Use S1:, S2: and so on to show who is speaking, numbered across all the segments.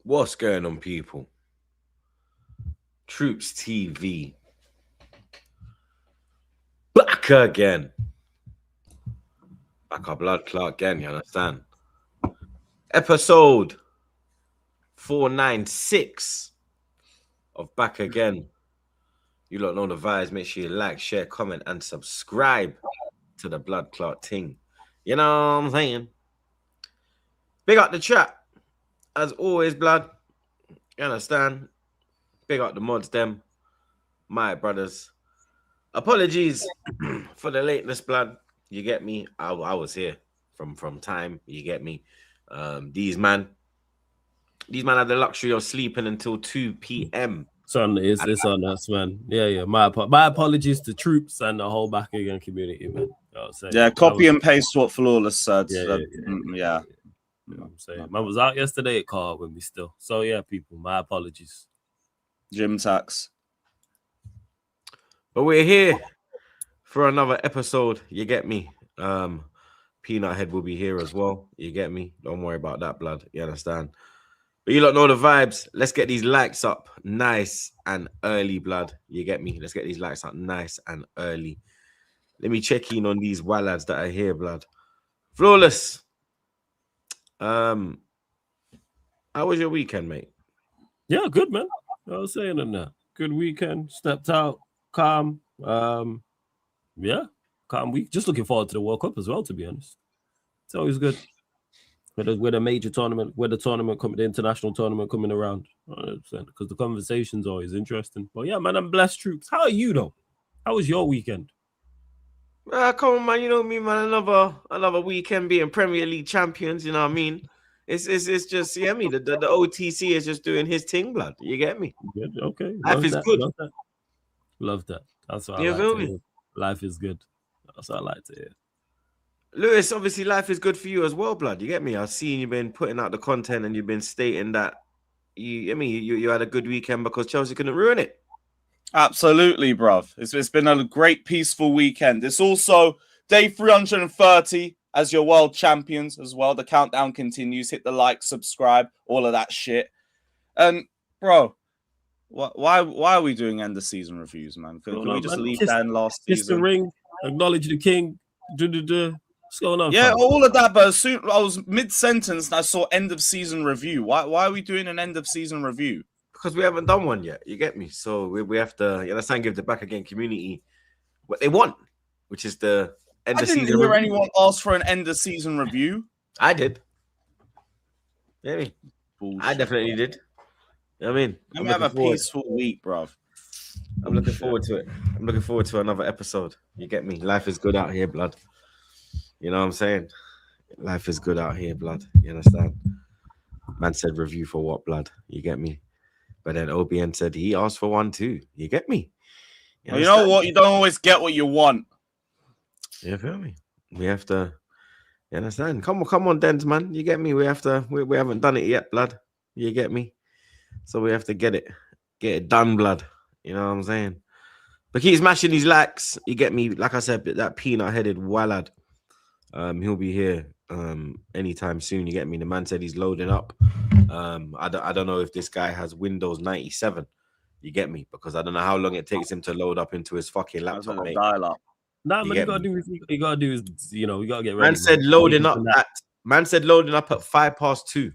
S1: What's going on, people? TroopzTV back again. Back our blood clot again, you understand? Episode 496 of Back Again. You lot know the vibes. Make sure you like, share, comment, and subscribe to the blood clot ting. You know what I'm saying? Big up the chat. As always, blood. You understand? Big up the mods, them. My brothers. Apologies for the lateness, blood. You get me? I was here from time. You get me? These man had the luxury of sleeping until 2 p.m.
S2: Son, it's on us, man. Yeah. My apologies to Troopz and the whole Back Again community, man.
S3: Yeah, copy and paste what Flawless said.
S2: Yeah.
S3: You know
S2: what I'm saying? Man was out yesterday at car with me still. So yeah, people, my apologies.
S3: Gym tax.
S1: But we're here for another episode. You get me? Peanut Head will be here as well. You get me? Don't worry about that, blood. You understand? But you lot know the vibes. Let's get these likes up nice and early, blood. You get me? Let's get these likes up nice and early. Let me check in on these lads that are here, blood. Flawless. How was your weekend, mate?
S2: Yeah, good, man. I was saying on that. Good weekend. Stepped out. Calm. Yeah. Calm week. Just looking forward to the World Cup as well, to be honest. It's always good. With a major tournament, the international tournament coming around, 100%, because the conversation's always interesting. But yeah, man, I'm blessed, Troopz. How are you, though? How was your weekend?
S1: Come on, man. You know me, man. Another weekend being Premier League champions. You know what I mean? It's just, you get me? The OTC is just doing his thing, blood. You get me?
S2: Good. Okay.
S1: Life is good.
S2: Love that. That's what I like to hear. Life is good. That's what I like to hear.
S1: Lewis, obviously life is good for you as well, blood. You get me? I've seen you've been putting out the content and you've been stating that you had a good weekend because Chelsea couldn't ruin it.
S3: Absolutely, bruv. It's been a great, peaceful weekend. It's also day 330 as your world champions as well. The countdown continues. Hit the like, subscribe, all of that shit. And, bro, why are we doing end of season reviews, man? Can we just leave that in last season?
S2: Kiss the ring, acknowledge the king. What's going on?
S3: Yeah, all of that, but as soon I was mid-sentence and I saw end of season review. Why are we doing an end of season review?
S1: Because we haven't done one yet. You get me? So we have to, you understand, give the Back Again community what they want, which is the end of season.
S3: I didn't hear anyone ask for an end of season review.
S1: I did. Yeah, I definitely did. You know what I mean?
S3: I'm have a peaceful week, bruv.
S1: I'm looking forward to it. I'm looking forward to another episode. You get me? Life is good out here, blood. You know what I'm saying? Life is good out here, blood. You understand? Man said review for what, blood? You get me? But then OBN said he asked for one too. You get me?
S3: You know what? You don't always get what you want.
S1: You feel me? We have to. You understand? Come on, Dens, man. You get me? We have to. We haven't done it yet, blood. You get me? So we have to get it done, blood. You know what I'm saying? But keep smashing these likes. You get me? Like I said, that peanut-headed wallad. He'll be here anytime soon. You get me? The man said he's loading up. I don't know if this guy has Windows 97. You get me? Because I don't know how long it takes him to load up into his fucking laptop, mate.
S3: Dial-up.
S2: Nah, man, you gotta do is we gotta get ready.
S1: Man said loading up at 2:05.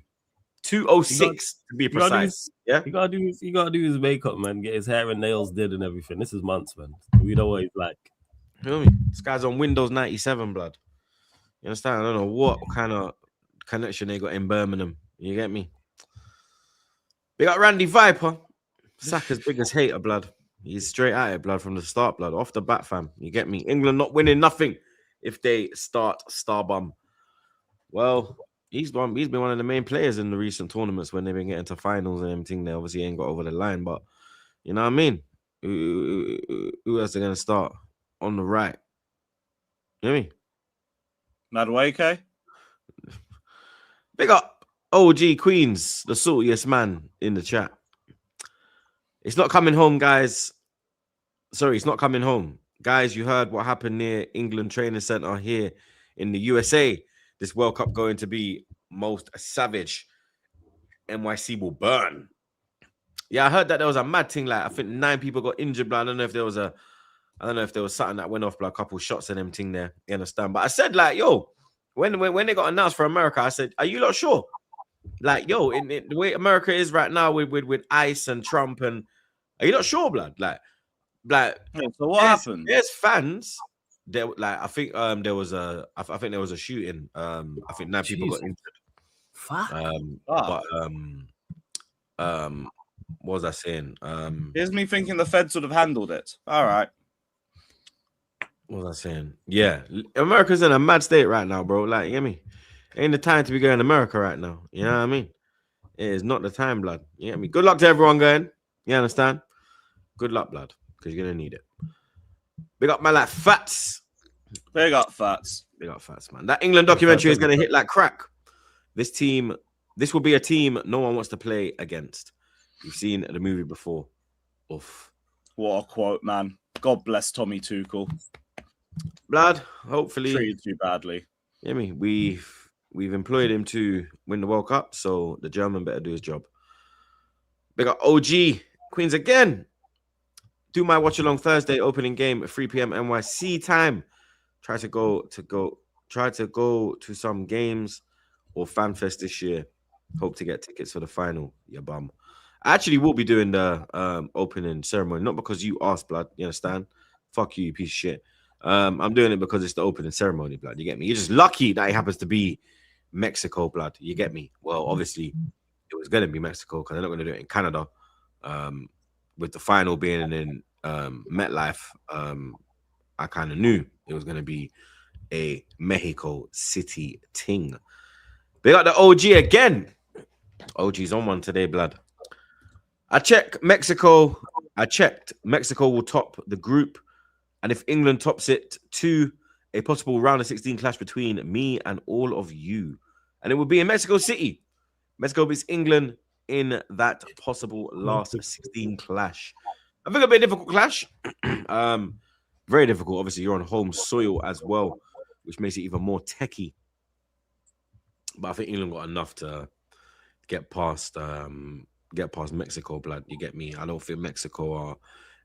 S1: 2:06 to be precise. Yeah,
S2: you gotta do his makeup, man. Get his hair and nails did and everything. This is months, man. We know what he's like.
S1: Feel me? This guy's on Windows 97, blood. You understand? I don't know what kind of connection they got in Birmingham. You get me? They got Randy Viper, Saka's biggest hater, blood. He's straight at it, blood, from the start, blood. Off the bat, fam. You get me? England not winning nothing if they start Starbum. Well, he's been one of the main players in the recent tournaments when they've been getting to finals and everything. They obviously ain't got over the line, but you know what I mean? Who else are going to start on the right? You know what I mean?
S3: Madueke?
S1: Big up OG Queens, the saltiest man in the chat. It's not coming home, guys. Sorry, it's not coming home. Guys, you heard what happened near England Training Center here in the USA. This World Cup going to be most savage. NYC will burn. Yeah, I heard that there was a mad thing. Like, I think 9 people got injured, but I don't know if there was something that went off, like a couple shots and them thing there. You understand? But I said, like, yo, when they got announced for America, I said, are you not sure? Like, yo, in the way America is right now with ICE and Trump, and are you not sure, blood? Like,
S3: Yeah, so what happened?
S1: There's fans. There, like, I think there was a shooting. I think 9 people got injured.
S2: Fuck.
S1: But what was I saying?
S3: Here's me thinking the feds would have handled it. All right.
S1: What was I saying? Yeah, America's in a mad state right now, bro. Like, you get me? Ain't the time to be going to America right now. You know what I mean? It is not the time, blood. You get me? Good luck to everyone going. You understand? Good luck, blood, because you're gonna need it. Big up, man, like Fats.
S3: Big up, Fats.
S1: Big up, Fats, man. That England documentary is gonna hit like crack. This will be a team no one wants to play against. You've seen the movie before. Oof.
S3: What a quote, man. God bless Tommy Tuchel.
S1: Blood, hopefully.
S3: Treated too badly.
S1: Yeah, me. We've employed him to win the World Cup, so the German better do his job. Big up OG Queens again. Do my watch along Thursday opening game at 3 p.m. NYC time. Try to go to some games or FanFest this year. Hope to get tickets for the final. You bum. I actually will be doing the opening ceremony, not because you asked, blood. You understand? Fuck you piece of shit. I'm doing it because it's the opening ceremony, blood. You get me? You're just lucky that it happens to be Mexico, blood. You get me? Well, obviously, it was going to be Mexico because they're not going to do it in Canada. With the final being in MetLife, I kind of knew it was going to be a Mexico City ting. They got the OG again. OG's on one today, blood. I checked Mexico will top the group. And if England tops it to a possible round of 16 clash between me and all of you. And it would be in Mexico City. Mexico beats England in that possible last 16 clash. I think it'll be a difficult clash. Very difficult. Obviously, you're on home soil as well, which makes it even more techie. But I think England got enough to get past Mexico, blood. You get me? I don't think Mexico are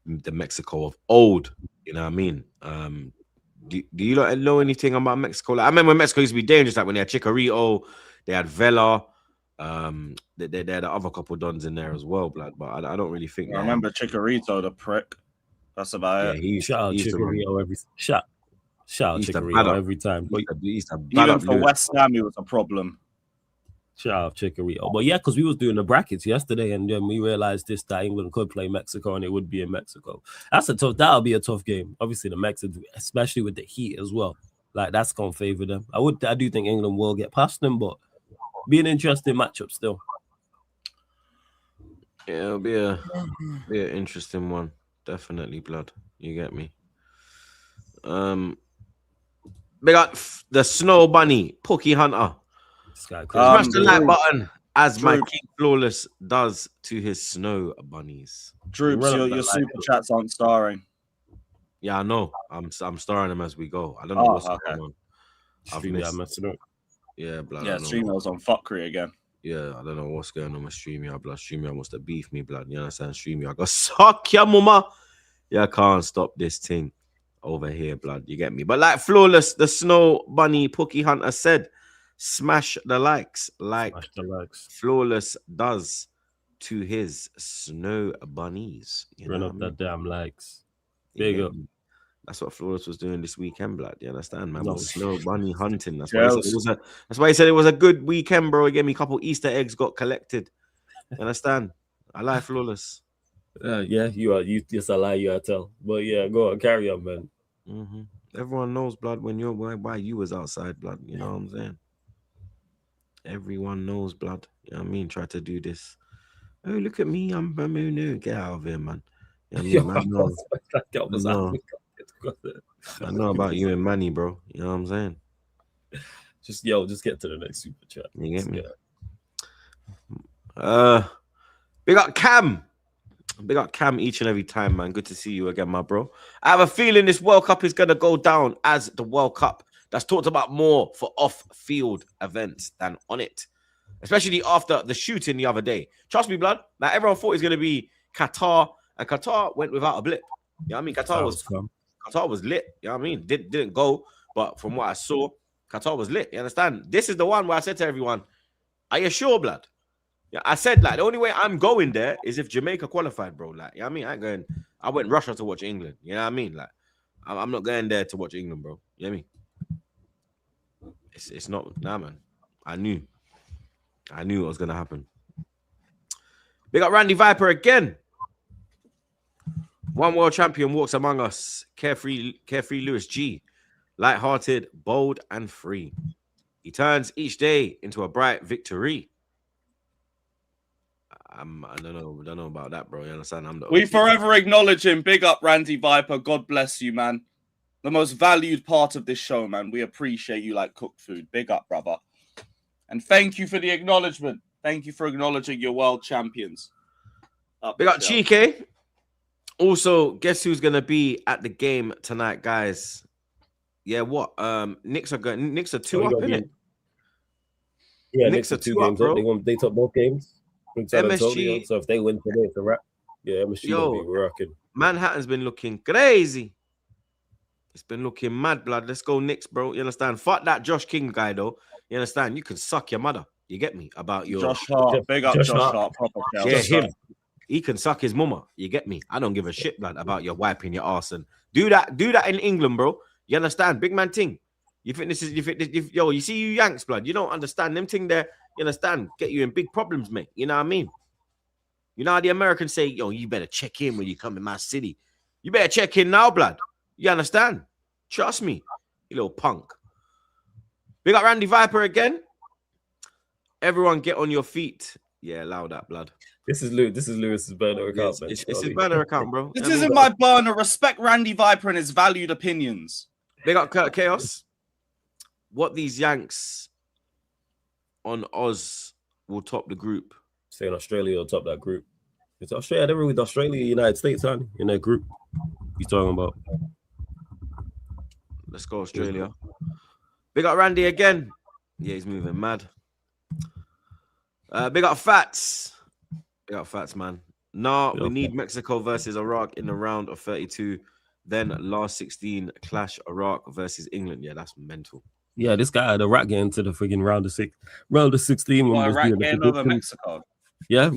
S1: the Mexico of old. You know what I mean? Do you know anything about Mexico? Like, I remember when Mexico used to be dangerous, like when they had Chicharito, they had Vela, they had the other couple dons in there as well, blood. But I don't really think.
S3: I remember Chicharito, the prick. That's about it.
S2: Shout out Chicharito every time.
S3: Even for West Ham, it was a problem.
S2: Shout out Chicharito. But yeah, because we was doing the brackets yesterday, and then we realized that England could play Mexico, and it would be in Mexico. That'll be a tough game. Obviously, the Mexicans, especially with the heat as well, like that's gonna favor them. I do think England will get past them, but be an interesting matchup still.
S1: Yeah, it'll be an interesting one. Definitely, blood. You get me? They got the Snow Bunny, Pookie Hunter. Smash the like button as my King Flawless does to his snow bunnies.
S3: Troopz, your super chats aren't starring.
S1: Yeah, I know. I'm starring them as we go. I don't know what's going on. I've missed. Yeah, blood.
S3: Yeah, StreamYard's on fuckery again.
S1: Yeah, I don't know what's going on with StreamYard, blood. StreamYard wants to beef me, blood. You understand? StreamYard go suck your mama. Yeah, I can't stop this thing over here, blood. You get me? But like Flawless, the Snow Bunny Pookie Hunter said, smash the likes like Flawless does to his snow bunnies.
S2: Run up that damn likes. Big up.
S1: That's what Flawless was doing this weekend, blood. You understand, man? Snow bunny hunting. That's why he said it was a good weekend, bro. He gave me a couple Easter eggs got collected. You understand? I like Flawless.
S2: Yeah, you are. Yes, I lie. You are tell. But yeah, go on, carry on, man.
S1: Everyone knows, blood, when you're why you was outside, blood. You know what I'm saying? Everyone knows, blood. You know what I mean? Try to do this. Oh, look at me. I'm new. Get out of here, man. You know what I mean? I know about you and Manny, bro. You know what I'm saying?
S2: Just get to the next super chat.
S1: You get me? Big up Cam. Big up Cam each and every time, man. Good to see you again, my bro. I have a feeling this World Cup is going to go down as the World Cup that's talked about more for off-field events than on it. especially after the shooting the other day. Trust me, blood. Like everyone thought it was gonna be Qatar, and Qatar went without a blip. You know what I mean? Qatar was lit. You know what I mean? Didn't go, but from what I saw, Qatar was lit. You understand? This is the one where I said to everyone, "Are you sure, blood?" Yeah, I said like the only way I'm going there is if Jamaica qualified, bro. Like, you know what I mean? I ain't going. I went Russia to watch England. You know what I mean? Like, I'm not going there to watch England, bro. You know what I mean? It's not. Nah, man. I knew what was gonna happen. We got Randy Viper again. One world champion walks among us. Carefree Lewis G. Light-hearted, bold, and free. He turns each day into a bright victory. I don't know about that, bro. You understand?
S3: We forever acknowledge him. Big up, Randy Viper. God bless you, man. The most valued part of this show, man. We appreciate you like cooked food. Big up, brother. And thank you for the acknowledgement. Thank you for acknowledging your world champions.
S1: Big up, Chike. Also, guess who's gonna be at the game tonight, guys? Yeah, what? Knicks are 2 up, innit?
S2: Yeah, Knicks are 2 games up. They took both games.
S1: MSG.
S2: So if they win today, it's a wrap. Yeah, MSG will be rocking.
S1: Manhattan's been looking crazy. It's been looking mad, blood. Let's go Knicks, bro. You understand? Fuck that Josh King guy, though. You understand? You can suck your mother. You get me? About your
S3: Josh Hart. Big up Josh Hart.
S1: Yeah, him. He can suck his mama. You get me? I don't give a shit, blood, about your wiping your arse and do that in England, bro. You understand? Big man thing. You think this is you see you Yanks, blood. You don't understand them thing there. You understand? Get you in big problems, mate. You know what I mean? You know how the Americans say, yo, you better check in when you come in my city. You better check in now, blood. You understand? Trust me, you little punk. We got Randy Viper again. Everyone get on your feet. Yeah, allow that, blood.
S2: This is Lewis's burner account, man.
S1: It's his burner account, bro.
S3: This isn't my burner. Respect Randy Viper and his valued opinions.
S1: They got Kurt Chaos. What these Yanks on Oz will top the group.
S2: Saying Australia will top that group. It's Australia. They're with Australia, United States, honey, in that group. He's talking about.
S1: Let's go, Australia. Big up Randy again. Yeah, he's moving mad. Big up Fats. Big up Fats, man. Nah, we need Mexico versus Iraq in the round of 32. Then last 16 clash Iraq versus England. Yeah, that's mental.
S2: Yeah, this guy had Iraq getting to the freaking round of 16.
S3: Well, Iraq getting over Mexico.
S2: Yeah,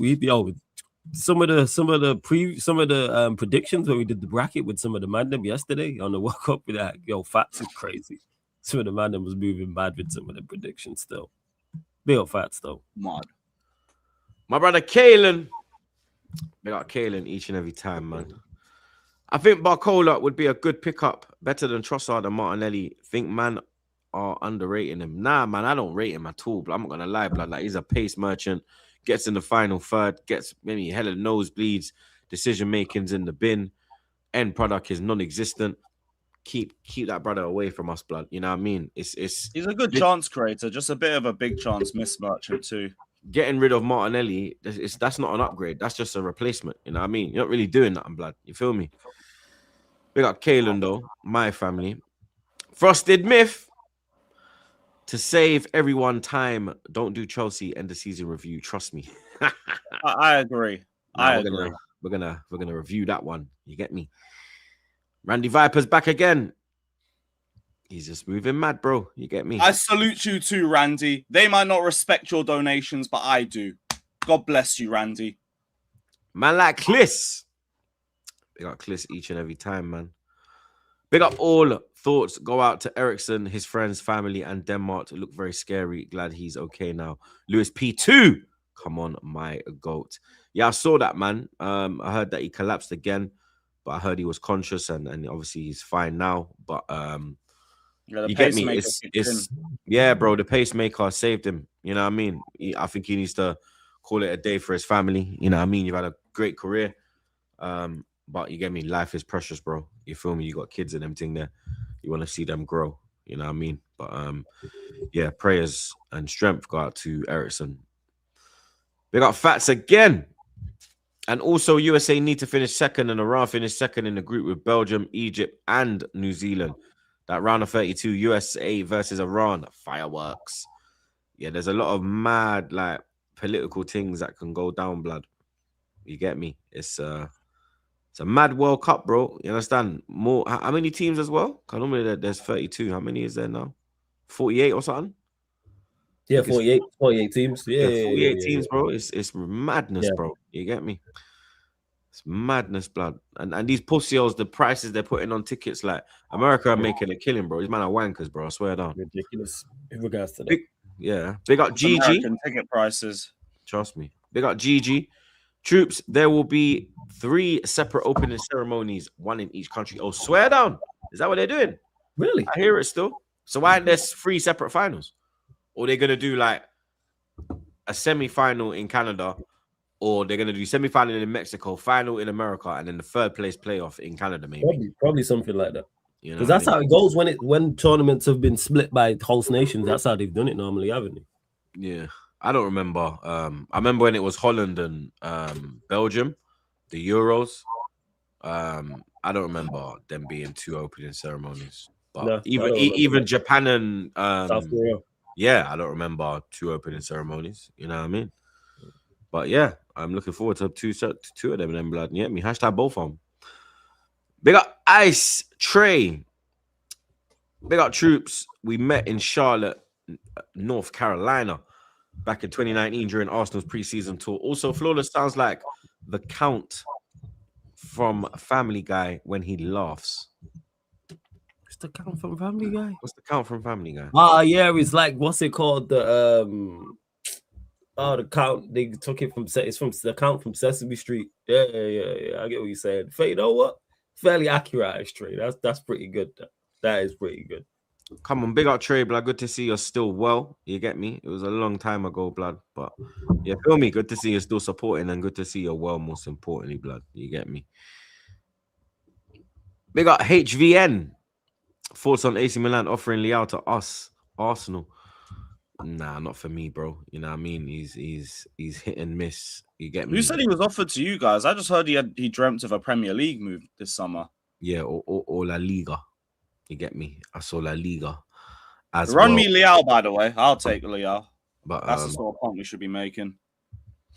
S2: some of the predictions when we did the bracket with some of the mandem yesterday on the World Cup with that. Yo, Fats is crazy. Some of the mandem was moving mad with some of the predictions still. Big up Fats though.
S3: Mad.
S1: My brother Kalen. They got Kalen each and every time, man. I think Barcola would be a good pickup, better than Trossard and Martinelli. Think man are underrating him. Nah, man, I don't rate him at all. But I'm not gonna lie, blood. Like he's a pace merchant. Gets in the final third. Gets maybe hella nosebleeds. Decision making's in the bin. End product is non-existent. Keep that brother away from us, blood. You know what I mean? He's
S3: a good chance creator. Just a bit of a big chance miss merchant too.
S1: Getting rid of Martinelli, that's not an upgrade. That's just a replacement. You know what I mean? You're not really doing nothing, blood. You feel me? We got Kalen, though. My family. Frosted Myth. To save everyone time, don't do Chelsea end of season review. Trust me.
S3: I agree.
S1: We're gonna review that one. You get me? Randy Viper's back again. He's just moving mad, bro. You get me?
S3: I salute you too, Randy. They might not respect your donations, but I do. God bless you, Randy.
S1: Man like Kliss. They got Kliss each and every time, man. Big up all thoughts. Go out to Ericsson, his friends, family, and Denmark. Look very scary. Glad he's okay now. Lewis P2. Come on, my goat. Yeah, I saw that, man. I heard that he collapsed again, but I heard he was conscious and obviously he's fine now. But you get me? Yeah, bro. The pacemaker saved him. You know what I mean? I think he needs to call it a day for his family. You know what I mean? You've had a great career. But you get me? Life is precious, bro. You feel me? You got kids and everything there. You want to see them grow. You know what I mean? But yeah, prayers and strength go out to Ericsson. They got Fats again. And also USA need to finish second, and Iran finished second in the group with Belgium, Egypt, and New Zealand. That round of 32, USA versus Iran. Fireworks. yeah, there's a lot of mad like political things that can go down, blood. You get me? It's a mad World Cup, bro. You understand? More. How many teams as well? Because normally there's 32. How many is there now? 48 or something?
S2: Yeah, 48 teams. Yeah,
S1: 48 teams, bro. It's madness,
S2: Yeah.
S1: bro. You get me? It's madness, blood. And these pussios, the prices they're putting on tickets, like America are making a killing, bro. These man are wankers, bro. I swear down.
S2: Ridiculous in regards to that.
S1: Big up GG.
S3: American ticket prices.
S1: Trust me. Big up GG. Troopz, there will be 3 separate opening ceremonies, 1 in each country. Oh, swear down. Is that what they're doing?
S2: Really?
S1: I hear it still. So why aren't there 3 separate finals? Or they're gonna do like a semi-final in Canada, or they're gonna do semi-final in Mexico, final in America, and then the 3rd place playoff in Canada, maybe.
S2: Probably something like that.
S1: You know,
S2: Because that's how it goes when tournaments have been split by host nations. That's how they've done it normally, haven't they?
S1: Yeah, I don't remember. I remember when it was Holland and Belgium, the Euros. I don't remember them being 2 opening ceremonies. But
S2: No,
S1: even Japan and
S2: South Korea.
S1: yeah, I don't remember 2 opening ceremonies. You know what I mean? But yeah, I'm looking forward to two of them. Then blood, yeah, me hashtag both of them. Big up Ice Trey. Big up Troopz. We met in Charlotte, North Carolina, back in 2019 during Arsenal's preseason tour. Also, Flawless sounds like the Count from Family Guy when he laughs.
S2: What's the Count from Family Guy?
S1: What's the Count from Family Guy?
S2: Yeah, it's like what's it called? The Count. They took it from it's from the Count from Sesame Street. Yeah. I get what you're saying. You know what? Fairly accurate, Trey. That's pretty good. That is pretty good.
S1: Come on, big up Trey, blood. Good to see you're still well. You get me? It was a long time ago, blood. But yeah, feel me? Good to see you're still supporting, and good to see you're well, most importantly, blood. You get me? Big up HVN. Thoughts on AC Milan offering Leao to us, Arsenal? Nah, not for me, bro. You know what I mean? He's hit and miss. You get me?
S3: Who said he was offered to you guys? I just heard he dreamt of a Premier League move this summer.
S1: Yeah, or La Liga. You get me? I saw La Liga.
S3: Me Leao, by the way. I'll take Leao.
S1: But
S3: that's the sort of point we should be making.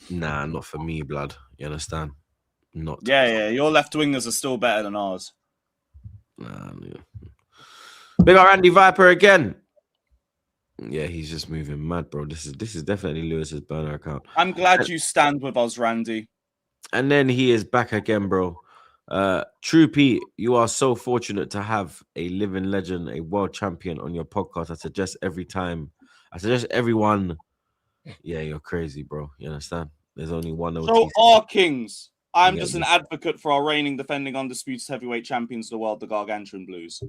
S1: Nah, not for me, blood. You understand? Not.
S3: Yeah. Your left wingers are still better than ours.
S1: Nah, yeah. Big up Randy Viper again. Yeah, he's just moving mad, bro. This is definitely Lewis's burner account.
S3: I'm glad you stand with us, Randy.
S1: And then he is back again, bro. Troopy, you are so fortunate to have a living legend, a world champion on your podcast. I suggest everyone. Yeah, you're crazy, bro. You understand? There's only one.
S3: So our kings. I'm just an advocate for our reigning, defending, undisputed heavyweight champions of the world, the Gargantuan Blues.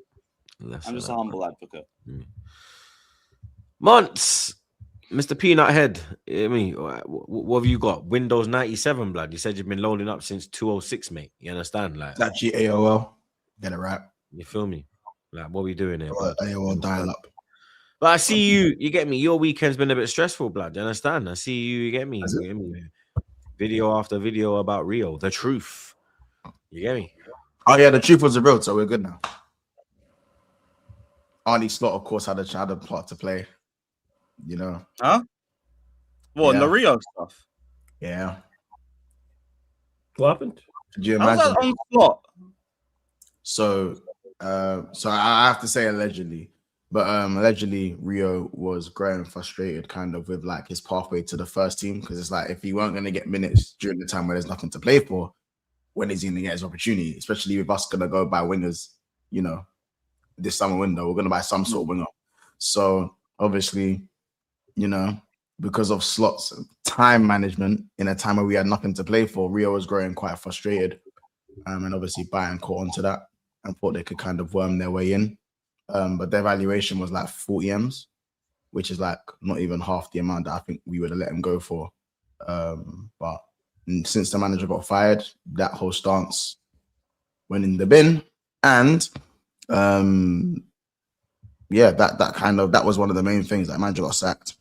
S3: I'm just a humble advocate.
S1: Months, Mr. Peanut Head. I mean, what have you got? Windows 97, blood. You said you've been loading up since 206, mate. You understand? Like
S4: that GAOL. Get it right.
S1: You feel me? Like, what are we doing here?
S4: AOL dial up.
S1: But I see you get me. Your weekend's been a bit stressful, blood. You understand? I see you get me. You get me? Video after video about Rio, the truth. You get me?
S4: Oh yeah, the truth was revealed, so we're good now. Arnie Slot, of course, had a part to play. You know,
S3: huh? What in the Rio stuff?
S4: Yeah.
S2: What happened?
S4: Could you imagine?
S3: How's that on Slot?
S4: So I have to say allegedly, but allegedly Rio was growing frustrated, kind of with like his pathway to the first team, because it's like if he weren't going to get minutes during the time where there's nothing to play for, when is he going to get his opportunity? Especially with us going to go buy wingers, you know, this summer window, we're going to buy some sort of winger. So obviously, you know, because of Slot's time management in a time where we had nothing to play for, Rio was growing quite frustrated. And obviously Bayern caught onto that and thought they could kind of worm their way in. But their valuation was like 40 M's, which is like not even half the amount that I think we would have let him go for. But since the manager got fired, that whole stance went in the bin. And yeah, that was one of the main things. That manager got sacked.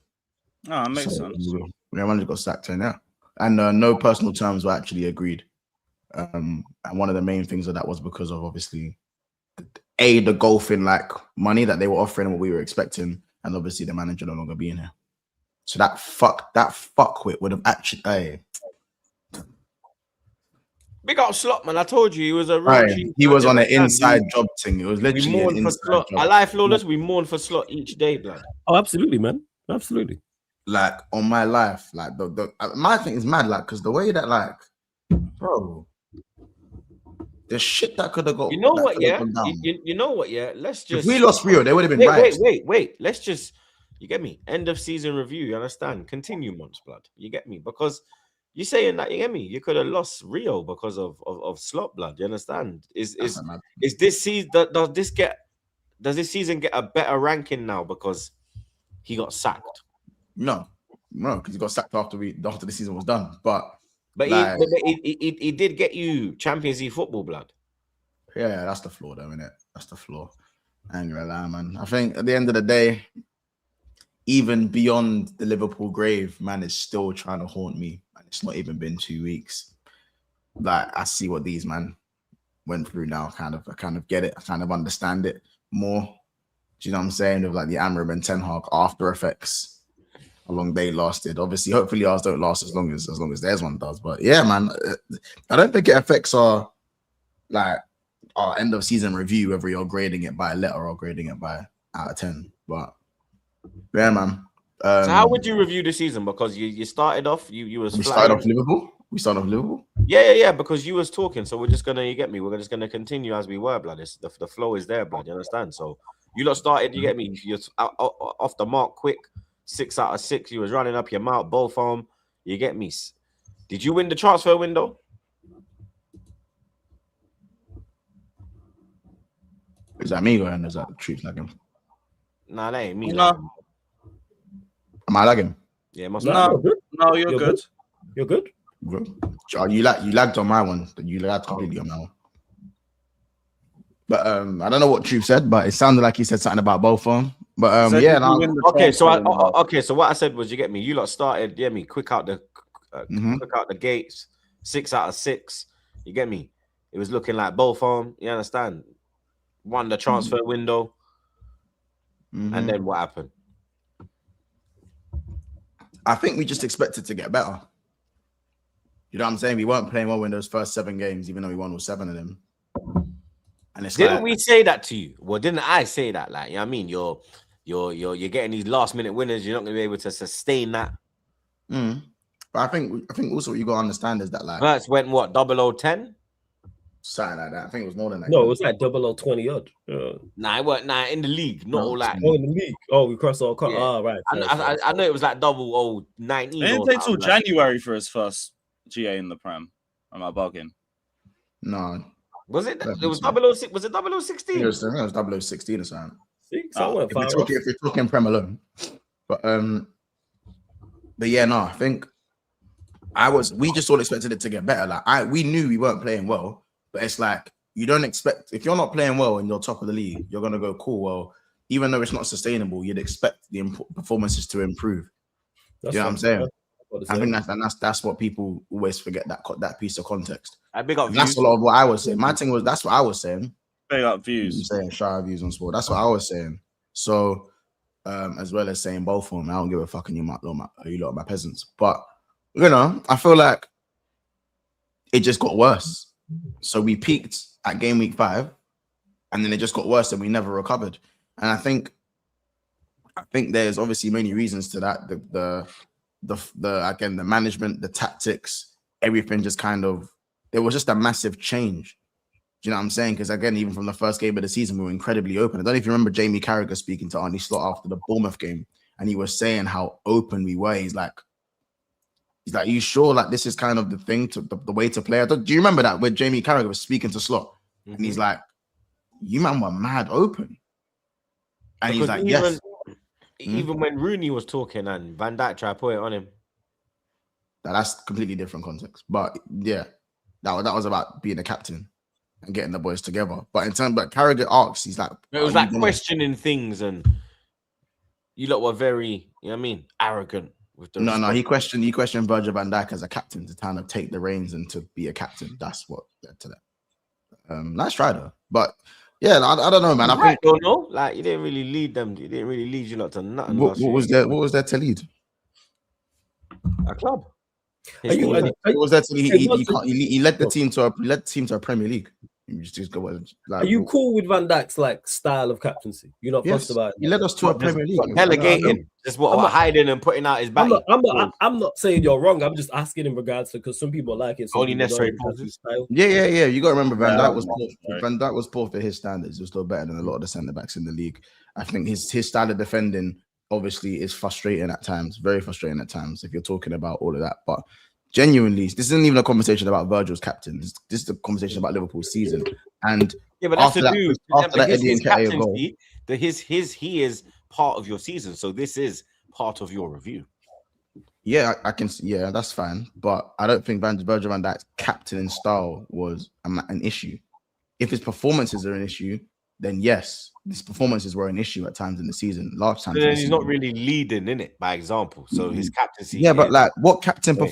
S3: Oh, that makes sense.
S4: Yeah, manager got sacked, and yeah, and no personal terms were actually agreed. And one of the main things of that was because of obviously the golfing like money that they were offering and what we were expecting, and obviously the manager no longer being here. So that fuckwit would have actually. Hey,
S1: Big up Slot, man. I told you he was a real G.
S4: he was
S1: You
S4: on an
S1: understand?
S4: inside job thing. It was
S1: We
S4: literally an
S1: mourn for
S4: inside
S1: Slot.
S4: job.
S1: I lie flawless. We mourn for Slot each day, blood.
S2: Oh, absolutely, man. Absolutely.
S4: Like on my life, like my thing is mad, like because the way that like, bro, the shit that could have got.
S1: You know
S4: that
S1: what?
S4: could have
S1: Yeah.
S4: gone down.
S1: You know what? Yeah. Let's just.
S4: If we lost Rio, they would have been right.
S1: Wait. Let's just. You get me? End of season review. You understand? Continue, months, blood. You get me? Because you're saying that. You get me? You could have lost Rio because of Slot, blood. You understand? Is this season? Does this season get a better ranking now because he got sacked?
S4: No, because he got sacked after the season was done. But
S1: like, he did get you Champions League football, blood.
S4: Yeah, that's the flaw, though, innit? That's the flaw. I ain't gonna lie, man. I think at the end of the day, even beyond the Liverpool grave, man is still trying to haunt me. And it's not even been 2 weeks. Like, I see what these man went through now. I kind of get it. I kind of understand it more. Do you know what I'm saying? Of like the Amram and Ten Hag after effects. How long they lasted. Obviously, hopefully ours don't last as long as theirs one does. But yeah, man, I don't think it affects our end of season review, whether you're grading it by a letter or grading it by out of 10. But yeah, man.
S1: So how would you review the season? Because you started off, we
S4: started off Liverpool.
S1: Yeah, because you was talking. So we're just gonna, you get me? We're just gonna continue as we were, blood. The flow is there, blood. You understand? So you lot started, you get me? You're off the mark quick. 6 out of 6. You was running up your mouth, both of them. You get me? Did you win the transfer window?
S4: Is that me going? Is that the Troopz lagging?
S1: Nah, that ain't me.
S3: No.
S4: Am I lagging?
S1: Yeah, must
S3: No, you're good.
S2: You're good.
S4: You lagged on my one. You lagged completely on my one. But I don't know what Troopz said, but it sounded like he said something about both of them. But
S1: okay. So what I said was, you get me? You lot started, yeah, me quick out the gates. 6 out of 6. You get me? It was looking like both of them. You understand? Won the transfer window, and then what happened?
S4: I think we just expected to get better. You know what I'm saying? We weren't playing well in those first 7 games, even though we won all 7 of them. And it's
S1: didn't we say that to you? Well, didn't I say that? Like, you know what I mean? You're getting these last minute winners. You're not going to be able to sustain that.
S4: But I think also what you got to understand is that like
S1: Verts went what 0010?
S4: Something like that. I think it was more than that.
S2: No, it was like 0020 odd.
S1: Nah, it weren't. Nah, in the league, not all that.
S2: Oh, in the league. Oh, we crossed all.
S1: Yeah.
S2: Oh, right.
S1: I know it was like 0019.
S3: It didn't take till January for his first GA in the Prem. Am I bugging?
S4: No.
S1: Was it? It was 006. Was it 0016?
S4: It was 0016 or something.
S2: If
S4: you're talking Prem alone, but yeah, no, I think we just all expected it to get better. Like we knew we weren't playing well, but it's like you don't expect, if you're not playing well and you're top of the league, you're gonna go cool. Well, even though it's not sustainable, you'd expect the performances to improve. You know what I'm saying? I think that's what people always forget, that piece of context. That's a lot of what I was saying. My thing was, that's what I was saying.
S3: Big up views.
S4: I'm saying shout out views on sport. That's what I was saying. So, as well as saying both of them, I don't give a fuck, and you lot are my peasants. But you know, I feel like it just got worse. So we peaked at game week 5, and then it just got worse, and we never recovered. And I think there's obviously many reasons to that. The management, the tactics, everything just kind of, there was just a massive change. Do you know what I'm saying? Because again, even from the first game of the season, we were incredibly open. I don't know if you remember Jamie Carragher speaking to Arnie Slot after the Bournemouth game, and he was saying how open we were. He's like, are you sure like this is kind of the thing, to the way to play? Do you remember that when Jamie Carragher was speaking to Slot, and he's like, you man were mad open, and he's like, yes.
S1: Even when Rooney was talking and Van Dijk tried to put it on him.
S4: That's completely different context. But yeah, that was about being a captain and getting the boys together. But in terms of Carragher asks, he's like,
S1: it was like questioning things, and you lot were very, you know what I mean, arrogant with the
S4: No, he questioned Virgil van Dijk as a captain to kind of take the reins and to be a captain. That's what led to that. Nice try though. But yeah, I don't know, man. I think
S1: like you didn't really lead them. You didn't really lead you lot to nothing.
S4: What was there to lead?
S1: a club.
S2: Are you-
S1: Historically.
S2: are
S4: He was there till he led the
S2: Look.
S4: team to a Premier League. You just go like,
S2: Are you cool with Van Dijk's like style of captaincy? You're not fussed
S4: Yes,
S2: about
S4: he
S2: it.
S4: led us to a Premier League.
S1: Delegating, just what
S2: I'm not-
S1: hiding and putting out his back.
S2: I'm not saying you're wrong. I'm just asking in regards to because some people like it. Some
S1: Only
S2: people don't.
S1: necessary
S2: That's his style.
S4: Yeah. You got to remember Van
S3: Yeah,
S4: Dijk was
S3: right.
S4: Van Dijk was poor for his standards. He was still better than a lot of the centre backs in the league. I think his style of defending obviously is frustrating at times, very frustrating at times. If you're talking about all of that, but genuinely, this isn't even a conversation about Virgil's captain. This is a conversation about Liverpool's season. And
S1: Yeah, but that's
S4: after
S1: the
S4: that,
S1: dude.
S4: after that Eddie
S1: His
S4: Nketiah goal,
S1: captaincy, he is part of your season. So this is part of your review.
S4: yeah, I can. Yeah, that's fine. But I don't think Virgil van Dijk's captaining style was an issue. If his performances are an issue, then yes, his performances were an issue at times in the season. Large times,
S1: But
S4: in
S1: then
S4: the
S1: he's not
S4: season.
S1: really leading in it by example. So his captaincy.
S4: Yeah, but
S1: is-
S4: like, what captain
S1: Right.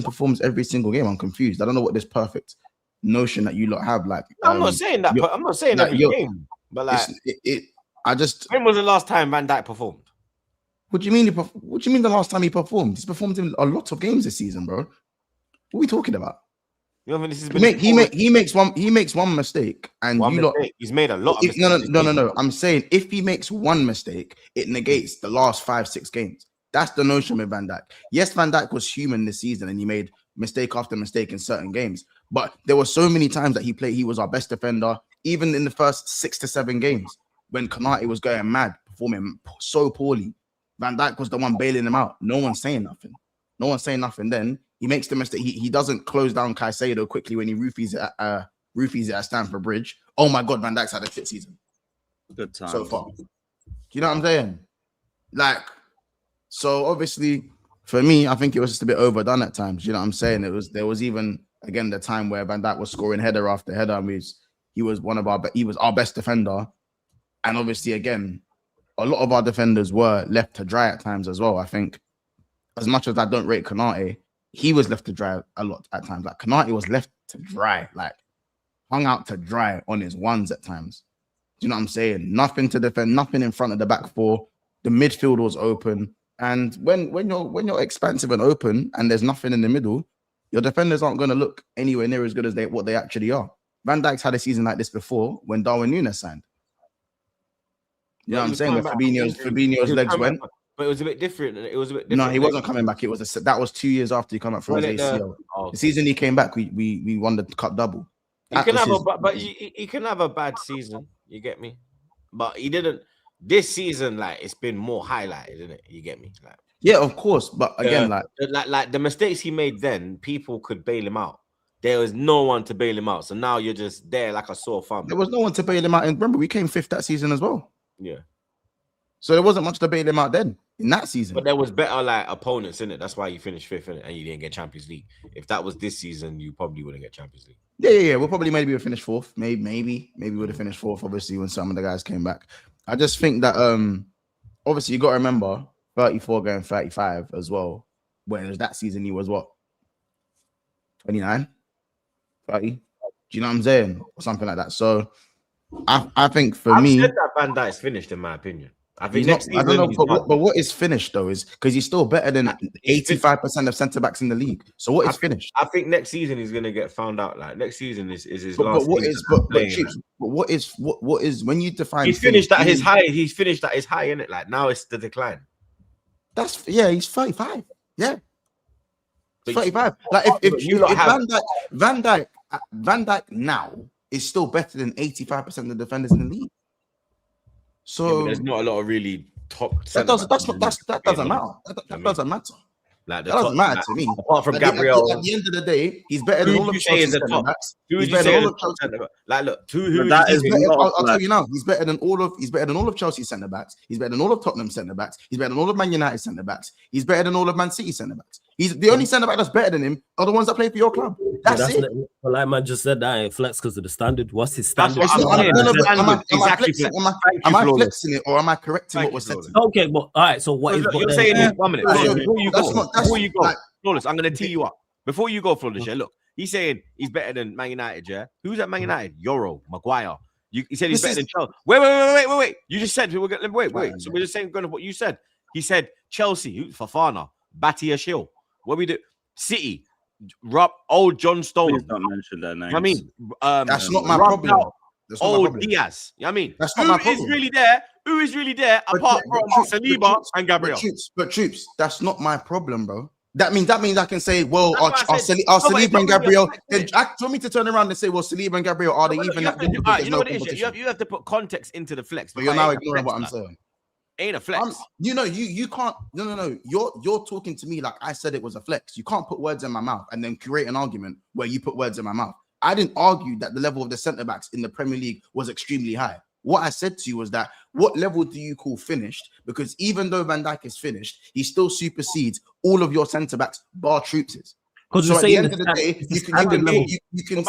S4: performs every single game? I'm confused. I don't know what this perfect notion that you lot have. Like,
S1: I'm not saying that.
S4: you're-
S1: I'm not saying
S4: like,
S1: every
S4: you're-
S1: game. But like,
S4: I just.
S1: when was the last time Van Dijk performed?
S4: What do you mean? What do you mean? The last time he performed? He's performed in a lot of games this season, bro. What are we talking about?
S1: You know, I mean, this has
S4: He makes one mistake, and
S1: one
S4: you lot.
S1: mistake. He's made a lot of
S4: If,
S1: mistakes.
S4: no. I'm saying if he makes one mistake, it negates the last 5-6 games. That's the notion with Van Dijk. Yes, Van Dijk was human this season, and he made mistake after mistake in certain games. But there were so many times that he was our best defender, even in the first 6 to 7 games when Konate was going mad, performing so poorly. Van Dijk was the one bailing him out. No one's saying nothing. Then he makes the mistake. He doesn't close down Caicedo quickly when he roofies it at Stamford Bridge. Oh my God, Van Dijk's had a shit season
S3: Good time.
S4: so far. Do you know what I'm saying? Like, so obviously for me, I think it was just a bit overdone at times. You know what I'm saying? There was even again the time where Van Dijk was scoring header after header, and he was our best defender, and obviously again, a lot of our defenders were left to dry at times as well. I think as much as I don't rate Konate, he was left to dry a lot at times. Like Konate was left to dry, like hung out to dry on his ones at times. Do you know what I'm saying? Nothing to defend, nothing in front of the back four. The midfield was open. And when you're expansive and open and there's nothing in the middle, your defenders aren't going to look anywhere near as good as what they actually are. Van Dijk's had a season like this before when Darwin Núñez signed. You know what I'm saying? Where Fabinho's legs went.
S1: But it was a bit different.
S4: No, he wasn't coming back. That was 2 years after he came back from his ACL. The season he came back, we won the cup double.
S1: He can have a bad season. You get me? But he didn't. This season, like it's been more highlighted, isn't it? You get me? Like,
S4: yeah, of course. But again,
S1: like the mistakes he made then, people could bail him out. There was no one to bail him out. So now you're just there like a sore thumb.
S4: There was no one to bail him out. And remember, we came 5th that season as well.
S1: Yeah.
S4: So there wasn't much to bail him out then in that season.
S1: But there was better like opponents in it. That's why you finished 5th in it and you didn't get Champions League. If that was this season, you probably wouldn't get Champions League.
S4: Yeah. We'll probably maybe finish 4th. Maybe would have finished 4th. Obviously, when some of the guys came back, I just think that obviously you got to remember 34 going 35 as well. Whereas that season he was what 29, 30. Do you know what I'm saying, or something like that? So I think for me,
S1: said that Van Dijk's finished in my opinion. I think
S4: I don't know, but what is finished though is because he's still better than 85% of centre backs in the league. So what is finished?
S1: I think next season he's gonna get found out. Like next season is his
S4: But
S1: last.
S4: what is when you define?
S1: He's finished at his high. He's finished at his high, innit? Like now it's the decline.
S4: He's 35. Yeah,
S1: But
S4: 35. Like if Van Dijk now is still better than 85% of the defenders in the league. So
S1: there's not a lot of really top.
S4: That doesn't matter. That doesn't matter.
S1: Like
S4: that doesn't matter to me.
S1: Apart from Gabriel,
S4: at the end of the day, he's better than all of Chelsea's centre backs.
S1: He's better than all of Chelsea's. Like, look,
S4: I'll tell you now. He's better than all of Chelsea's centre backs. He's better than all of Tottenham's centre backs. He's better than all of Man United centre backs. He's better than all of Man City centre backs. He's the only centre back that's better than him are the ones that play for your club. That's it.
S2: But like man just said, that ain't flex because of the standard. What's his standard?
S4: Am I flexing it or am I correcting what was said?
S2: Okay, but all right. So what is
S1: you're saying? 1 minute. Before you go, Flawless, I'm gonna tee you up. Before you go, Flawless, yeah, look, he's saying he's better than Man United, yeah. Who's at Man United? Euro, Maguire. He said he's better than Chelsea. Wait. You just said wait. So we're just saying going to what you said. He said Chelsea, Fofana, Batty a shill. What we do? City, old John
S3: Please
S1: Stone.
S3: don't mention their names.
S1: I mean,
S4: That's not my
S1: rubbed
S4: problem.
S1: out
S4: That's not my
S1: old
S4: problem.
S1: Diaz. You know what I mean,
S4: That's not my
S1: who is
S4: problem.
S1: really there? Who is really there apart from Saliba and Gabriel?
S4: But Troopz, that's not my problem, bro. That means I can say, well,
S1: That's
S4: are
S1: what I said.
S4: Saliba
S1: No, but
S4: and
S1: it's
S4: Gabriel?
S1: not
S4: Then
S1: really
S4: do you want me to turn around and say, well, Saliba and Gabriel are they even that good? Because there's
S1: You know
S4: no
S1: what it is?
S4: competition.
S1: You have to put context into the flex.
S4: But you're now
S1: Ain't a
S4: ignoring
S1: flex,
S4: what I'm
S1: lad.
S4: saying.
S1: Ain't a flex.
S4: You can't. No. You're talking to me like I said it was a flex. You can't put words in my mouth and then create an argument where you put words in my mouth. I didn't argue that the level of the centre backs in the Premier League was extremely high. What I said to you was that what level do you call finished? Because even though Van Dijk is finished, he still supersedes all of your centre backs bar Troopz's.
S2: Because
S4: So
S2: you're
S4: at the
S2: saying
S4: end of the day, you can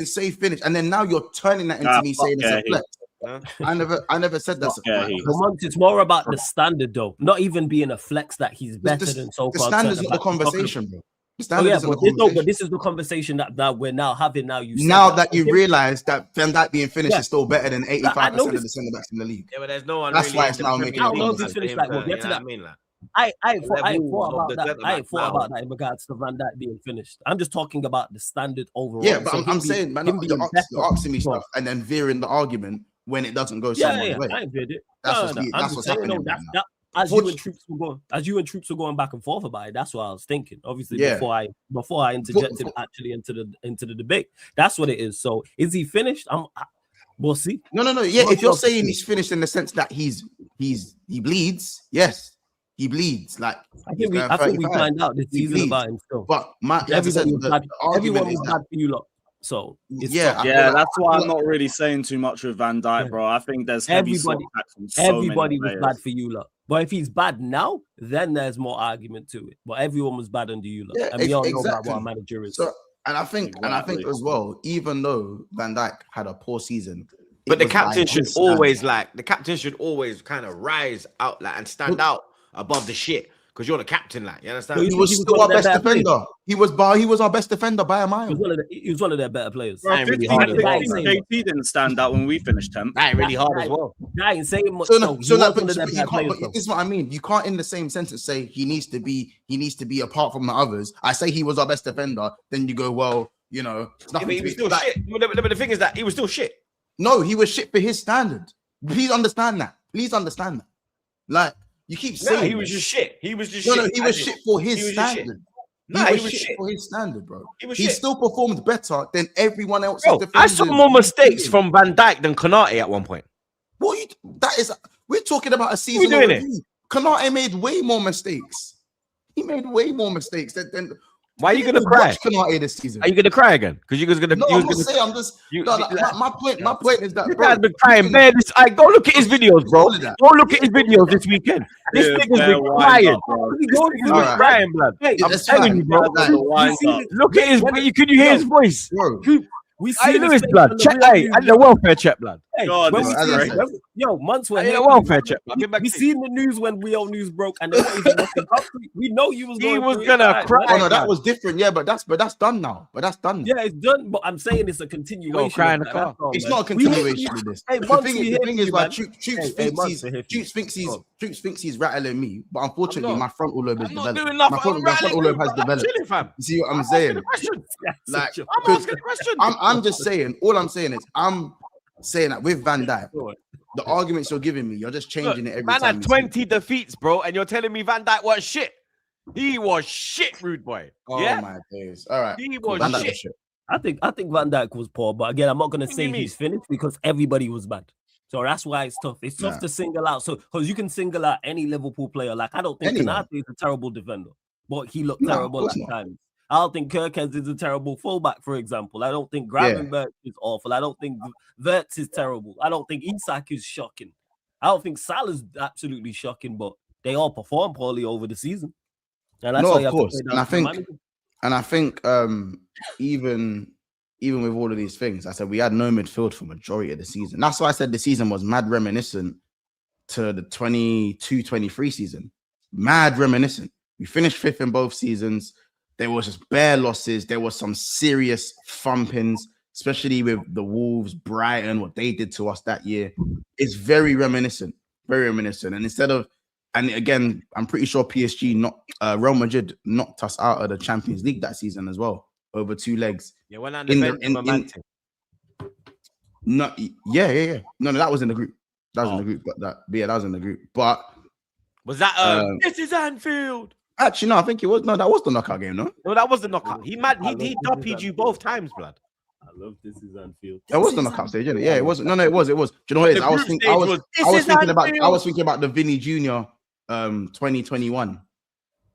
S4: say finish, and then now you're turning that into me saying it's a flex. I never said that's
S2: it's more about the standard though, not even being a flex that he's better than so-called.
S4: The standard's not the conversation, bro.
S2: But this is the conversation that we're now having. Now
S4: that you realize that Van Dijk being finished is still better than 85% of the centre backs in the league.
S1: Yeah, but there's no one.
S4: That's
S1: really
S4: why it's now making.
S2: I don't know if he's finished. Like, we'll get to that. I ain't thought about that in regards to Van Dijk being finished. I'm just talking about the standard overall.
S4: Yeah, but I'm saying, man, you're asking me stuff and then veering the argument when it doesn't go someone's way.
S2: I ain't veered it.
S4: That's what's happening.
S2: As you and Troopz were going back and forth about it, that's what I was thinking. Obviously, before I interjected actually into the debate, that's what it is. So, is he finished? We'll see.
S4: No. Yeah, if you're saying he's finished in the sense that he bleeds, yes, he bleeds. Like
S2: I think we find out this season about him still.
S4: But
S2: everyone was bad for you lot. So
S3: that's why I'm not really saying too much with Van Dijk, bro. I think there's everybody
S2: was bad for you lot. But if he's bad now, then there's more argument to it. But everyone was bad under you lot.
S4: Yeah,
S2: and we all know about what our manager is.
S4: So, and I think as well, even though Van Dijk had a poor season,
S1: but the captain should always kind of rise out and stand out above the shit. Because you're the captain, you understand?
S4: He was still our best defender. He was our best defender by a mile.
S2: He was one of their better players.
S3: JT didn't stand out when we finished 10th.
S1: That ain't really hard as well.
S2: I ain't saying much.
S4: This is what I mean. You can't in the same sentence say he needs to be apart from the others. I say he was our best defender. Then you go, well, he was
S1: still shit. But the thing is that he was still shit.
S4: No, he was shit for his standard. Please understand that. Like. You keep saying
S1: he was just shit. He was just
S4: shit.
S1: No,
S4: he was shit for his standard. He was shit for his standard, bro. He still performed better than everyone else.
S1: I saw more mistakes from Van Dijk than Konate at one point.
S4: We're talking about a season. Konate made way more mistakes. He made way more mistakes than.
S1: Why are you gonna cry?
S4: This season.
S1: Are you gonna cry again? Because you guys gonna.
S4: No, I'm just saying. My point is that.
S1: This guy's been crying, man. Go look at his videos, bro. Go look at his videos this weekend. This nigga's been crying. He's been crying, blood. I'm telling you, bro. Look at his. Can you hear his voice, bro? We see Lewis, blood. Check, and the welfare check, blood.
S2: Months were
S1: here. Welfare check.
S2: We seen the news when Real News broke, and we know you was.
S1: He was gonna cry.
S4: Oh no, that was different. Yeah, but that's done now.
S2: Yeah, it's done. But I'm saying it's a continuation.
S1: Cry in the car.
S4: It's not a continuation of this. The thing is, like Troopz thinks he's rattling me, but unfortunately, my frontal lobe is developed. My frontal lobe has developed. You see what I'm saying? Like,
S1: I'm asking a question.
S4: I'm just saying. All I'm saying is, I'm saying that with Van Dijk, the arguments you're giving me, you're just changing it every time.
S1: Man had 20 defeats, bro, and you're telling me Van Dijk was shit. He was shit, rude boy.
S4: Oh my days. All right.
S1: He was shit.
S2: I think Van Dijk was poor, but again, I'm not gonna say he's finished because everybody was bad. So that's why it's tough. It's tough to single out. So because you can single out any Liverpool player. Like I don't think Konate is a terrible defender, but he looked terrible at times. I don't think Kirkens is a terrible fullback, for example. I don't think Gravenberch is awful. I don't think Wirtz is terrible. I don't think Isak is shocking. I don't think Salah's absolutely shocking, but they all perform poorly over the season. And that's why you have to play down.
S4: And I think even with all of these things, I said we had no midfield for majority of the season. That's why I said the season was mad reminiscent to the 22-23 season. Mad reminiscent. We finished 5th in both seasons. There was just bare losses. There was some serious thumpings, especially with the Wolves, Brighton, what they did to us that year. It's very reminiscent. And instead of And again, I'm pretty sure Real Madrid knocked us out of the Champions League that season as well, over 2 legs.
S1: Yeah, when on the bench,
S4: No, yeah. No, that was in the group. That was in the group, that was in the group. But
S1: was that this is Anfield?
S4: Actually, no, I think it was. No, that was the knockout game. No,
S1: that was the knockout. He duppied you both times, blood.
S2: I love this is Anfield.
S4: It was the knockout stage, isn't it? Yeah, it was. No, it was. Do you know what it is? I was thinking about the Vinny Jr. 2021.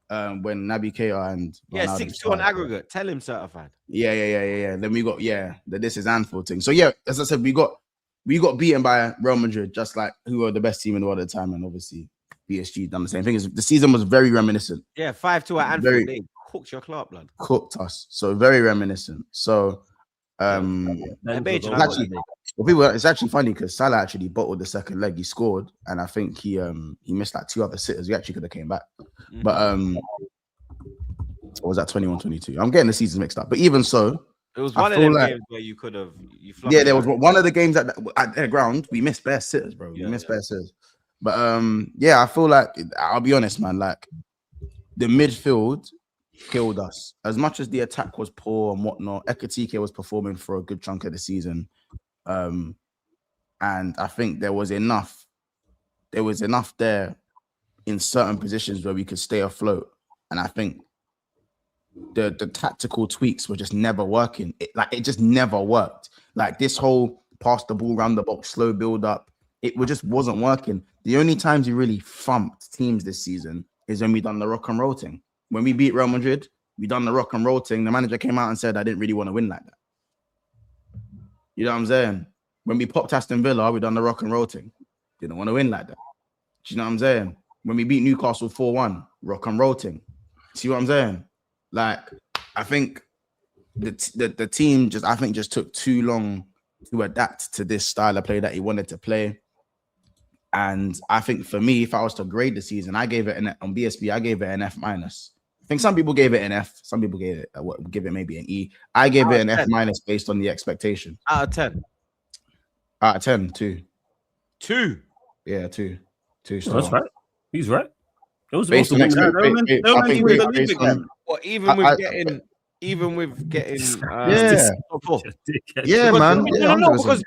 S4: When Naby Keita and
S1: 6-2 on aggregate. Tell him certified.
S4: Yeah. Then we got the this is Anfield thing. So yeah, as I said, we got beaten by Real Madrid, just like who were the best team in the world at the time, and obviously PSG done the same thing. The season was very reminiscent.
S1: Yeah, 5-2 at Anfield. They cooked your club, blood.
S4: Cooked us. So very reminiscent. So it's actually funny because Salah actually bottled the second leg. He scored, and I think he missed like 2 other sitters. He actually could have came back. But or was that 21-22? I'm getting the seasons mixed up. But even so,
S1: it was one of them games where you could have.
S4: There was one of the games at their ground. We missed bare sitters, bro. We missed bare sitters. But I feel like I'll be honest, man. Like the midfield killed us. As much as the attack was poor and whatnot, Ekitike was performing for a good chunk of the season, and I think there was enough there in certain positions where we could stay afloat. And I think the tactical tweaks were just never working. It just never worked. Like this whole pass the ball around the box, slow build up, it just wasn't working. The only times we really thumped teams this season is when we done the rock and roll thing. When we beat Real Madrid, we done the rock and roll thing. The manager came out and said, I didn't really want to win like that. You know what I'm saying? When we popped Aston Villa, we done the rock and roll thing. Didn't want to win like that. Do you know what I'm saying? When we beat Newcastle 4-1, rock and roll thing. See what I'm saying? Like, I think the team just took too long to adapt to this style of play that he wanted to play. And I think for me, if I was to grade the season, I gave it on BSB, I gave it an F-. I think some people gave it an F. Some people gave it maybe an E. I gave it an F- based on the expectation.
S1: Out of 10.
S4: Out of 10, 2.
S1: 2?
S4: Yeah, 2. 2.
S2: Oh, that's right. He's right. It was
S4: based on
S1: even with getting
S4: yeah, man.
S1: Because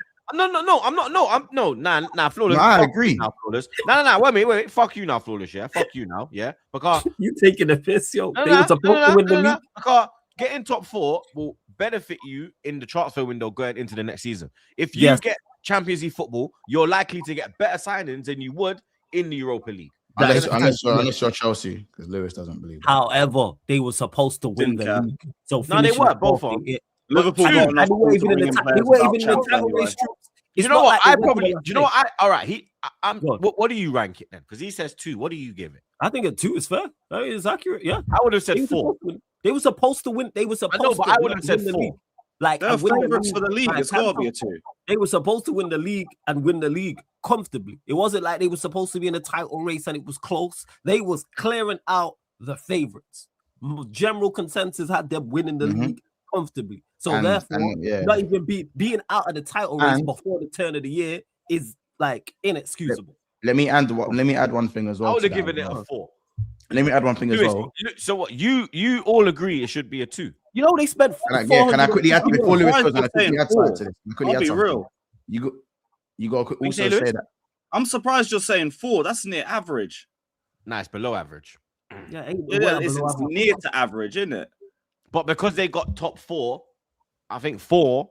S1: Flawless.
S4: I agree.
S1: Now, Flawless. No. Wait. Fuck you now, Flawless. Yeah, fuck you now. Yeah, because
S2: you taking the piss, yo. They were supposed to win the league.
S1: Because getting top 4 will benefit you in the transfer window going into the next season. If you get Champions League football, you're likely to get better signings than you would in the Europa League.
S4: Unless you're Chelsea, because Lewis doesn't believe that.
S2: However, they were supposed to win the league. So
S1: they were both of them.
S3: Liverpool
S2: they weren't even in the title race.
S1: You know what? All right. What do you rank it then? Because he says 2. What do you give it?
S2: I think a 2 is fair. That is accurate. Yeah,
S1: I would have said 4.
S2: They were supposed to win. They were supposed.
S1: But I would have said 4.
S2: Like
S3: they're favorites for the league. It's got to be a 2.
S2: They were supposed to win the league and win the league comfortably. It wasn't like they were supposed to be in a title race and it was close. They was clearing out the favorites. General consensus had them winning the league comfortably. So therefore, not even being out of the title race before the turn of the year is like inexcusable.
S4: Let me add one thing as well.
S1: I would have given it a 4.
S4: Let me add one thing as well.
S1: So what? You all agree it should be a 2.
S2: You know they spent.
S4: Can I quickly add before Lewis goes? Can I quickly add something to this?
S3: I'll be real.
S4: You got to also say that.
S3: I'm surprised you're saying 4. That's near average.
S1: Nah, it's below average.
S3: Yeah, it's near to average, isn't it?
S1: But because they got top 4, I think 4.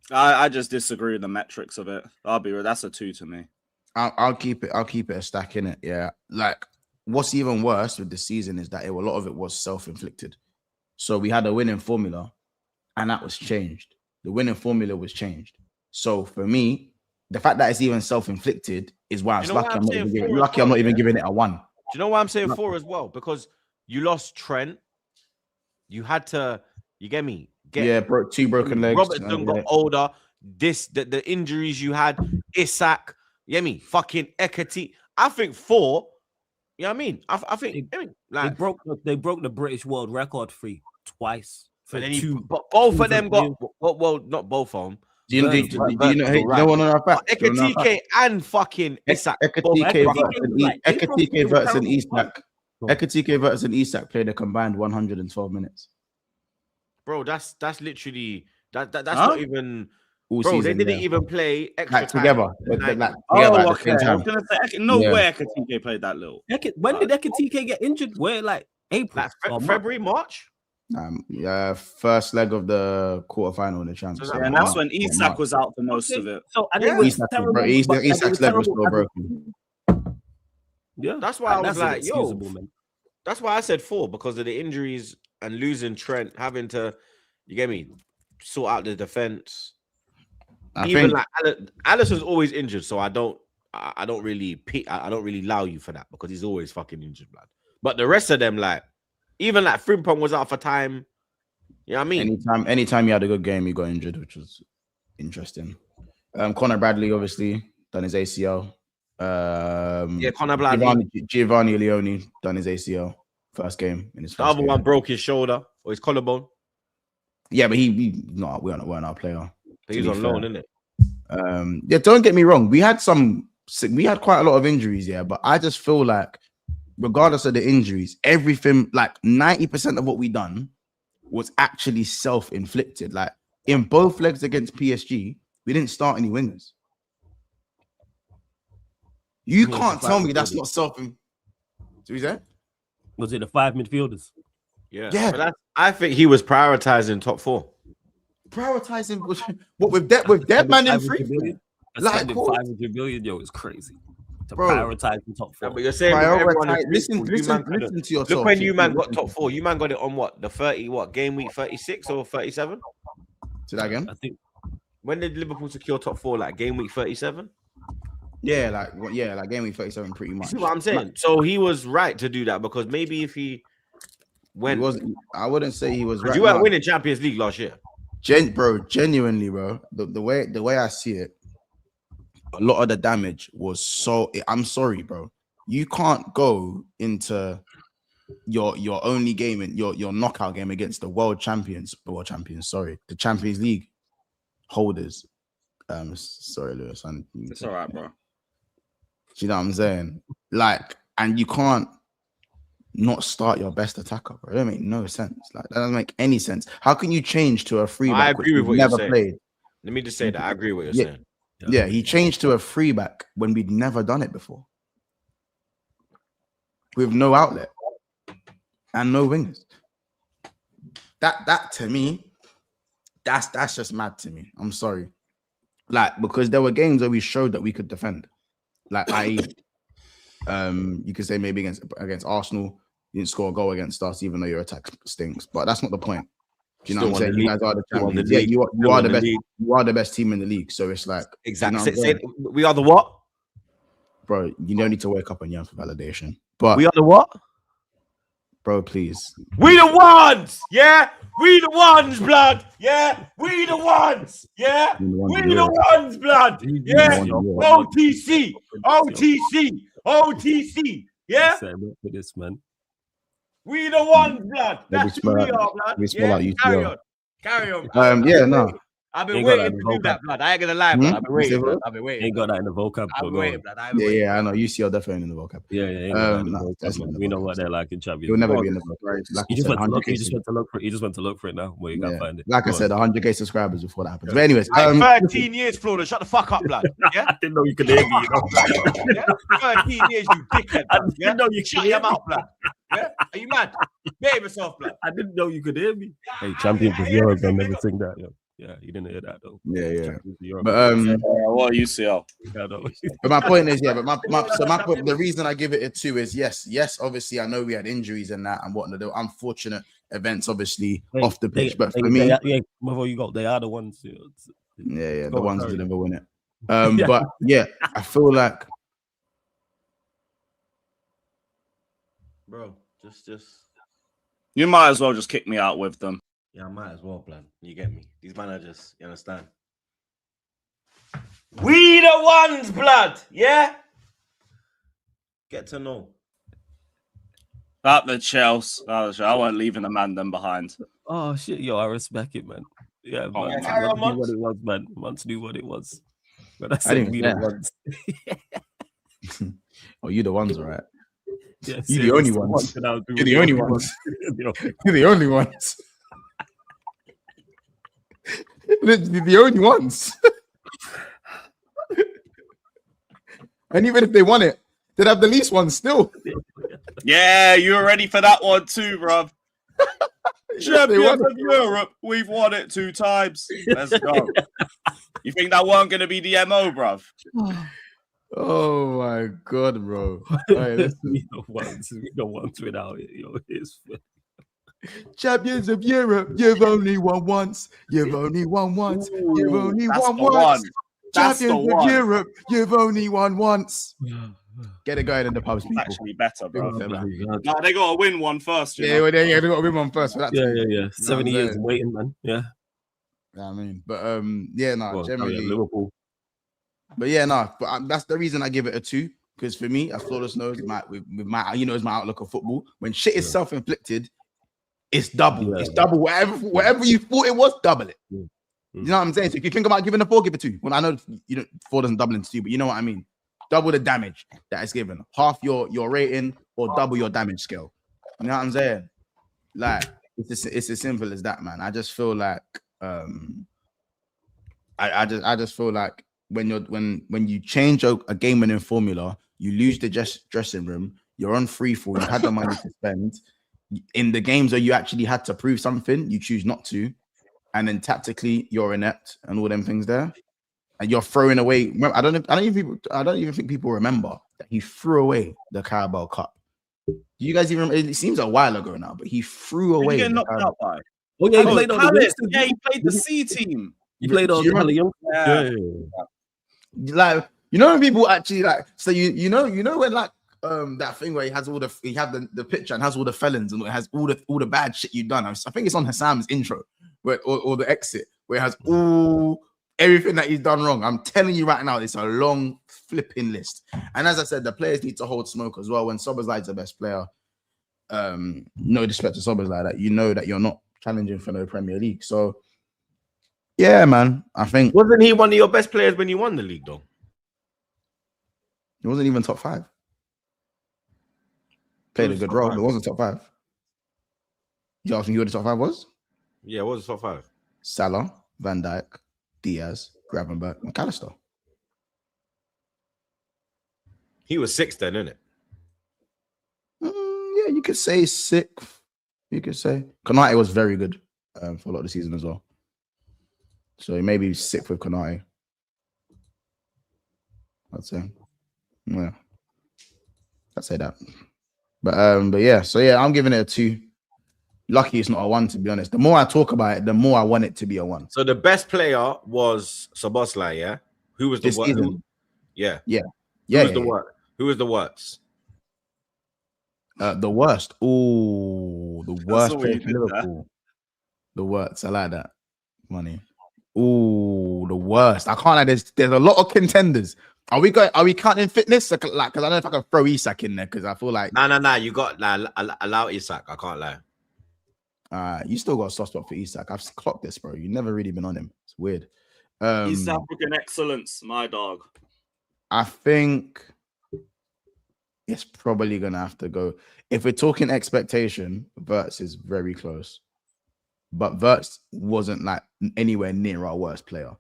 S3: I just disagree with the metrics of it. I'll be real. That's a 2 to me.
S4: I'll keep it a stack in it. Yeah, like what's even worse with the season is that a lot of it was self-inflicted. So we had a winning formula, and that was changed. The winning formula was changed. So for me, the fact that it's even self-inflicted is why I'm lucky. I'm not even giving it a 1.
S1: Do you know why I'm saying 4 as well? Because you lost Trent. You had to, you get me?
S4: 2 broken legs.
S1: Robertson got older. The injuries you had, Isak, you get me? Fucking Ekati. I think 4. You know what I mean? I think like
S2: they broke the British world record twice.
S1: But both of them got not both of them.
S4: Do you know one on our back?
S1: Ekatike and fucking Isak.
S4: Ekatike versus an Isak. Ekatike versus an Isak played a combined 112 minutes.
S1: Bro, that's literally that's
S3: Huh?
S1: not even.
S4: All
S1: Bro,
S4: season,
S1: they didn't even play extra
S4: like together.
S1: time.
S4: Like, together
S3: Oh,
S4: at the
S3: okay.
S4: same
S3: I
S4: time.
S3: was gonna say, no
S4: Yeah.
S3: way Ekatike played that little.
S2: When did Ekatike get injured? Where like April?
S1: Like
S2: or March?
S1: February, March.
S4: First leg of the quarterfinal in the Champions
S1: So
S4: League.
S3: Yeah, and that's when Isak was out for most of it.
S2: So and
S1: Yeah.
S2: it was
S4: Isak's
S2: terrible.
S4: bro,
S2: but- and it was
S4: Isak's leg was
S2: terrible
S4: still
S2: as a-
S4: broken.
S2: Yeah,
S1: That's why I was
S2: that's
S1: like, yo,
S2: inexcusable, man.
S1: that's why I said 4 because of the injuries and losing Trent, having to, you get me, sort out the defense. Even like Alisson's always injured, so I don't really allow you for that because he's always fucking injured, blood. But the rest of them, like even like Frimpong was out for time. You know what I mean?
S4: Anytime you had a good game, you got injured, which was interesting. Conor Bradley obviously done his ACL.
S1: Conor Bradley.
S4: Giovanni Leone done his ACL first game in his
S1: The
S4: first
S1: other
S4: game.
S1: one broke his shoulder or his collarbone.
S4: Yeah, but we weren't our player.
S1: But he was on loan, innit?
S4: Yeah, don't get me wrong. We had quite a lot of injuries, yeah, but I just feel like regardless of the injuries, everything, like 90% of what we done was actually self-inflicted. Like in both legs against PSG, we didn't start any wingers. You can't tell me that's not self-inflicted. So is that?
S2: Was it the 5 midfielders?
S1: Yeah. But I think he was prioritizing top 4.
S4: Prioritizing what with that man in free.
S2: Like
S4: Like,
S2: 500 million, yo, it's crazy. To
S4: Bro.
S2: prioritize the top 4.
S1: Yeah, but you're saying with everyone in
S4: Listen
S1: Liverpool,
S4: to yourself.
S1: look when you man got top 4. You man got it on what? The 30 game week 36 or 37?
S4: Say that again.
S2: I think
S1: When did Liverpool secure top 4? Like game week 37?
S4: Yeah, like game week 37 pretty
S1: You
S4: much.
S1: see what I'm saying? So he was right to do that because maybe if he went,
S4: I wouldn't say he was right.
S1: you weren't winning Champions League last year.
S4: Genuinely, bro. The way I see it, a lot of the damage was so. I'm sorry, bro. You can't go into your only game in your knockout game against the the Champions League holders. Sorry, Lewis.
S3: It's all right, bro.
S4: You know what I'm saying? Like, and you can't not start your best attacker, bro. It don't make no sense. Like, that doesn't make any sense. How can you change to a free back?
S1: I agree with what
S4: never
S1: you're saying.
S4: played?
S1: Let me just say that I agree with what
S4: Yeah.
S1: you're saying.
S4: Yeah, he changed to a free back when we'd never done it before. With no outlet and no wingers. That to me, that's just mad to me. I'm sorry. Like, because there were games where we showed that we could defend. Like you could say maybe against Arsenal, you didn't score a goal against us, even though your attack stinks. But that's not the point. Do you know what I'm saying? You guys are the champions. Yeah, you are the best. You are the best team in the league. So it's like
S1: Exactly.
S4: You know
S1: We are the what?
S4: bro, you don't need to wake up and yearn for validation. But
S1: We are the what?
S4: bro, please.
S1: We the ones, yeah. We the ones, blood, yeah. We the ones, yeah. We the ones, blood, yeah. OTC, yeah.
S2: for this, man.
S1: We the ones, blood.
S4: Maybe
S1: That's who
S4: spell
S1: we
S4: out-
S1: are, blood.
S4: maybe spell
S1: Yeah.
S4: out UCL.
S1: Carry on.
S4: Yeah, no.
S1: I've been
S2: Ain't got
S1: waiting
S2: that
S1: to do that, blood. I ain't gonna lie,
S4: Hmm?
S1: blood. I've been
S4: You say
S1: waiting.
S4: what?
S1: Blood. I've been waiting.
S2: Ain't got that in the vocab.
S1: I've
S2: but
S1: been
S2: go
S1: waiting,
S2: on.
S1: blood. I've been waiting.
S4: Yeah, I know. UCL definitely in the vocab.
S2: Yeah, ain't got that in the
S4: No,
S2: vocab,
S4: that's
S2: man.
S4: not
S2: We
S4: the
S2: know what
S4: vocab.
S2: they're like in Champions
S4: He'll never
S2: League.
S4: be in the vocab. Like
S2: He
S4: I
S2: just
S4: said,
S2: went to look.
S4: 100K
S2: He just went to look for it. He just went to look for it now. Where you can't
S4: yeah.
S2: find it.
S4: Like I
S2: Go on.
S4: said, 100K subscribers before that happens. But anyways,
S1: Like 13 years, Florida. Shut the fuck up, blood. Yeah.
S2: I didn't know you could hear me. You know?
S1: Yeah? 13 years, you dickhead.
S2: I
S1: Blood. Yeah?
S2: didn't know you
S1: Shut
S2: could
S1: your
S2: hear me.
S1: mouth, blood. Yeah? Are you mad? Behave yourself, blood.
S2: I didn't know you could hear me. Hey, Champions of Europe, I never sing that. Yo. Yeah, you didn't hear that though.
S4: yeah.
S2: Champions of Europe.
S4: But
S3: What UCL?
S2: I know.
S4: But my point is, yeah, but my point, the reason I give it a 2 is yes, obviously I know we had injuries and that and whatnot. There were unfortunate events, obviously, off the pitch. But for me,
S2: before you go, they are the ones.
S4: yeah,
S2: Go
S4: the
S2: on,
S4: ones
S2: carry
S4: who
S2: on.
S4: never win it.
S2: Yeah.
S4: But yeah, I feel like,
S1: Bro, just.
S3: You might as well just kick me out with them.
S1: Yeah, I might as well, blood. You get me? These managers, you understand? We the ones, blood. Yeah. Get to know.
S3: At the Chelsea. I wasn't leaving the man them behind.
S2: Oh shit, yo, I respect it, man. Yeah,
S3: Oh,
S2: Monts
S3: carry on,
S2: knew what
S3: Monts.
S2: it was, man. Monts knew what it was. When I
S4: I
S2: said
S4: didn't
S2: we
S4: even
S2: the
S4: say
S2: ones.
S4: Oh, you the ones, right?
S2: Yeah,
S4: You the only ones. You're the only ones. You're the only ones. The only ones. And even if they won it, they'd have the least ones still.
S3: Yeah, you were ready for that one too, bruv. Champions
S4: won
S3: of Europe, we've won it 2 times. Let's go. You think that weren't going to be the MO, bruv?
S4: Oh my god, bro. Alright, listen.
S2: We don't want without it. Yo, it's
S4: Champions of Europe, you've only won once. You've only won once. You've only
S3: That's
S4: won
S3: the
S4: once.
S3: one. That's the
S4: Champions of
S3: one.
S4: Europe, you've only won once. Get it going in the pubs,
S3: It's
S4: people.
S3: actually better, bro.
S4: Big up, man.
S3: No, they got to win one first. You
S4: Yeah,
S3: know?
S4: well, they got to win one first. For that
S2: yeah,
S4: team.
S2: yeah, yeah. 70
S4: I'm
S2: years
S4: saying?
S2: waiting, man. Yeah.
S4: Yeah, I mean, but yeah, no,
S2: Well,
S4: generally,
S2: Liverpool.
S4: but yeah, no, but that's the reason I give it a 2. Because for me, as Flawless knows, with my, is my outlook of football. When shit is self-inflicted, it's double.
S2: Yeah.
S4: It's double. Whatever you thought it was, double it.
S2: Mm.
S4: You know what I'm saying? So if you think about giving a 4, give it 2. Well, I know 4 doesn't double into 2, but you know what I mean. Double the damage that is given. Half your rating or double your damage scale. You know what I'm saying? Like it's as simple as that, man. I just feel like I just feel like when you change a game-winning formula, you lose the dressing room. You're on free fall. You had the money to spend. In the games where you actually had to prove something, you choose not to, and then tactically you're inept and all them things there, and you're throwing away. I don't even think people remember that he threw away the Carabao Cup. Do you guys even? It seems a while ago now, but he threw
S3: Did
S4: away.
S3: he get knocked out by?
S2: Oh, yeah, he
S3: Oh,
S2: played on the
S3: Palace.
S2: Youngsters.
S3: Yeah, he played the C team.
S2: He played on
S4: Do you
S2: the Young.
S3: Yeah.
S4: Like when people actually like, so you know when like that thing where he has the picture and has all the felons and it has all the bad shit you've done. I think it's on Hassam's intro or the exit where it has everything that he's done wrong. I'm telling you right now, it's a long flipping list. And as I said, the players need to hold smoke as well. When Szoboszlai's the best player, no disrespect to Szoboszlai, that you know that you're not challenging for no Premier League. So yeah, man, I think
S1: Wasn't he one of your best players when you won the league, though?
S4: it wasn't even top 5. Played a good role. It wasn't top 5. You asked me who the top 5 was?
S1: Yeah, what was the top 5?
S4: Salah, Van Dijk, Diaz, Gravenberch, McAllister.
S1: He was 6th then, innit?
S4: Yeah, you could say 6th. You could say Konate was very good for a lot of the season as well. So maybe 6th with Konate. I'd say. Yeah. I'd say that. But yeah, so yeah, I'm giving it a 2. Lucky it's not a 1, to be honest. The more I talk about it, the more I want it to be a 1.
S1: So the best player was Szoboszlai, yeah? Who was the
S4: This
S1: worst?
S4: season?
S1: Yeah.
S4: Who
S1: was the worst?
S4: The worst. Oh, the worst
S3: the way
S4: player
S3: you
S4: for
S3: did that.
S4: Liverpool. The worst. I like that. Money. Oh, the worst. I can't like there's a lot of contenders. Are we counting fitness? Like, because I don't know if I can throw Isak in there because I feel like
S1: Nah. You got allow Isak. I can't lie.
S4: you still got a soft spot for Isak. I've clocked this, bro. You've never really been on him. It's weird.
S3: East African excellence, my dog.
S4: I think it's probably gonna have to go. If we're talking expectation, Wirtz is very close, but Wirtz wasn't like anywhere near our worst player.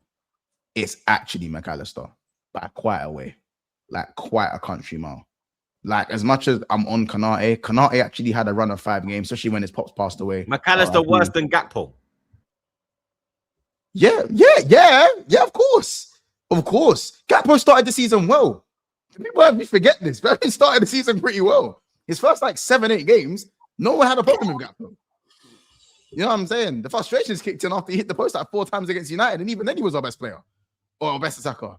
S4: It's actually McAllister by quite a way, like quite a country mile. Like as much as I'm on Konate actually had a run of 5 games, especially when his pops passed away.
S1: McAllister worse than Gakpo.
S4: Yeah, of course. Gakpo started the season well. People have me forget this, but he started the season pretty well. His first like 7-8 games, no one had a problem with Gakpo. You know what I'm saying? The frustrations kicked in after he hit the post like 4 times against United, and even then he was our best player or our best attacker.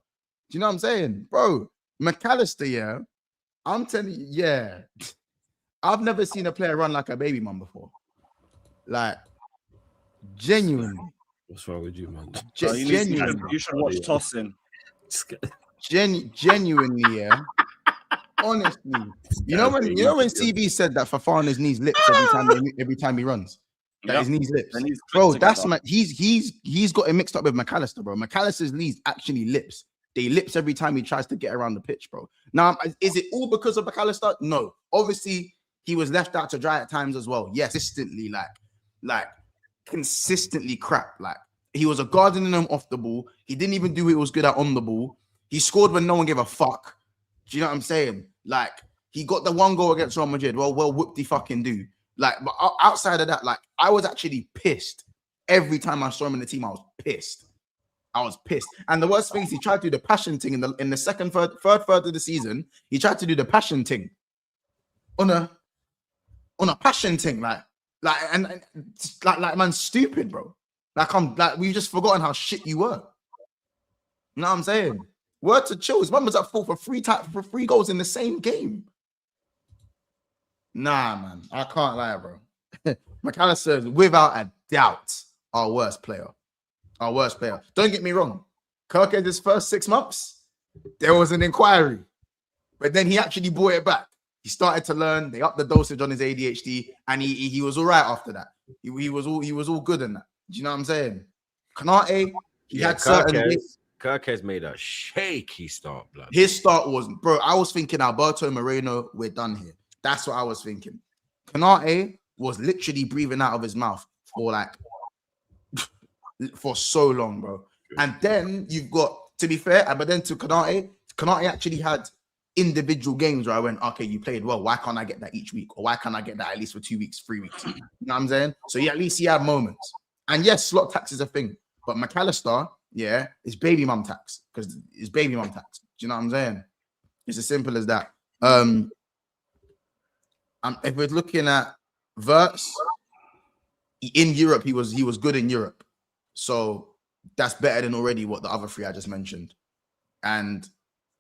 S4: Do you know what I'm saying? Bro, McAllister, yeah. I'm telling you, yeah. I've never seen a player run like a baby man before. Like, genuinely.
S2: What's wrong with you, man?
S3: You should watch Tossing.
S4: Genuinely, yeah. Honestly, you know when CB said that Fafana's knees lips every time he runs. That his knees lips.
S3: Their knees
S4: Bro,
S3: click
S4: that's
S3: together.
S4: he's got it mixed up with McAllister, bro. McAllister's knees actually lips. They lips every time he tries to get around the pitch, bro. Now, is it all because of McAllister? No. Obviously, he was left out to dry at times as well. Yes, consistently crap. Like, he was a gardening him off the ball. He didn't even do what he was good at on the ball. He scored when no one gave a fuck. Do you know what I'm saying? Like, he got the one goal against Real Madrid. Well, whoop-de fucking do. Like, but outside of that, like, I was actually pissed. Every time I saw him in the team, I was pissed. And the worst thing is he tried to do the passion thing in the third of the season. He tried to do the passion thing on a passion thing, like man, stupid, bro. We've just forgotten how shit you were. You know what I'm saying? Word to chill. His man was at fault for three goals in the same game. Nah, man, I can't lie, bro. McAllister is without a doubt our worst player. Don't get me wrong. Kirkhead's first 6 months, there was an inquiry, but then he actually brought it back. He started to learn. They upped the dosage on his ADHD, and he was all right after that. He was all good in that. Do you know what I'm saying? Konate, he had certain.
S1: Kirkhead's made a shaky start, blood.
S4: His start was, bro. I was thinking Alberto Moreno, we're done here. That's what I was thinking. Konate was literally breathing out of his mouth for so long, bro. And then you've got, to be fair, but then to Konate actually had individual games where I went, okay, you played well. Why can't I get that each week? Or why can't I get that at least for 2 weeks, 3 weeks? You know what I'm saying? So at least he had moments. And yes, slot tax is a thing. But McAllister, yeah, it's baby mum tax. Because it's baby mum tax. Do you know what I'm saying? It's as simple as that. If we're looking at Verts, in Europe, he was good in Europe. So that's better than already what the other three I just mentioned. And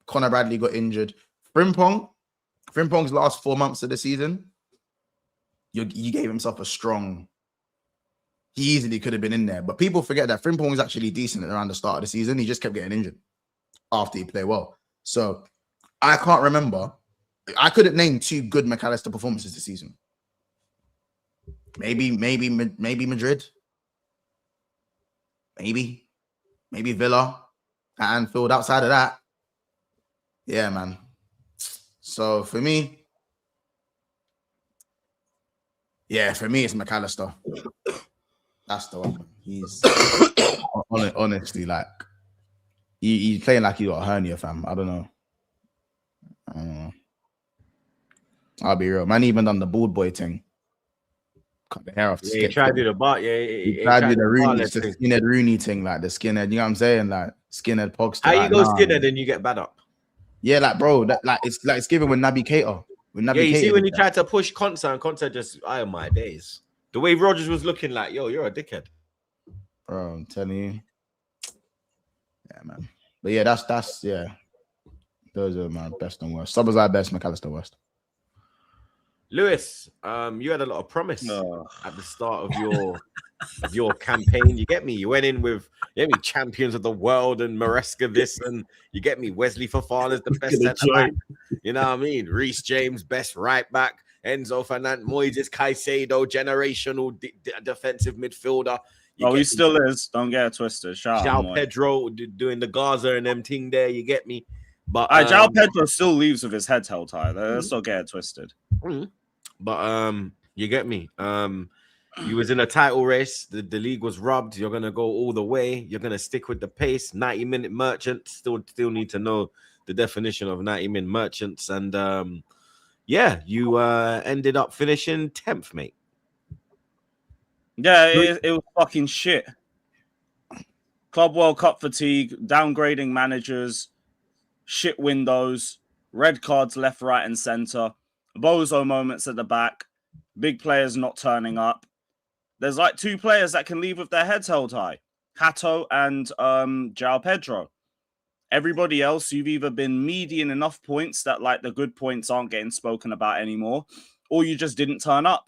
S4: Conor Bradley got injured. Frimpong's last 4 months of the season, you gave himself a strong. He easily could have been in there, but people forget that Frimpong was actually decent around the start of the season. He just kept getting injured after he played well. So I can't remember. I couldn't name 2 good McAllister performances this season. Maybe Madrid. Maybe Villa at Anfield. Outside of that, yeah, man. So for me, it's McAllister. That's the one. He's honestly like he's playing like he got a hernia, fam. I don't know. I'll be real. Man, even done the bald boy thing. Cut the hair off.
S1: Yeah, he tried to do the bar. Yeah,
S4: he tried to do the Rooney, the skinhead Rooney thing, like the skinhead. You know what I'm saying? Like skinhead pogs.
S1: How you go skinhead and you get bad up?
S4: Yeah, like bro, it's given with Naby Keita.
S1: You see when he tried to push Konsa just, oh my days. The way Rodgers was looking like, yo, you're a dickhead.
S4: Bro, I'm telling you. Yeah, man. But yeah, that's yeah. Those are my best and worst. Szoboszlai best, McAllister worst.
S1: Lewis, you had a lot of promise at the start of your campaign. You get me? You went in with champions of the world and Maresca this, and you get me Wesley Fofana's the best centre back. You know what I mean? Reece James, best right back. Enzo Fernandez, Moises Caicedo, generational defensive midfielder.
S3: He still is. Don't get it twisted.
S1: João Pedro doing the Gaza and them thing there. You get me? But
S3: João Pedro still leaves with his head held high. Let's not get it twisted.
S1: But you get me. You was in a title race. The league was robbed. You're gonna go all the way. You're gonna stick with the pace. 90-minute merchant. Still need to know the definition of 90-minute merchants. And you ended up finishing 10th, mate.
S3: Yeah, it was fucking shit. Club World Cup fatigue, downgrading managers, shit windows, red cards left, right, and center, bozo moments at the back, big players not turning up. There's like 2 players that can leave with their heads held high, Hato and João Pedro. Everybody else, you've either been median enough points that like the good points aren't getting spoken about anymore, or you just didn't turn up.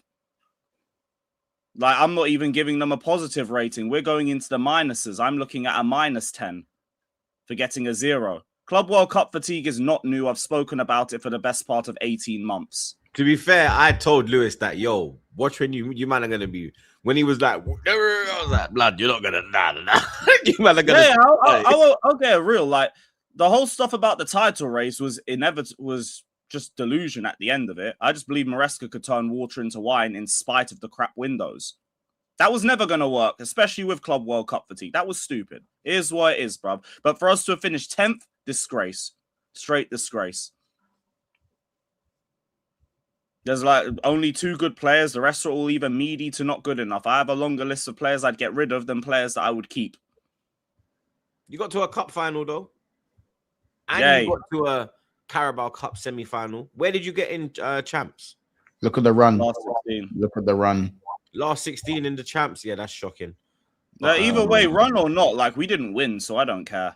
S3: Like, I'm not even giving them a positive rating. We're going into the minuses. I'm looking at a -10 for getting a 0. Club World Cup fatigue is not new. I've spoken about it for the best part of 18 months.
S1: To be fair, I told Lewis that, yo, watch when you man are gonna be when he was like, I was like, blood, you're not gonna nah. You man are gonna
S3: I'll get it real. Like the whole stuff about the title race was just delusion at the end of it. I just believe Maresca could turn water into wine in spite of the crap windows. That was never going to work, especially with Club World Cup fatigue. That was stupid. It is what it is, bruv. But for us to have finished 10th, disgrace. Straight disgrace. There's like only 2 good players. The rest are all either meaty to not good enough. I have a longer list of players I'd get rid of than players that I would keep.
S1: You got to a cup final, though. And
S3: Yay.
S1: you got to a Carabao Cup semi-final. Where did you get in champs?
S4: Look at the run.
S3: Last 16.
S4: Look at the run.
S1: Last 16 in the champs. Yeah, that's shocking. But,
S3: Either way, run or not, like we didn't win, so I don't care.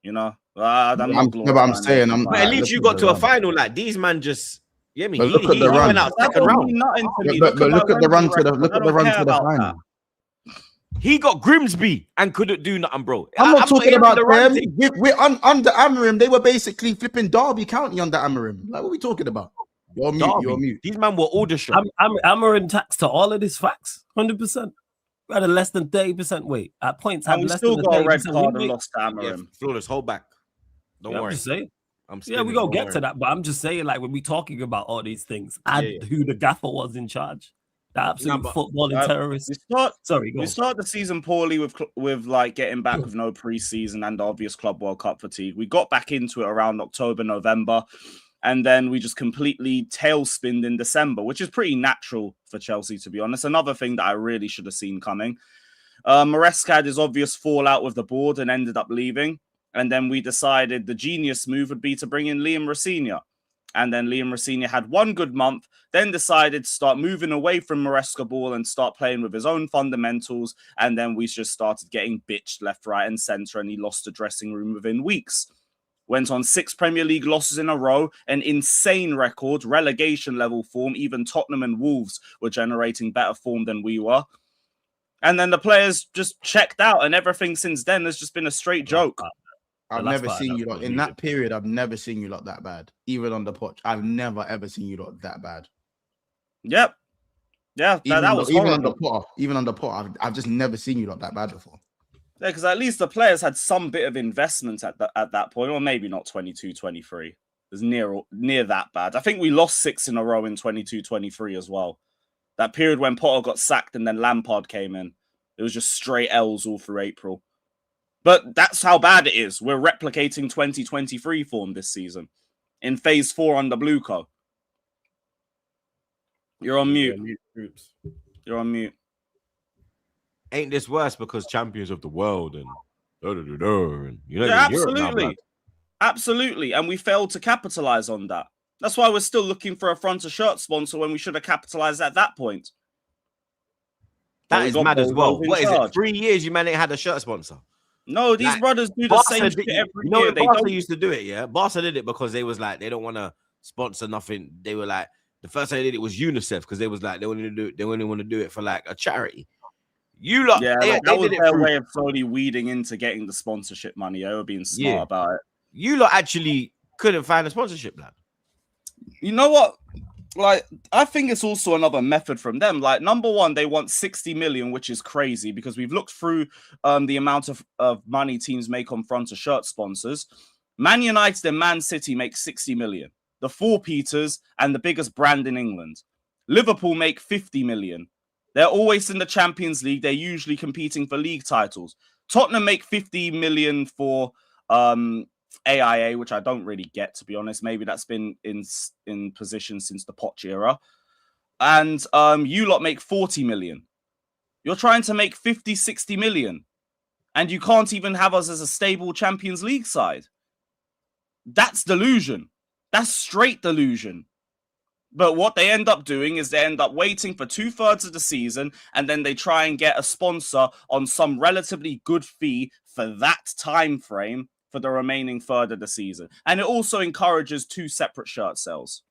S3: You know, I'm
S4: saying,
S1: but at least you got to a final. Like these man just, yeah, me.
S4: Look at the run.
S1: Went out second round.
S4: But look at the run to the final.
S1: He got Grimsby and couldn't do nothing, bro.
S4: I'm not talking about them.
S1: Run
S4: We're under Amorim. They were basically flipping Derby County under Amorim. Like, what are we talking about? You're mute.
S1: These men were order shot.
S2: Amorim taxed to all of these facts, 100%. We had a less than 30% weight at points.
S3: And we
S2: less
S3: still
S2: than
S3: got a red
S2: 30%
S3: card
S2: win
S3: and
S2: rate.
S3: lost to Amorim.
S1: Yeah, flawless, hold back. Don't worry.
S2: I'm just saying.
S1: Yeah,
S2: we gonna get to that, but I'm just saying, like when we talking about all these things, and who the gaffer was in charge, the absolute footballing terrorist.
S3: We start the season poorly with like getting back with no preseason and obvious Club World Cup fatigue. We got back into it around October, November, and then we just completely tailspinned in December, which is pretty natural for Chelsea, to be honest. Another thing that I really should have seen coming. Maresca had his obvious fallout with the board and ended up leaving. And then we decided the genius move would be to bring in Liam Rosenior. And then Liam Rosenior had 1 good month, then decided to start moving away from Maresca ball and start playing with his own fundamentals. And then we just started getting bitched left, right, and centre, and he lost the dressing room within weeks. Went on 6 Premier League losses in a row, an insane record, relegation level form. Even Tottenham and Wolves were generating better form than we were. And then the players just checked out, and everything since then has just been a straight joke.
S4: I've never seen you lot in that period. I've never seen you lot that bad. Even on the pitch, I've never ever seen you lot that bad.
S3: Yep. Yeah, that was horrible.
S4: Even on the pot, I've just never seen you lot that bad before.
S3: Yeah, because at least the players had some bit of investment at that point, or maybe not 22-23. It was near that bad. I think we lost 6 in a row in 22-23 as well. That period when Potter got sacked and then Lampard came in, it was just straight L's all through April. But that's how bad it is. We're replicating 2023 form this season in phase 4 under Blueco. You're on mute. You're on mute.
S1: Ain't this worse because champions of the world and you know,
S3: absolutely. Absolutely. And we failed to capitalize on that. That's why we're still looking for a front of shirt sponsor when we should have capitalized at that point.
S1: That is mad as well. What is it? 3 years you man ain't had a shirt sponsor.
S3: No, these brothers do the same shit every year.
S1: Barca used to do it, yeah. Barca did it because they was like they don't want to sponsor nothing. They were like the first time they did it was UNICEF because they was like they only want to do it for like a charity. You lot,
S3: yeah, that was their way of slowly weeding into getting the sponsorship money. They were being smart about it.
S1: You lot actually couldn't find a sponsorship, lad.
S3: You know what? Like, I think it's also another method from them. Like, number one, they want 60 million, which is crazy because we've looked through the amount of money teams make on front of shirt sponsors. Man United and Man City make 60 million. The 4 Peters and the biggest brand in England. Liverpool make 50 million. They're always in the Champions League. They're usually competing for league titles. Tottenham make 50 million for AIA, which I don't really get, to be honest. Maybe that's been in position since the Poch era. And you lot make 40 million. You're trying to make 50, 60 million. And you can't even have us as a stable Champions League side. That's delusion. That's straight delusion. But what they end up doing is they end up waiting for 2/3 of the season, and then they try and get a sponsor on some relatively good fee for that time frame for the remaining third of the season. And it also encourages 2 separate shirt sales.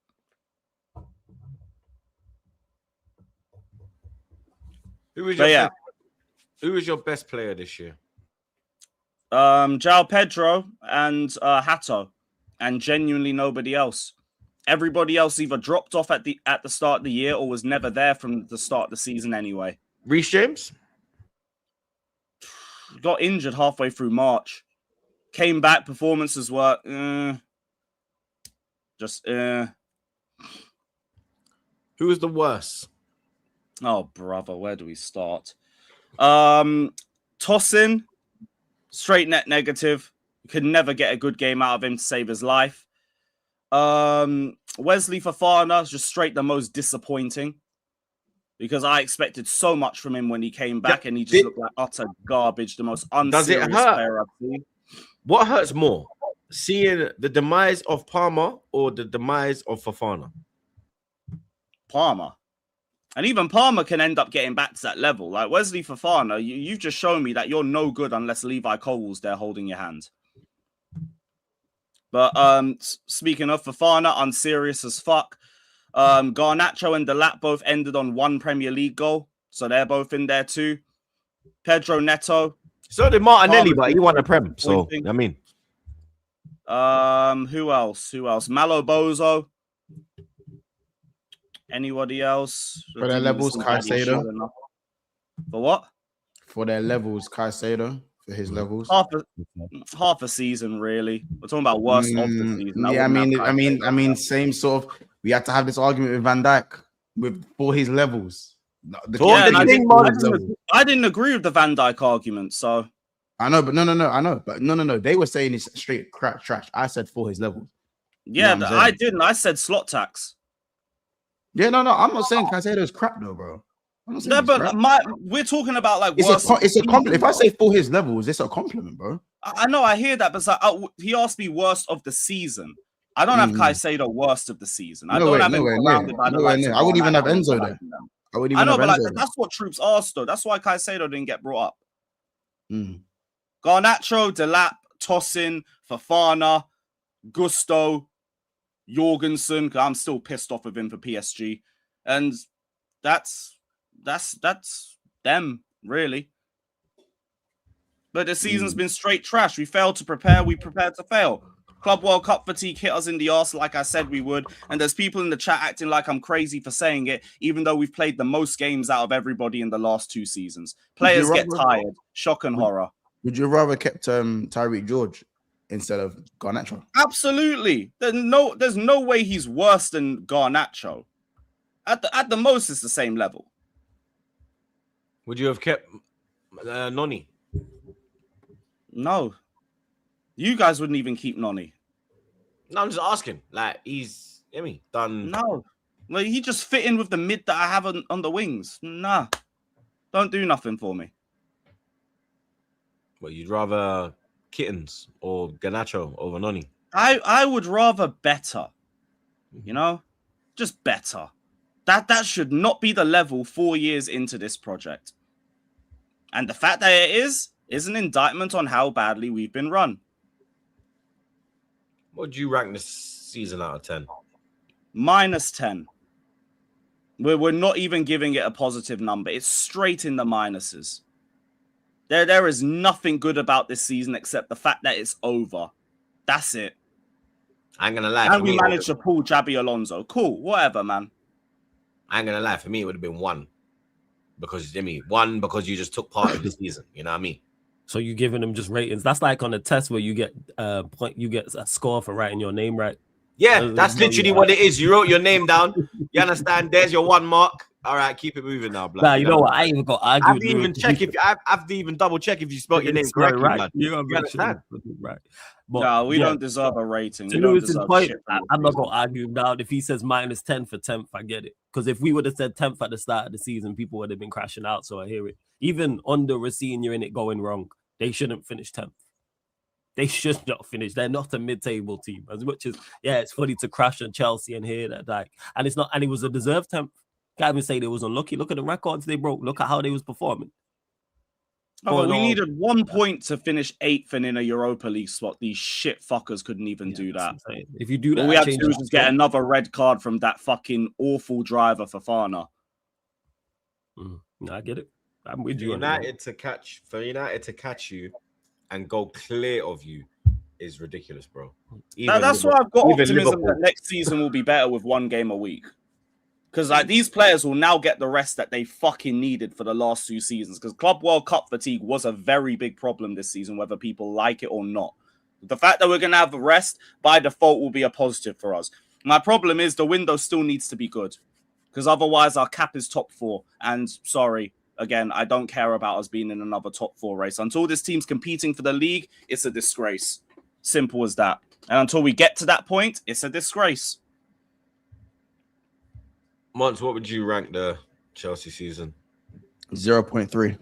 S1: Who was your best player this year?
S3: João Pedro and Hato, and genuinely nobody else. Everybody else either dropped off at the start of the year or was never there from the start of the season anyway.
S1: Reece James?
S3: Got injured halfway through March. Came back, performances were
S1: Who was the worst?
S3: Oh, brother, where do we start? Tosin, straight net negative. Could never get a good game out of him to save his life. Wesley Fofana is just straight the most disappointing because I expected so much from him when he came back, and he just looked like utter garbage. The most unserious player I've seen.
S1: What hurts more, seeing the demise of Palmer or the demise of Fofana?
S3: Palmer. And even Palmer can end up getting back to that level. Like Wesley Fofana, you've just shown me that you're no good unless Levi Cole's there holding your hand. But speaking of Fofana, unserious as fuck. Garnacho and Delap both ended on 1 Premier League goal, so they're both in there too. Pedro Neto.
S1: So did Martinelli, but he won a Prem. So I mean,
S3: who else? Malo Bozo. Anybody else?
S4: For their levels, Caicedo.
S3: For what?
S4: For their levels, Caicedo. For his levels,
S3: half a season, really. We're talking about worst of the season.
S4: Yeah, I mean, same sort of. We had to have this argument with Van Dijk for his levels.
S3: I didn't agree with the Van Dijk argument, so
S4: I know, but no. They were saying it's straight crap trash. I said for his levels.
S3: Yeah, I didn't. I said slot tax.
S4: Yeah, no. I'm not saying Caicedo is crap though, bro.
S3: No, but we're talking about like
S4: it's a compliment. If I say for his levels, it's a compliment, bro.
S3: I know, I hear that, but like, he asked me worst of the season. I don't have Caicedo worst of the season. I don't have him surrounded by the likes of
S4: I wouldn't even have Enzo there.
S3: I know, but like, that's what Troopz asked though. That's why Caicedo didn't get brought up. Garnacho, Delap, Tosin, Fofana, Gusto, Jorgensen. I'm still pissed off with him for PSG, and that's them, really. But the season's been straight trash. We failed to prepare. We prepared to fail. Club World Cup fatigue hit us in the arse like I said we would. And there's people in the chat acting like I'm crazy for saying it, even though we've played the most games out of everybody in the last 2 seasons. Players get tired. Shock and horror.
S4: Would you rather kept Tyreek George instead of Garnacho?
S3: Absolutely. There's no way he's worse than Garnacho. At the most, it's the same level.
S1: Would you have kept Noni?
S3: No. You guys wouldn't even keep Noni.
S1: No, I'm just asking. Like, he's done.
S3: No. Like, he just fit in with the mid that I have on the wings. Nah. Don't do nothing for me.
S1: Well, you'd rather Kittens or Garnacho over Noni?
S3: I would rather better. You know? Just better. That should not be the level 4 years into this project. And the fact that it is an indictment on how badly we've been run.
S1: What would you rank this season out of 10?
S3: -10. We're not even giving it a positive number. It's straight in the minuses. There is nothing good about this season except the fact that it's over. That's it.
S1: I ain't gonna lie.
S3: And we managed to pull Jabi Alonso. Cool, whatever, man.
S1: I ain't gonna lie. For me, it would have been 1. Because you just took part of the season. You know what I mean?
S2: So you giving them just ratings? That's like on a test where you get a score for writing your name right.
S1: Yeah, that's literally what it is. You wrote your name down. You understand? There's your 1 mark. All right, keep it moving now, blood.
S2: Nah, you know what? I ain't even got argued.
S1: I have to even double check if you spelled your name correctly.
S2: Right.
S1: Blood.
S2: You understand? Right. But,
S3: no, we don't deserve a rating.
S2: I'm not gonna argue now. If he says -10 for 10th, I get it. Because if we would have said 10th at the start of the season, people would have been crashing out. So I hear it. Even under Racine, you're in it going wrong. They shouldn't finish 10th. They should not finish. They're not a mid-table team. As much as it's funny to crash on Chelsea and hear that, like, and it's not. And it was a deserved 10th. Can't even say they was unlucky. Look at the records they broke. Look at how they was performing.
S3: Oh, but we needed 1 point to finish 8th and in a Europa League spot. These shit fuckers couldn't even do that.
S2: If you do that,
S3: all we had to do was just get another red card from that fucking awful driver for Fofana.
S2: I get it. I'm with you.
S1: For United to catch you and go clear of you is ridiculous, bro.
S3: That's why I've got
S1: even
S3: optimism
S1: Liverpool.
S3: that next season will be better with 1 game a week. Because like these players will now get the rest that they fucking needed for the last 2 seasons. Because Club World Cup fatigue was a very big problem this season, whether people like it or not. The fact that we're going to have a rest by default will be a positive for us. My problem is the window still needs to be good. Because otherwise our cap is top 4. And sorry, again, I don't care about us being in another top 4 race. Until this team's competing for the league, it's a disgrace. Simple as that. And until we get to that point, it's a disgrace.
S1: Months, what would you rank the Chelsea season?
S4: 0.3.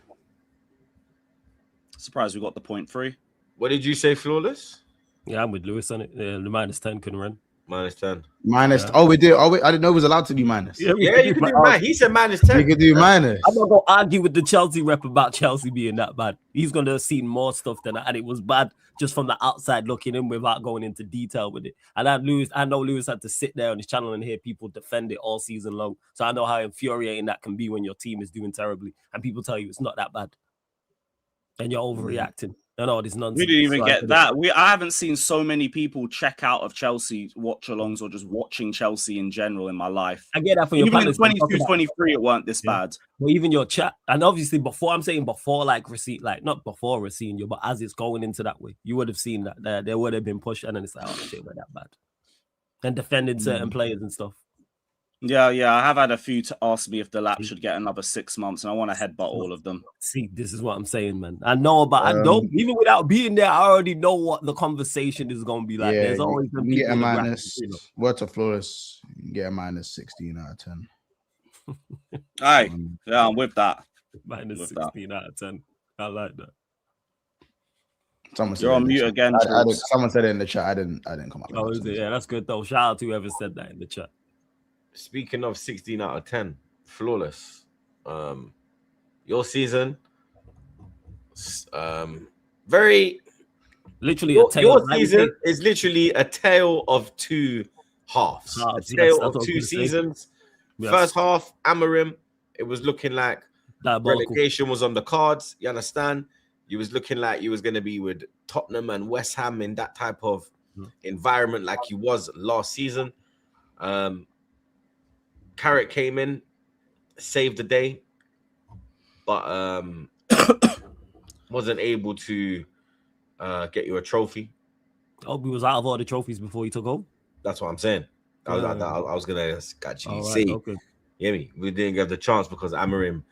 S3: Surprised we got the 0.3.
S1: What did you say, Flawless?
S2: Yeah, I'm with Lewis on it. The -10 couldn't run.
S1: -10.
S4: Minus.
S2: Yeah.
S4: Oh, we did. Oh, I didn't know it was allowed to be minus.
S1: Yeah, you can do minus. He said -10.
S4: We could do minus.
S2: I'm not gonna argue with the Chelsea rep about Chelsea being that bad. He's gonna have seen more stuff than that, and it was bad just from the outside looking in without going into detail with it. And I know Lewis had to sit there on his channel and hear people defend it all season long. So I know how infuriating that can be when your team is doing terribly and people tell you it's not that bad, and you're overreacting. And all this nonsense.
S3: We didn't even get that. I haven't seen so many people check out of Chelsea watch-alongs or just watching Chelsea in general in my life.
S2: I get that from your
S3: Even in
S2: panelists.
S3: 22-23, it weren't this bad.
S2: Well, even your chat, and obviously before like receipt, like not before receiving you, but as it's going into that way, you would have seen that there would have been pushed, and then it's like, oh shit, we're that bad, and defending certain players and stuff.
S3: Yeah. I have had a few to ask me if the lap should get another 6 months, and I want to headbutt all of them.
S2: See, this is what I'm saying, man. I know about. I know even without being there, I already know what the conversation is going to be like.
S4: Yeah,
S2: There's always
S4: you get a minus. Word to Flawless, you get a -16 out of 10.
S3: Aye, yeah, I'm with that.
S2: -16 out of 10. I like that.
S4: Someone
S3: You're on mute again.
S4: Someone said it in the chat. I didn't come up.
S2: Oh, is it? Yeah, that's good though. Shout out to whoever said that in the chat.
S1: Speaking of 16 out of 10, Flawless. Your season, very
S2: literally
S1: your
S2: season
S1: is literally a tale of 2 halves. A tale of 2 seasons.
S2: Yes.
S1: First half, Amorim, it was looking like
S2: Diabolical.
S1: relegation was on the cards. You understand? You was looking like you was going to be with Tottenham and West Ham in that type of environment like you was last season. Carrick came in, saved the day, but wasn't able to get you a trophy.
S2: Oh, he was out of all the trophies before he took over.
S1: That's what I'm saying. I was gonna actually
S2: Right,
S1: say,
S2: okay.
S1: yeah, we didn't get the chance because Amorim,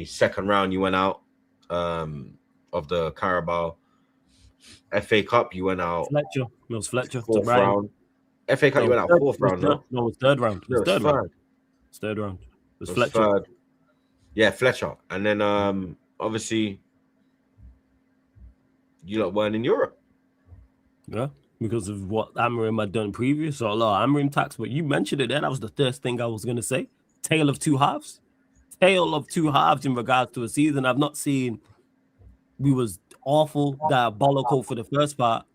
S1: second round you went out of the Carabao. FA Cup you went out.
S2: Fletcher. It was Fletcher.
S1: Fourth round. FA Cup you went out fourth round.
S2: No, it was third round. It was third round. It's third round. It was Fletcher.
S1: Third. Yeah, Fletcher. And then obviously you lot weren't in Europe.
S2: Yeah, because of what Amorim had done previous. So a lot of Amorim tax, but you mentioned it there. That was the first thing I was gonna say. Tale of 2 halves. Tale of 2 halves in regards to a season. I've not seen we was awful, diabolical for the first part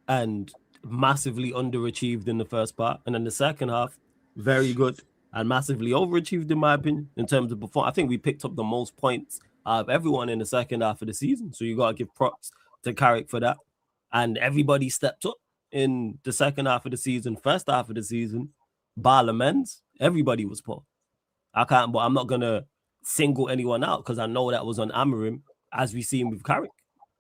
S2: and massively underachieved in the first part. And then the second half, very good and massively overachieved, in my opinion, in terms of performance. I think we picked up the most points out of everyone in the second half of the season. So you got to give props to Carrick for that. And everybody stepped up in the second half of the season. First half of the season, bar Lamens, everybody was poor. But I'm not going to single anyone out because I know that was on Amorim, as we've seen with Carrick.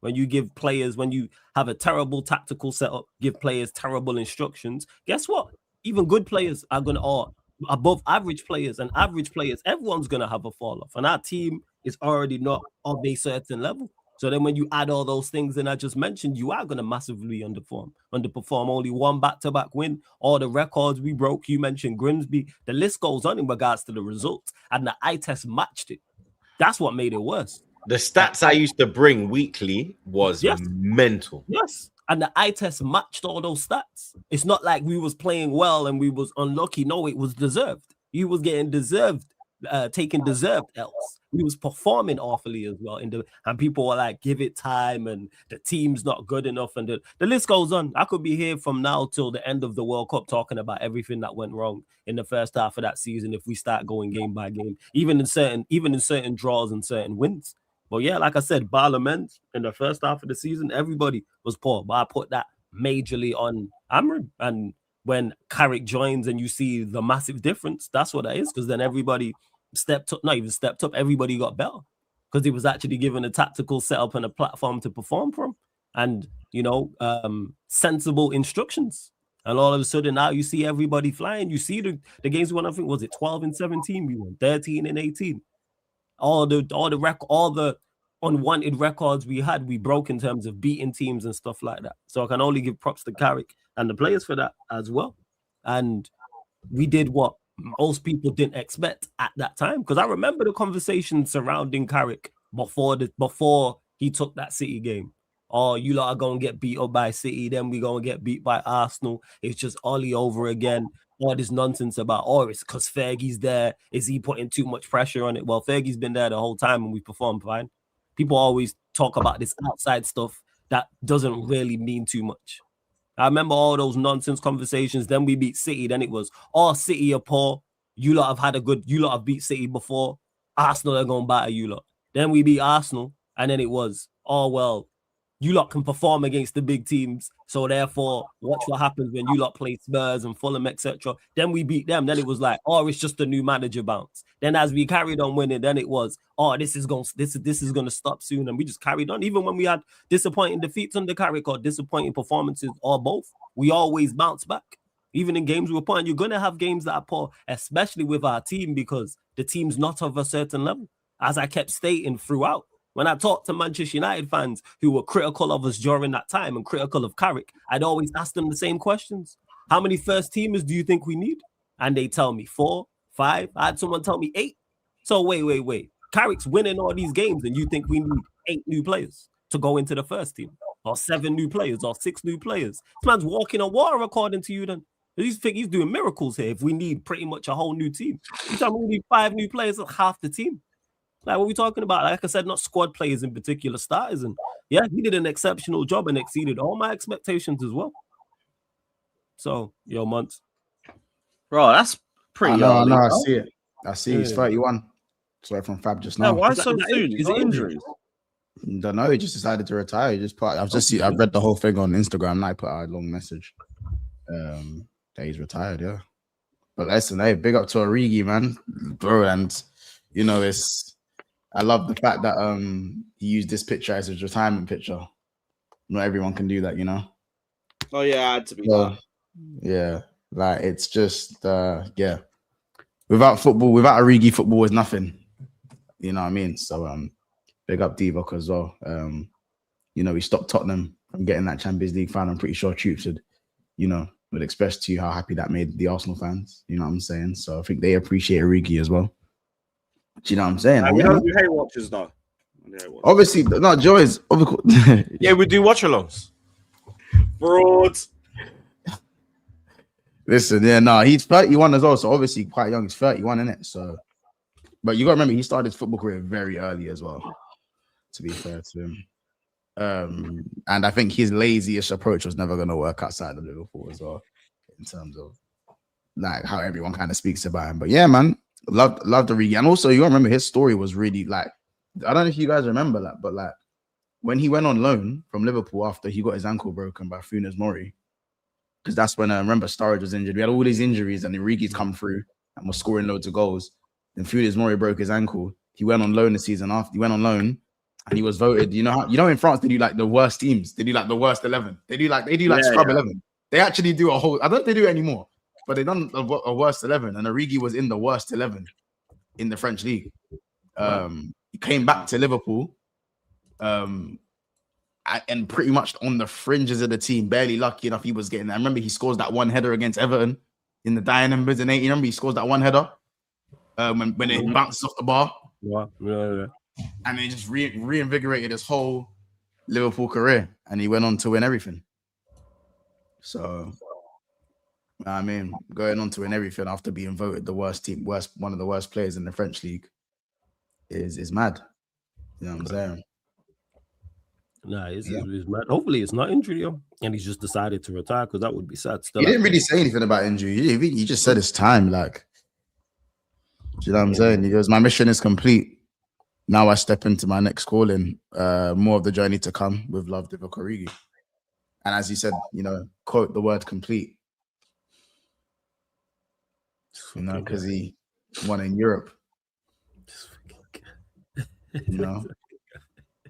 S2: When you give players, when you have a terrible tactical setup, give players terrible instructions, guess what? Even good players are going to, or above average players and average players, everyone's going to have a fall off. And our team is already not of a certain level. So then when you add all those things that I just mentioned, you are going to massively underperform. Only 1 back-to-back win. All the records we broke, you mentioned Grimsby. The list goes on in regards to the results. And the eye test matched it. That's what made it worse.
S1: The stats I used to bring weekly was mental.
S2: Yes. And the eye test matched all those stats. It's not like we was playing well and we was unlucky. No, it was deserved. He was getting taking deserved else. He was performing awfully as well. And people were like, give it time and the team's not good enough. And the list goes on. I could be here from now till the end of the World Cup talking about everything that went wrong in the first half of that season if we start going game by game, even in certain draws and certain wins. But yeah, like I said, Barlamens in the first half of the season, everybody was poor. But I put that majorly on Amrin. And when Carrick joins and you see the massive difference, that's what that is. Because then everybody stepped up, not even stepped up, everybody got better. Because he was actually given a tactical setup and a platform to perform from. And, sensible instructions. And all of a sudden now you see everybody flying. You see the games we won, I think, was it 12 and 17? We won 13 and 18. All the unwanted records we had, we broke in terms of beating teams and stuff like that. So I can only give props to Carrick and the players for that as well. And we did what most people didn't expect at that time. Because I remember the conversation surrounding Carrick before he took that City game. Oh, you lot are going to get beat up by City, then we're going to get beat by Arsenal. It's just Ollie over again. All this nonsense about, it's because Fergie's there. Is he putting too much pressure on it? Well, Fergie's been there the whole time and we performed fine. People always talk about this outside stuff that doesn't really mean too much. I remember all those nonsense conversations. Then we beat City. Then it was, City are poor. You lot have beat City before. Arsenal are going to batter you lot. Then we beat Arsenal. And then it was, you lot can perform against the big teams, so therefore, watch what happens when you lot play Spurs and Fulham, etc. Then we beat them. Then it was like, it's just a new manager bounce. Then as we carried on winning, then it was, this is gonna stop soon, and we just carried on. Even when we had disappointing defeats under Carrick or disappointing performances or both, we always bounce back. Even in games we were playing, you're gonna have games that are poor, especially with our team because the team's not of a certain level. As I kept stating throughout. When I talked to Manchester United fans who were critical of us during that time and critical of Carrick, I'd always ask them the same questions. How many first teamers do you think we need? And they tell me 4, 5. I had someone tell me 8. So wait. Carrick's winning all these games and you think we need 8 new players to go into the first team? Or 7 new players or 6 new players? This man's walking on water according to you then. You think he's doing miracles here if we need pretty much a whole new team? You tell me we need 5 new players, that's half the team. Like, what are we talking about? Like I said, not squad players in particular, starters. And yeah, he did an exceptional job and exceeded all my expectations as well. So, Months.
S3: Bro, that's pretty
S4: I know,
S3: early.
S4: I see it. I see he's 31. Sorry from Fab just now.
S3: No, why so soon? Is it injuries?
S4: Don't know. He just decided to retire. I read the whole thing on Instagram and I put out a long message. That he's retired, yeah. But listen, hey, big up to Origi, man. Bro, and I love the fact that he used this picture as his retirement picture. Not everyone can do that,
S3: Oh yeah, I had to be that.
S4: Yeah, like it's just Without Origi, football is nothing. You know what I mean? So big up Divock as well. We stopped Tottenham from getting that Champions League final. I'm pretty sure Troopz would express to you how happy that made the Arsenal fans. You know what I'm saying? So I think they appreciate Origi as well. Do you know what I'm saying?
S3: We don't do hate watches though.
S4: Obviously, not Joy's.
S1: Yeah, we do watch-alongs.
S3: Broad.
S4: Listen, he's 31 as well, so obviously quite young. He's 31, innit? So, but you got to remember, he started his football career very early as well, to be fair to him. And I think his lazy-ish approach was never going to work outside of Liverpool as well, in terms of like how everyone kind of speaks about him. But yeah, man. Loved Origi. And also, you gotta remember his story was really like, I don't know if you guys remember that, but like when he went on loan from Liverpool after he got his ankle broken by Funes Mori, because that's when I remember Sturridge was injured. We had all these injuries and Origi's come through and was scoring loads of goals. Then Funes Mori broke his ankle. He went on loan the season after. He went on loan and he was voted. In France they do like the worst teams. They do like the worst 11. They do like scrub 11. They actually do a whole. I don't think they do it anymore. But they done a worst 11, and Origi was in the worst 11 in the French league. He came back to Liverpool, and pretty much on the fringes of the team, barely lucky enough he was getting there. I remember he scores that one header against Everton in the dying embers in 80. Remember he scores that one header when it bounces off the bar.
S2: Yeah.
S4: And it just reinvigorated his whole Liverpool career, and he went on to win everything. So. I mean, going on to win everything after being voted one of the worst players in the French league is mad. You know what I'm saying?
S2: Nah, it's mad. Hopefully it's not injury, and he's just decided to retire because that would be sad.
S4: He didn't really say anything about injury. He just said it's time. Like, do you know what I'm saying? He goes, "My mission is complete. Now I step into my next calling. More of the journey to come with love, Divock Origi." And as you said, quote the word complete. Because he won in Europe.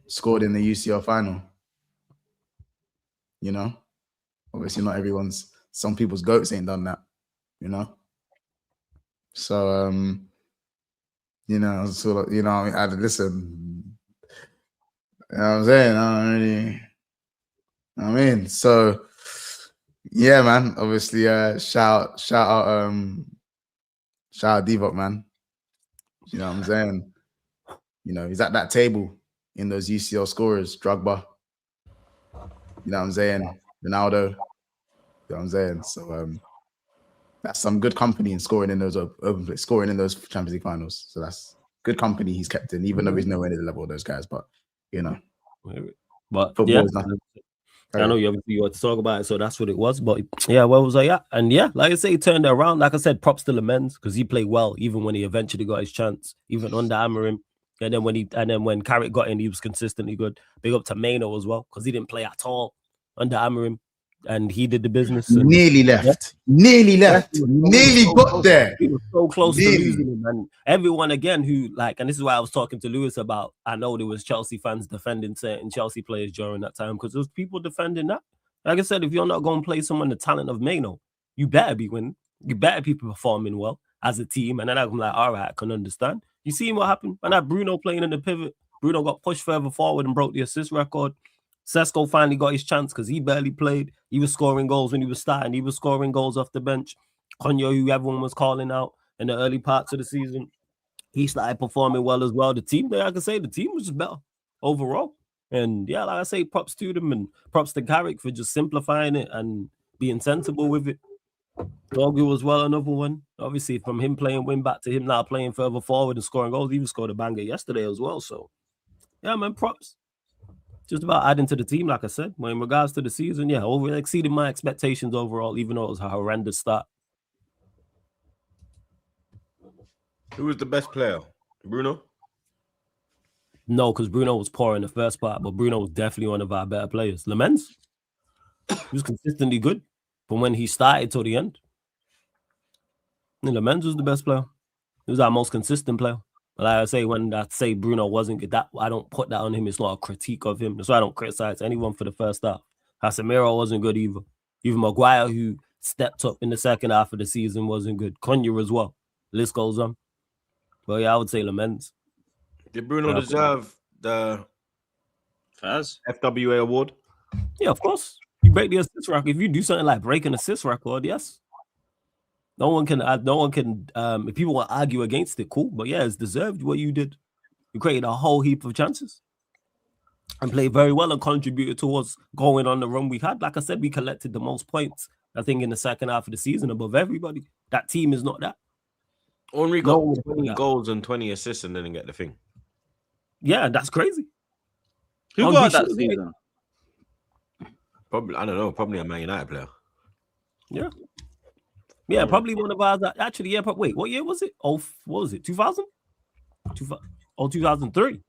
S4: Scored in the UCL final. Obviously not some people's goats ain't done that. So I listen. You know what I'm saying? So yeah, man. Obviously, shout out Divock, man. You know what I'm saying? He's at that table in those UCL scorers, Drogba. You know what I'm saying? Ronaldo. You know what I'm saying? So that's some good company in scoring in those scoring in those Champions League finals. So that's good company he's kept in, even though he's nowhere near the level of those guys. But
S2: but
S4: football is nothing.
S2: I know you want to talk about it, so that's what it was. But yeah, where was I at? And yeah, like I say, he turned it around. Like I said, props to Lemens because he played well, even when he eventually got his chance, even under Amorim. And then when Carrick got in, he was consistently good. Big up to Maino as well because he didn't play at all under Amorim, and he did the business.
S4: Nearly left. Nearly got there.
S2: He was so close to losing him. And everyone again who and this is why I was talking to Lewis about. I know there was Chelsea fans defending certain Chelsea players during that time because there was people defending that. Like I said, if you're not going to play someone the talent of Maino, you better be winning. You better be performing well as a team. And then I'm like, all right, I can understand. You see what happened? When I had Bruno playing in the pivot, Bruno got pushed further forward and broke the assist record. Sesko finally got his chance because he barely played. He was scoring goals when he was starting. He was scoring goals off the bench. Konyo, who everyone was calling out in the early parts of the season, he started performing well as well. The team, like I can say, the team was just better overall. And yeah, like I say, props to them and props to Carrick for just simplifying it and being sensible with it. Dogu as well, another one. Obviously, from him playing wing back to him now playing further forward and scoring goals, he even scored a banger yesterday as well. So, yeah, man, props. Just about adding to the team, like I said. But in regards to the season, yeah, over exceeded my expectations overall, even though it was a horrendous start.
S1: Who was the best player? Bruno?
S2: No, because Bruno was poor in the first part, but Bruno was definitely one of our better players. Lemens, he was consistently good from when he started till the end. And Lemens was the best player. He was our most consistent player. But like I say, when I say Bruno wasn't good, that I don't put that on him. It's not a critique of him. That's why I don't criticize anyone for the first half. Casemiro wasn't good either. Even Maguire, who stepped up in the second half of the season, wasn't good. Konya as well. List goes on. But yeah, I would say Lemens.
S1: Did Bruno deserve the FWA award?
S2: Yeah, of course. You break the assist record. If you do something like break an assist record, yes. No one can. If people want to argue against it, cool. But yeah, it's deserved what you did. You created a whole heap of chances and played very well and contributed towards going on the run we had. Like I said, we collected the most points, I think, in the second half of the season above everybody. That team is not that.
S1: Henry got 20 goals and 20 assists and didn't get the thing.
S2: Yeah, that's crazy.
S3: Who got that season?
S1: Probably, I don't know. Probably a Man United player.
S2: Yeah. Yeah, probably one of ours. Actually, yeah. But wait, what year was it? Oh, what was it? 2000? 2003.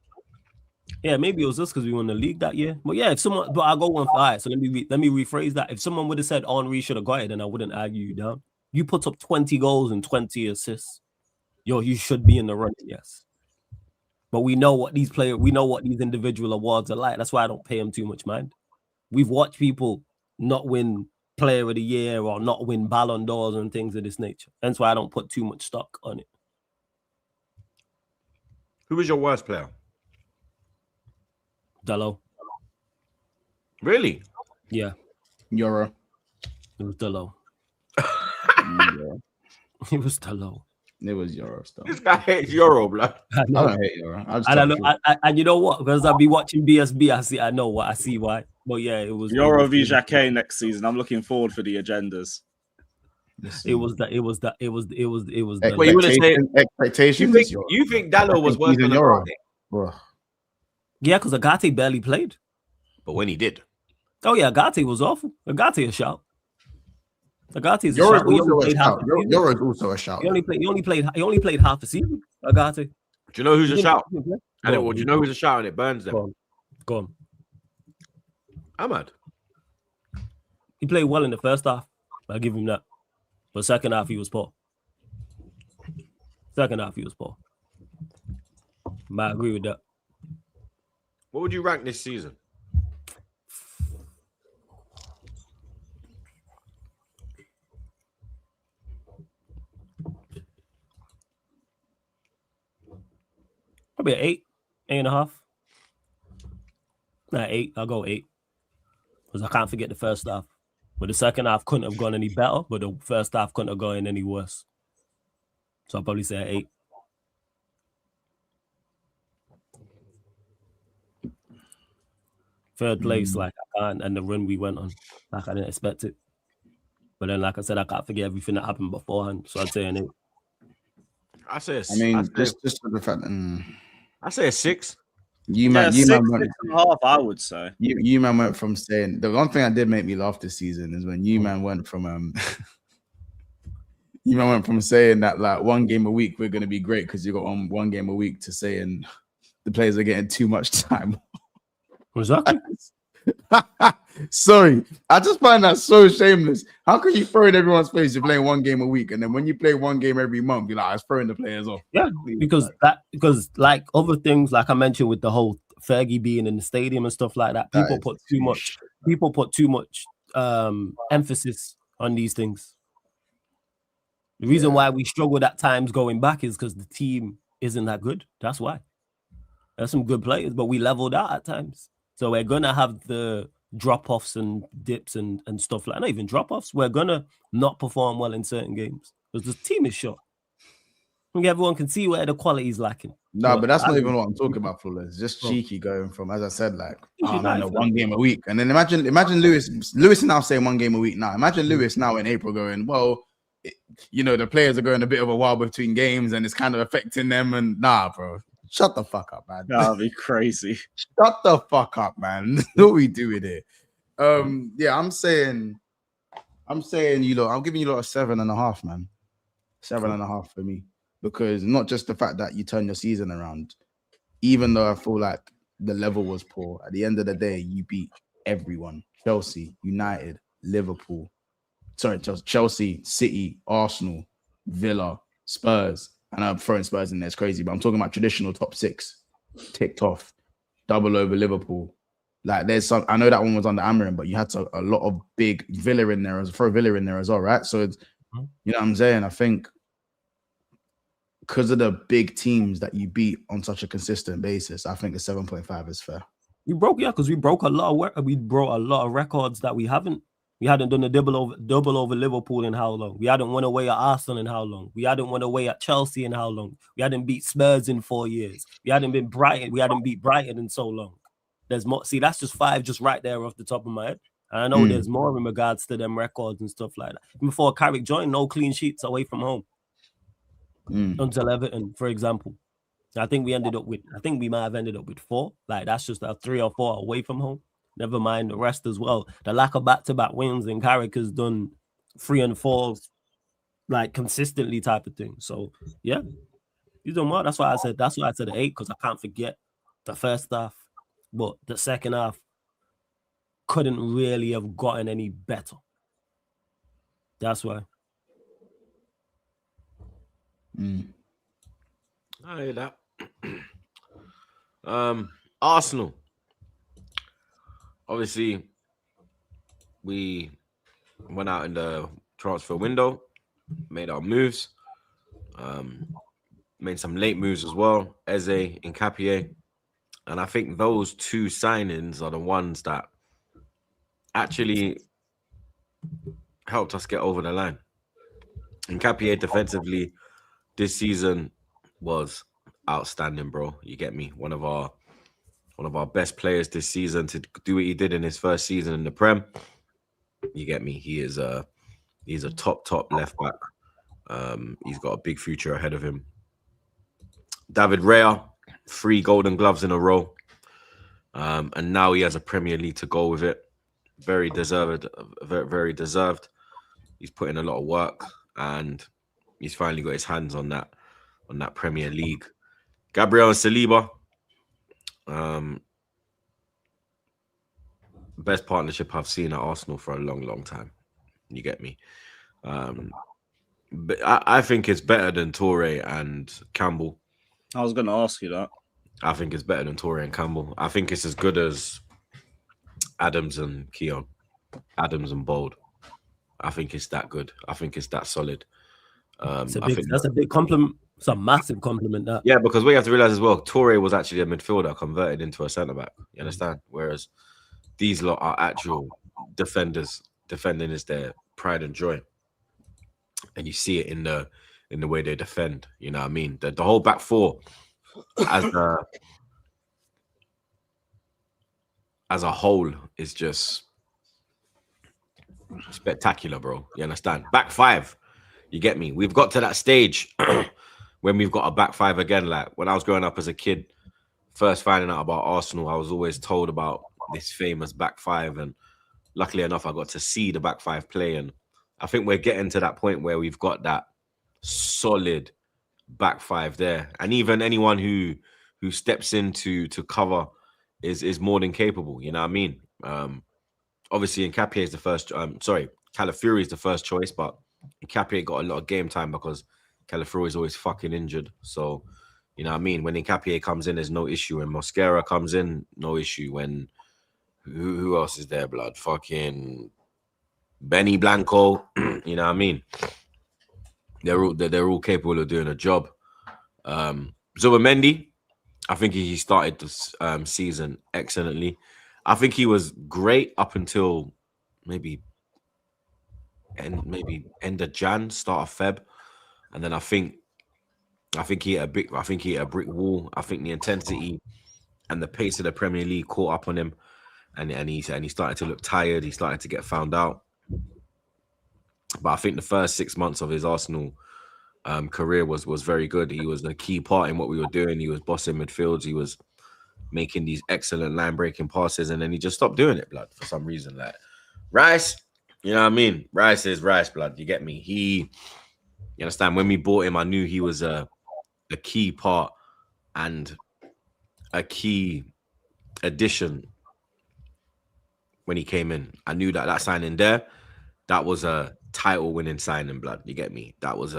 S2: Yeah, maybe it was just because we won the league that year. But yeah, if someone, but I'll go one for it. So let me rephrase that. If someone would have said Henry should have got it, then I wouldn't argue you down. You put up 20 goals and 20 assists. You should be in the running, yes. But we know what these individual awards are like. That's why I don't pay them too much mind. We've watched people not win Player of the Year or not win Ballon d'Ors and things of this nature. That's why I don't put too much stock on it.
S1: Who was your worst player?
S2: Dalot.
S1: Really?
S2: Yeah.
S4: Euro.
S2: It was Dalot. It was Dalot.
S4: It was Euro stuff.
S1: This guy hates Euro, blood.
S4: I don't hate Euro.
S2: And you know what? Because I'll be watching BSB. I know what. I see why. But yeah, it was
S3: Euro v Jacquet next season. I'm looking forward for the agendas.
S2: It was the.
S1: Wait, you would have said
S4: expectations.
S1: You think Dalot was worse than
S4: Euro?
S2: Yeah, because Agate barely played.
S1: But when he did.
S2: Oh yeah, Agate was awful. Agate a shout. Agate is a
S4: Euro
S2: shout.
S4: Euro is also a shout.
S2: He only played half the season. Agate.
S1: Do you know who's a shout? Do you know who's a shout and it burns them?
S2: Go on.
S1: Ahmad.
S2: He played well in the first half. I'll give him that. But second half, he was poor. Second half, he was poor. I agree with that.
S1: What would you rank this season?
S2: Probably an 8, 8.5. Nah, 8. I'll go 8. Because I can't forget the first half. But the second half couldn't have gone any better, but the first half couldn't have gone any worse. So I'll probably say 8. Third place, like I can't, and the run we went on, like I didn't expect it. But then, like I said, I can't forget everything that happened beforehand. So I'd say an 8.
S1: I say a,
S4: I mean,
S1: I say,
S4: just for the fact that
S1: I say a 6.
S4: you
S3: Yeah,
S4: man, you
S3: 6,
S4: man went,
S3: 6.5, I would say.
S4: you man went from saying the one thing that did make me laugh this season is when you man went from you man went from saying that like 1 game a week we're gonna be great because you got one game a week to saying the players are getting too much time.
S2: Exactly.
S4: Sorry, I just find that so shameless. How can you throw in everyone's face? You're playing 1 game a week, and then when you play 1 game every month, you're like, I was throwing the players off.
S2: Yeah, because like other things, like I mentioned with the whole Fergie being in the stadium and stuff like that, people put too much. People put too much emphasis on these things. The reason why we struggled at times going back is because the team isn't that good. That's why. There's some good players, but we leveled out at times. So we're gonna have the drop-offs and dips and stuff like that. Not even drop-offs. We're gonna not perform well in certain games because the team is short. I think everyone can see where the quality is lacking.
S4: No, but that's not even what I'm talking about, Fuller. It's just cheeky going from, as I said, like, oh man, no, 1 game a week. And then imagine Lewis is now saying 1 game a week now. Imagine Lewis now in April going, well, the players are going a bit of a while between games and it's kind of affecting them. And nah, bro. Shut the fuck up, man.
S3: That'd be crazy.
S4: Shut the fuck up, man. What we doing here? Yeah, I'm saying I'm giving you a 7.5, man. 7.5 for me. Because not just the fact that you turn your season around, even though I feel like the level was poor, at the end of the day, you beat everyone. Chelsea, United, Liverpool. Sorry, Chelsea, City, Arsenal, Villa, Spurs. And I'm throwing Spurs in there, it's crazy, but I'm talking about traditional top 6, ticked off, double over Liverpool. Like there's some, I know that one was under Amarin, but you had a lot of big Villa in there, throw Villa in there as well, right? So it's, you know what I'm saying? I think because of the big teams that you beat on such a consistent basis, I think a 7.5 is fair.
S2: Because we broke a lot of records that we hadn't done a double over Liverpool in how long? We hadn't won away at Arsenal in how long? We hadn't won away at Chelsea in how long? We hadn't beat Spurs in 4 years. We hadn't beat Brighton in so long. There's more. See, that's just 5 just right there off the top of my head. And I know there's more in regards to them records and stuff like that. Before Carrick joined, no clean sheets away from home. Until Everton, for example. I think we might have ended up with 4. Like that's just 3 or 4 away from home. Never mind the rest as well. The lack of back-to-back wins and Carrick has done 3 and 4s like consistently type of thing. So yeah, he's done well. That's why I said an 8, because I can't forget the first half, but the second half couldn't really have gotten any better. That's why.
S1: I hear that. Arsenal. Obviously, we went out in the transfer window, made our moves, made some late moves as well, Eze and Capier. And I think those 2 signings are the ones that actually helped us get over the line. And Capier defensively this season was outstanding, bro. You get me? One of our best players this season to do what he did in his first season in the Prem. You get me? He's a top left back. He's got a big future ahead of him. David Raya, 3 Golden Gloves in a row. And now he has a Premier League to go with it. Very deserved, very deserved. He's put in a lot of work and he's finally got his hands on that Premier League. Gabriel and Saliba, best partnership I've seen at Arsenal for a long, long time. You get me? But I think it's better than Toure and Campbell.
S3: I was going to ask you that.
S1: I think it's better than Toure and Campbell. I think it's as good as Adams and Keon, Adams and Bold. I think it's that good. I think it's that solid.
S2: That's
S1: I think
S2: a big compliment. It's a massive compliment. That
S1: yeah, because we have to realize as well, Toure was actually a midfielder converted into a centre back. You understand? Whereas these lot are actual defenders. Defending is their pride and joy, and you see it in the way they defend. You know what I mean? The whole back four as a whole is just spectacular, bro. You understand? Back five, you get me? We've got to that stage when we've got a back five again. Like when I was growing up as a kid, first finding out about Arsenal, I was always told about this famous back five, and luckily enough, I got to see the back five play, and I think we're getting to that point where we've got that solid back five there, and even anyone who steps in to cover is more than capable. You know what I mean? Obviously, Nkapie is the first. Calafiori is the first choice, but Nkapie got a lot of game time because Calafiori is always fucking injured. So, you know what I mean? When Nkapie comes in, there's no issue. When Mosquera comes in, no issue. When who else is there, blood? Fucking Benny Blanco. You know what I mean? They're all capable of doing a job. Zubimendi, I think he started this season excellently. I think he was great up until maybe end of Jan, start of Feb, and then I think he hit a brick wall. I think the intensity and the pace of the Premier League caught up on him, and he started to look tired. He started to get found out. But I think the first 6 months of his Arsenal career was very good. He was a key part in what we were doing. He was bossing midfields. He was making these excellent line breaking passes, and then he just stopped doing it, blood, for some reason. Like Rice, you know what I mean? Rice is Rice, blood. You get me? You understand? When we bought him, I knew he was a key part and a key addition when he came in. I knew that signing there, that was a title-winning signing, blood. You get me? That was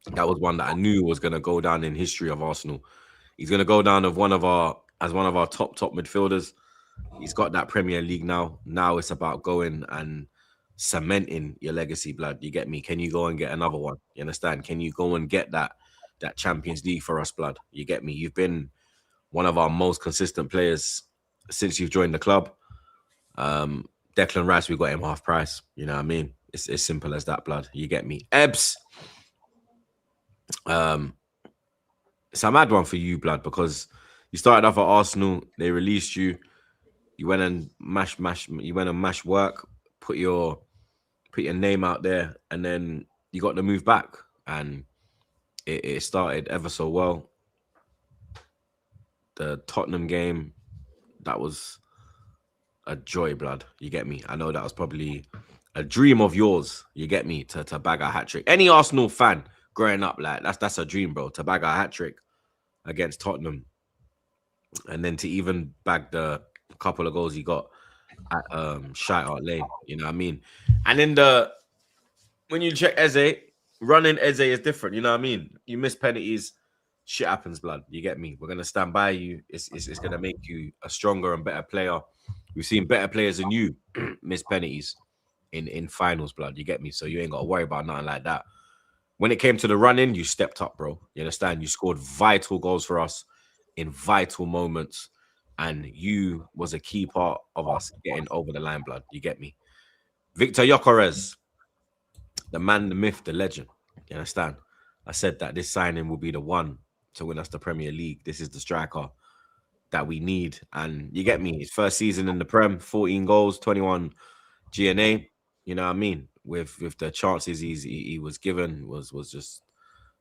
S1: one that I knew was going to go down in history of Arsenal. He's going to go down as one of our top midfielders. He's got that Premier League now. Now it's about going and cementing your legacy, blood. You get me? Can you go and get another one? You understand? Can you go and get that Champions League for us, blood? You get me? You've been one of our most consistent players since you've joined the club. Declan Rice, we got him half price. You know what I mean? It's as simple as that, blood. You get me? Ebbs. It's a mad one for you, blood, because you started off at Arsenal. They released you. You went and mashed work, put your name out there, and then you got the move back, and it started ever so well. The Tottenham game, that was a joy, blood. You get me? I know that was probably a dream of yours. You get me? To bag a hat trick. Any Arsenal fan growing up, like that's a dream, bro. To bag a hat trick against Tottenham, and then to even bag the couple of goals he got at Shite Art Lane. You know what I mean? And then when you check Eze, running Eze is different. You know what I mean? You miss penalties, shit happens, blood. You get me? We're gonna stand by you. It's gonna make you a stronger and better player. We've seen better players than you miss penalties in finals, blood. You get me? So you ain't got to worry about nothing like that. When it came to the running, you stepped up, bro. You understand? You scored vital goals for us in vital moments, and you was a key part of us getting over the line, blood. You get me? Victor Gyökeres, the man, the myth, the legend. You understand? I said that this signing will be the one to win us the Premier League. This is the striker that we need. And you get me? His first season in the Prem, 14 goals, 21 GNA. You know what I mean? With the chances he was given was just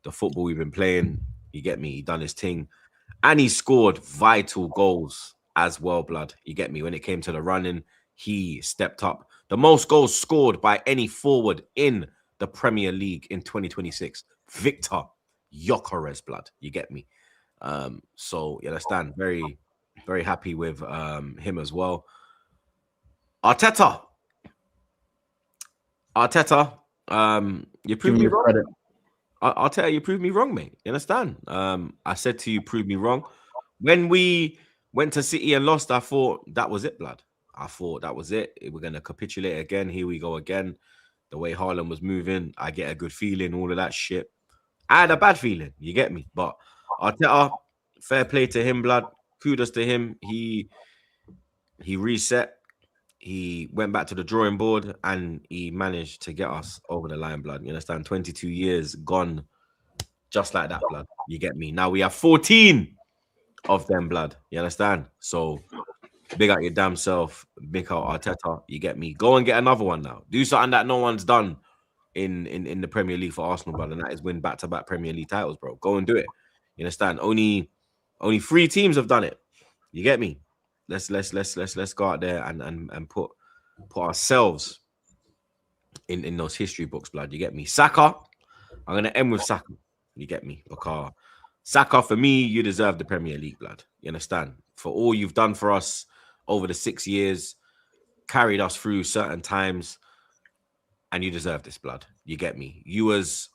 S1: the football we've been playing. You get me? He done his thing. And he scored vital goals as well, blood. You get me? When it came to the running, he stepped up. The most goals scored by any forward in the Premier League in 2026. Victor Gyökeres, blood. You get me? So you understand? Very, very happy with him as well. Arteta. You
S4: Give
S1: proved
S4: me
S1: me
S4: your
S1: wrong.
S4: credit.
S1: I'll tell you proved me wrong, mate. You understand? I said to you, prove me wrong. When we went to City and lost, I thought that was it, blood. I thought that was it. We're gonna capitulate again. Here we go again. The way Haaland was moving, I get a good feeling, all of that shit. I had a bad feeling, you get me? But Arteta, fair play to him, blood. Kudos to him. He reset. He went back to the drawing board and he managed to get us over the line, blood. You understand? 22 years gone just like that, blood. You get me? Now we have 14 of them, blood. You understand? So big out your damn self. Big out Arteta. You get me? Go and get another one now. Do something that no one's done in the Premier League for Arsenal, brother. And that is win back-to-back Premier League titles, bro. Go and do it. You understand? Only 3 teams have done it. You get me? Let's go out there and put ourselves in those history books, blood. You get me? Saka. I'm gonna end with Saka. You get me? Because Saka, for me, you deserve the Premier League, blood. You understand? For all you've done for us over the 6 years, carried us through certain times, and you deserve this, blood. You get me? You was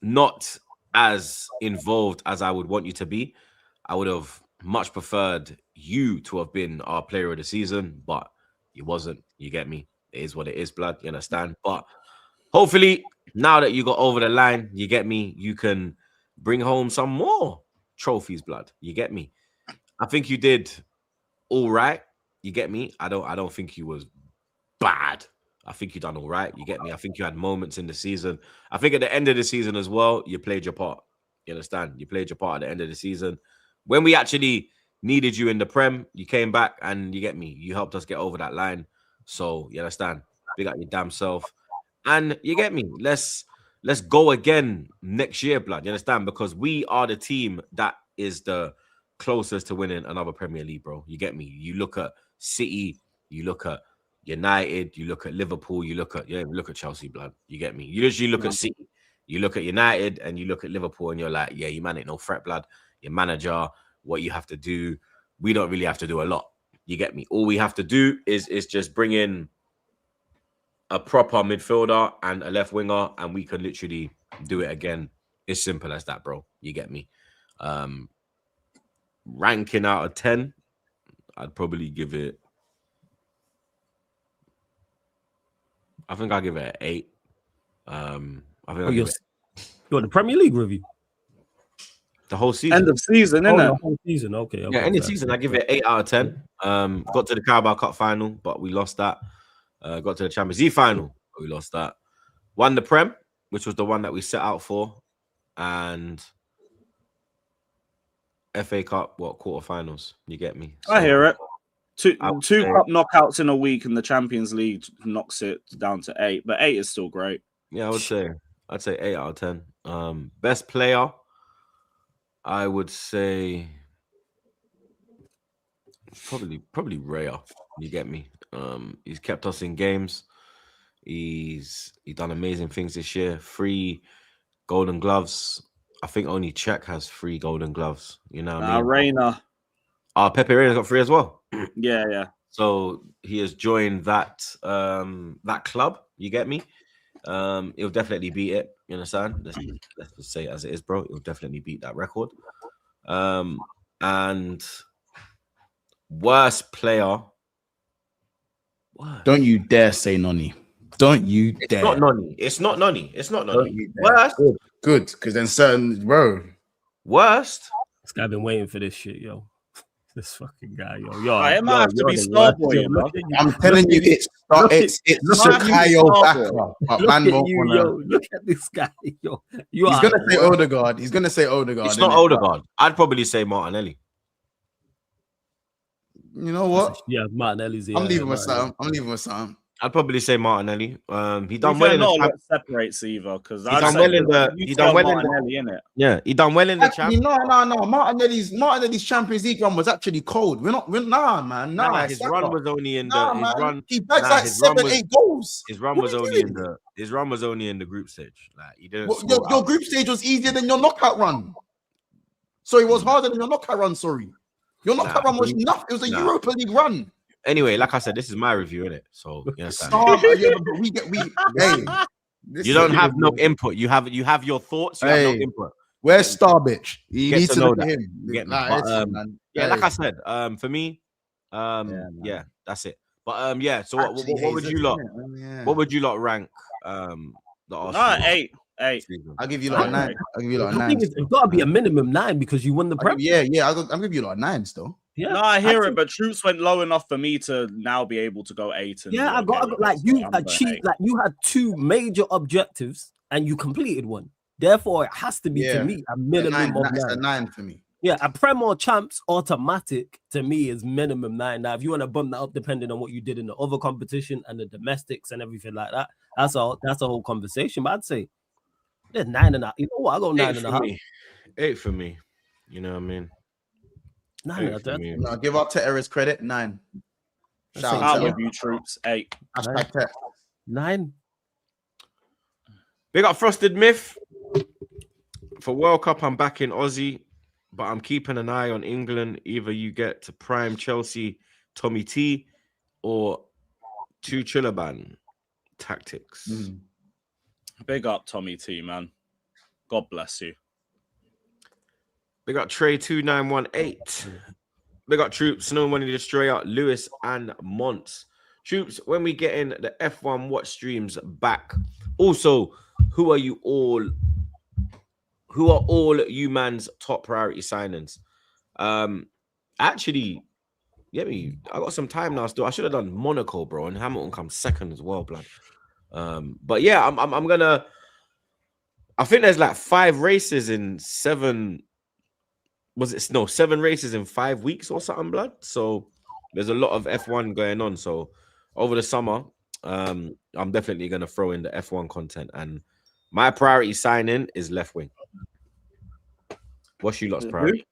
S1: not as involved as I would want you to be. I would have much preferred you to have been our player of the season, but you wasn't. You get me? It is what it is, blood. You understand? But hopefully, now that you got over the line, you get me, you can bring home some more trophies, blood. You get me? I think you did all right. You get me? I don't think you was bad. I think you done all right. You get me? I think you had moments in the season. I think at the end of the season as well, you played your part. You understand? You played your part at the end of the season. When we actually needed you in the Prem, you came back and you get me. You helped us get over that line. So you understand? Big up your damn self. And you get me? Let's go again next year, blood. You understand? Because we are the team that is the closest to winning another Premier League, bro. You get me? You look at City, you look at United, you look at Liverpool, you look at Chelsea, blood. You get me? You literally look at City, you look at United, and you look at Liverpool, and you're like, yeah, you man ain't no threat, blood. Your manager, what you have to do, we don't really have to do a lot. You get me? All we have to do is just bring in a proper midfielder and a left winger, and we can literally do it again. It's simple as that, bro. You get me? Ranking out of 10, I'd probably give it. I think I'll give it an 8. I think
S2: you're the Premier League review.
S1: The whole season.
S3: End of season, isn't it?
S2: The whole season. Okay.
S1: Yeah, end of season, I give it 8 out of 10. Got to the Carabao Cup final, but we lost that. Got to the Champions League final, but we lost that. Won the Prem, which was the one that we set out for, and FA Cup, quarterfinals? You get me?
S3: I hear it. Two
S1: say,
S3: cup knockouts in a week, and the Champions League knocks it down to 8. But 8 is still great.
S1: Yeah, I'd say 8 out of 10. Best player, I would say probably Raya. You get me? He's kept us in games. He's done amazing things this year. 3 Golden Gloves. I think only Czech has 3 Golden Gloves. You know what I mean?
S3: Reina.
S1: Pepe Reina's got 3 as well.
S3: Yeah.
S1: So he has joined that club. You get me? He'll definitely beat it. You understand? Let's just say it as it is, bro. He'll definitely beat that record. And worst player. What?
S4: Don't you dare say Noni. Don't you dare.
S1: It's not Noni.
S4: Don't you dare.
S1: Worst.
S4: Good, because then certain, bro.
S1: Worst.
S2: This guy been waiting for this shit, yo. This fucking guy, yo.
S3: It might have to be Starboy, you know?
S4: I'm telling you, it's Sakayo Baka. But man won't wanna.
S2: Look at this guy, yo.
S4: He's gonna say Odegaard. He's gonna say Odegaard.
S1: It's not Odegaard. I'd probably say Martinelli.
S4: You know what?
S2: Yeah, Martinelli's here.
S4: I'm leaving with something.
S1: I'd probably say Martinelli. He done well in the
S3: separates either because
S1: he done well in the yeah, he done well in the
S4: Champions. No. Martinelli's Champions League run was actually cold. We're not, man.
S1: His run was only in the
S4: he bags like 7-8 goals.
S1: His run was only in the group stage. Like he didn't.
S4: Your group stage was easier than your knockout run. So it was harder than your knockout run. Sorry, your knockout run was nothing. It was a Europa League run.
S1: Anyway, like I said, this is my review, innit? So you understand.
S4: Yeah, but hey,
S1: You don't have no input. You have your thoughts. You have no
S4: Hey.
S1: input.
S4: Where's Star Bitch? You
S1: Get
S4: need
S1: to
S4: to
S1: know
S4: look
S1: that.
S4: at him.
S1: You get me?
S4: Like,
S1: But,
S4: listen, man.
S1: Yeah, like
S4: Hey.
S1: I said, for me,
S4: man.
S1: that's it. But yeah, so what would
S4: Actually,
S1: you lot?
S4: yeah.
S1: What would you lot rank the Arsenal?
S3: 8.
S1: season?
S4: I'll give you like a 9. I'll give you like a
S2: I
S4: 9.
S2: think it's got to be a minimum 9 because you won the Prem.
S4: I'll give you like a 9 still.
S2: Yeah,
S3: No, I hear it, but Troopz went low enough for me to now be able to go 8. And
S2: Yeah, I
S3: be
S2: got
S3: okay with
S2: like
S3: it,
S2: you
S3: so I'm going
S2: achieved,
S3: 8.
S2: like you had 2 major objectives and you completed one. Therefore, it has to be to me a minimum of 9.
S4: It's a 9 for me.
S2: Yeah, a Prem or Champs automatic to me is minimum 9. Now, if you want to bump that up, depending on what you did in the other competition and the domestics and everything like that, that's a whole conversation. But I'd say there's 9.5. You know what? I go 9.5.
S1: 8 for me. You know what I mean?
S2: 9.5.
S4: No, give Arteta his credit. 9. Shout
S3: Out
S4: out
S3: with
S4: to
S3: you, Troopz. 8.
S4: Hashtag Tet.
S2: 9.
S1: Big up Frosted Myth. For World Cup, I'm back in Aussie, but I'm keeping an eye on England. Either you get to prime Chelsea, Tommy T, or two Chillaban tactics.
S3: Big up, Tommy T, man. God bless you.
S1: Big up Trey 2918. Big up Troopz, Snow Money Destroyer, Lewis, and Monts. Troopz, when we get in the F1 watch streams back. Also, who are all you man's top priority signings? Actually, I got some time now still. I should have done Monaco, bro, and Hamilton comes second as well, blood. But yeah, I'm gonna. I think there's like 5 races in 7. Was it 7 races in 5 weeks or something, blood? So there's a lot of F1 going on. So over the summer, I'm definitely gonna throw in the F1 content, and my priority signing is left wing. What's you lot's priority?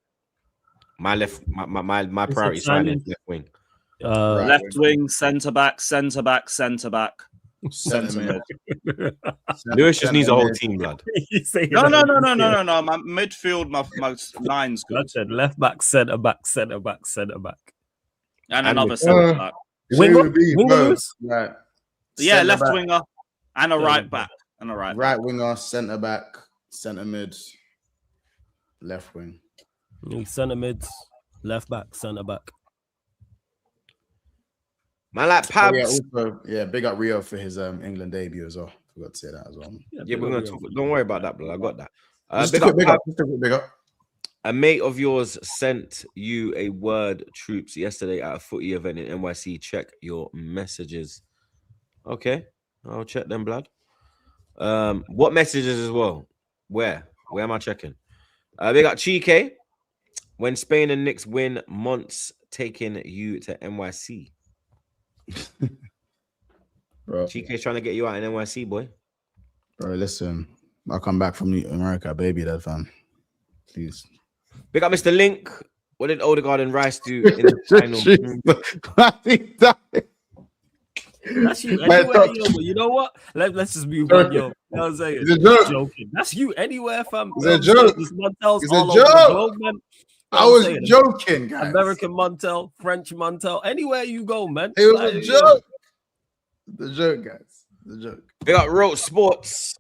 S1: My priority signing is left wing.
S3: Left wing, centre back, centre back, centre back.
S4: Centre mid.
S1: Lewis just needs a whole team, blood.
S3: No. My midfield, my 9's good.
S2: I said left back, centre back, centre back, centre back,
S3: And another centre back.
S2: Winger,
S4: Right.
S3: Yeah,
S4: Centre
S3: left
S4: back.
S3: winger and a right back. And a right
S4: Right winger, centre back, centre mid, left wing.
S2: Centre mids, left back, centre back.
S1: Man, like Pabs.
S4: Big up Rio for his England debut as well. Forgot to say that as well.
S1: Yeah, we're gonna talk. Don't worry about that, blood. I got that.
S4: Big up.
S1: A mate of yours sent you a word, Troopz, yesterday at a footy event in NYC. Check your messages. Okay, I'll check them, blood. What messages as well? Where am I checking? They got Chike. When Spain and Knicks win, Monts taking you to NYC.
S4: Bro,
S1: Chike's trying to get you out in NYC, boy.
S4: bro, listen. I'll come back from America, baby, that fam. Please.
S1: Big up Mr. Link. What did Odegaard and Rice do in the final?
S2: That's you anywhere, yo, but you know what? Let's just move on, yo. You know what I'm saying?
S4: It's a joke.
S2: Joking. That's you anywhere, fam.
S4: It's a joke.
S2: This Montel's
S4: It's a
S2: all over the
S4: joke.
S2: globe, man.
S4: I was joking, guys.
S2: American Montel, French Montel, anywhere you go, man.
S4: It was a joke. The joke, guys. The joke.
S1: Big up Roach Sports.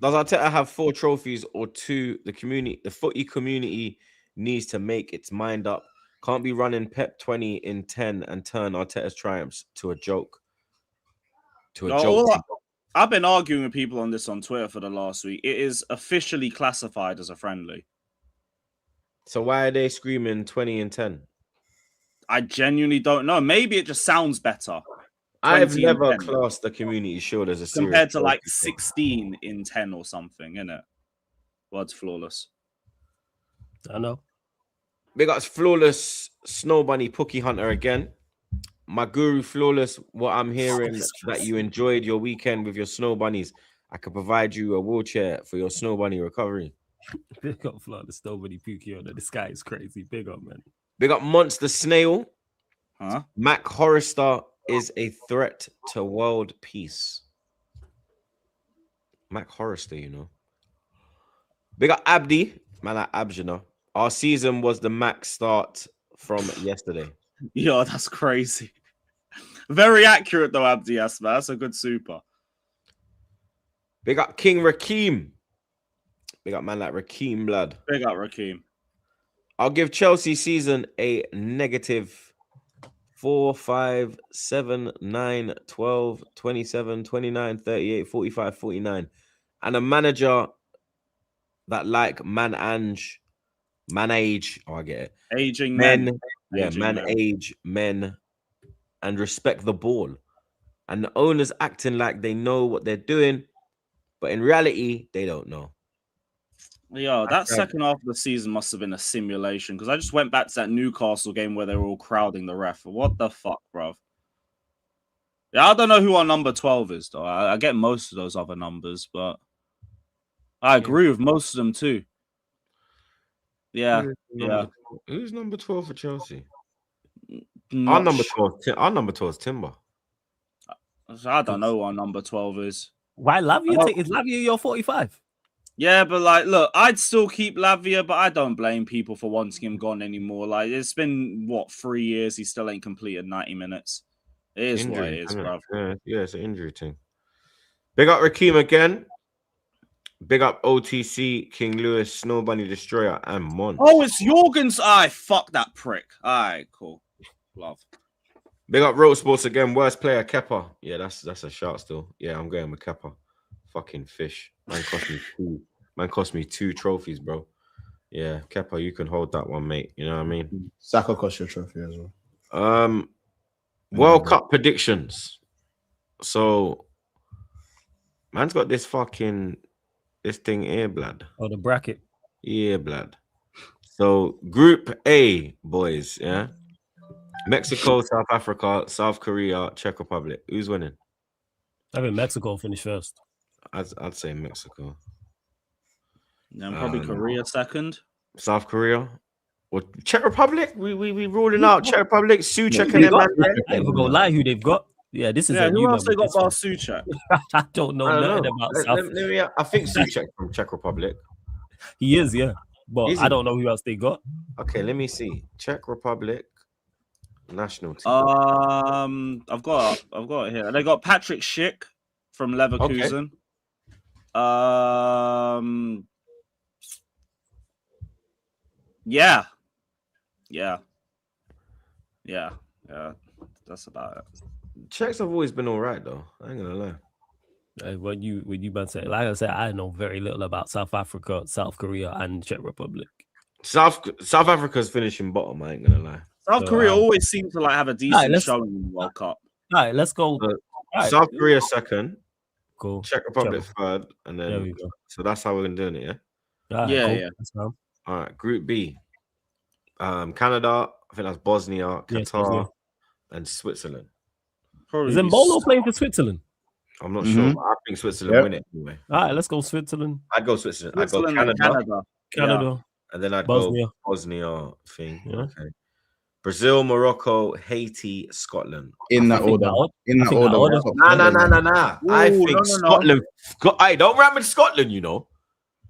S1: Does Arteta have 4 trophies or 2? The footy community needs to make its mind up. Can't be running Pep 20 in 10 and turn Arteta's triumphs to a joke.
S3: I've been arguing with people on this on Twitter for the last week. It is officially classified as a friendly.
S1: So why are they screaming 20 and 10?
S3: I genuinely don't know. Maybe it just sounds better.
S1: I've
S3: 20 and
S1: never
S3: 10.
S1: classed the community shield as a serious
S3: Compared to like
S1: trophy.
S3: 16 in 10 or something, innit? Words flawless.
S2: I know.
S1: Big up Flawless Snow Bunny Pookie Hunter again. My guru Flawless, what I'm hearing that you enjoyed your weekend with your snow bunnies. I could provide you a wheelchair for your snow bunny recovery.
S2: Big up Flawless, nobody Pukio. This guy is crazy. Big up, man.
S1: Big up Monster Snail.
S3: Huh?
S1: Mac Horrorstar is a threat to world peace. Mac Horrorstar, you know. Big up Abdi. Man, like Abs, you know. Our season was the max start from yesterday.
S3: Yo, that's crazy. Very accurate though, Abdi Asma. That's a good super.
S1: Big up King Rakeem. Big up man like Rakeem, blood.
S3: Big up Rakeem.
S1: I'll give Chelsea season a negative 4, 5, 7, 9, 12, 27, 29, 38, 45, 49. And a manager that like manage. Oh, I get it.
S3: Aging men.
S1: Yeah,
S3: Aging
S1: man,
S3: men.
S1: age, men, and respect the ball. And the owners acting like they know what they're doing, but in reality, they don't know.
S3: Yo, that second half of the season must have been a simulation because I just went back to that Newcastle game where they were all crowding the ref. What the fuck, bro? Yeah, I don't know who our number 12 is, though. I get most of those other numbers, but I agree with most of them, too. Yeah,
S1: Who's number 12 for Chelsea?
S3: Not
S1: Our number
S3: sure.
S1: 12. Our number 12 is Timber.
S3: I don't know who our number 12 is.
S2: Why Lavia? Is Lavia your 45?
S3: Yeah, but like, look, I'd still keep Lavia, but I don't blame people for wanting him gone anymore. Like, it's been, 3 years? He still ain't completed 90 minutes. It is
S1: Injury,
S3: what it is, bro.
S1: Yeah, it's an injury thing. Big up Rakeem again. Big up OTC, King Lewis, Snow Bunny Destroyer, and Mon.
S3: Oh, it's Jorgens. Fuck that prick. Cool. Love.
S1: Big up Road Sports again. Worst player, Kepa. Yeah, that's a shout still. Yeah, I'm going with Kepa. Fucking fish. Man cost me 2 trophies, bro. Yeah, Kepa, you can hold that one, mate. You know what I mean?
S4: Saka cost you a trophy as well.
S1: World Cup predictions. So, man's got this thing here, blood.
S2: Oh, the bracket.
S1: Yeah, blood. So, Group A, boys, yeah? Mexico, South Africa, South Korea, Czech Republic. Who's winning?
S2: I think Mexico finished first.
S1: I'd say Mexico.
S3: Then probably Korea second.
S1: South Korea. Or Czech Republic? We ruling out Czech Republic, Suchek and them.
S2: I ain't even gonna lie who they've got. Yeah, this is a
S3: who
S2: new
S3: else they got bar
S2: this
S3: Suchek?
S2: I don't know nothing about South.
S1: I think Suchek from Czech Republic.
S2: He is, yeah. But
S1: Is he?
S2: I don't know who else they got.
S1: Okay, let me see. Czech Republic national team.
S3: I've got it here. They got Patrick Schick from Leverkusen. Yeah. That's about it.
S1: Czechs have always been all right, though. I ain't gonna lie.
S2: When you man say, like I said, I know very little about South Africa, South Korea, and Czech Republic.
S1: South Africa's finishing bottom. I ain't gonna lie.
S3: South Korea always seems to like have a decent showing in the World Cup.
S2: All right, let's go.
S1: South Korea second.
S2: Cool.
S1: Czech Republic third, and then
S2: there we go.
S1: So that's how we're gonna do it, yeah.
S3: Yeah.
S2: Cool.
S1: All right, Group B. Canada. I think that's Bosnia, Qatar, and Switzerland.
S2: Is Mbolo playing for Switzerland?
S1: I'm not sure. But I think Switzerland win it anyway.
S2: All right, let's go Switzerland.
S1: I'd go Switzerland. I'd go Canada.
S2: Canada.
S1: And then I'd
S2: Bosnia.
S1: go Bosnia thing.
S2: Yeah.
S1: Okay. Brazil, Morocco, Haiti, Scotland.
S4: In that order.
S1: Nah. I think Scotland. Hey, don't ram with Scotland, you know.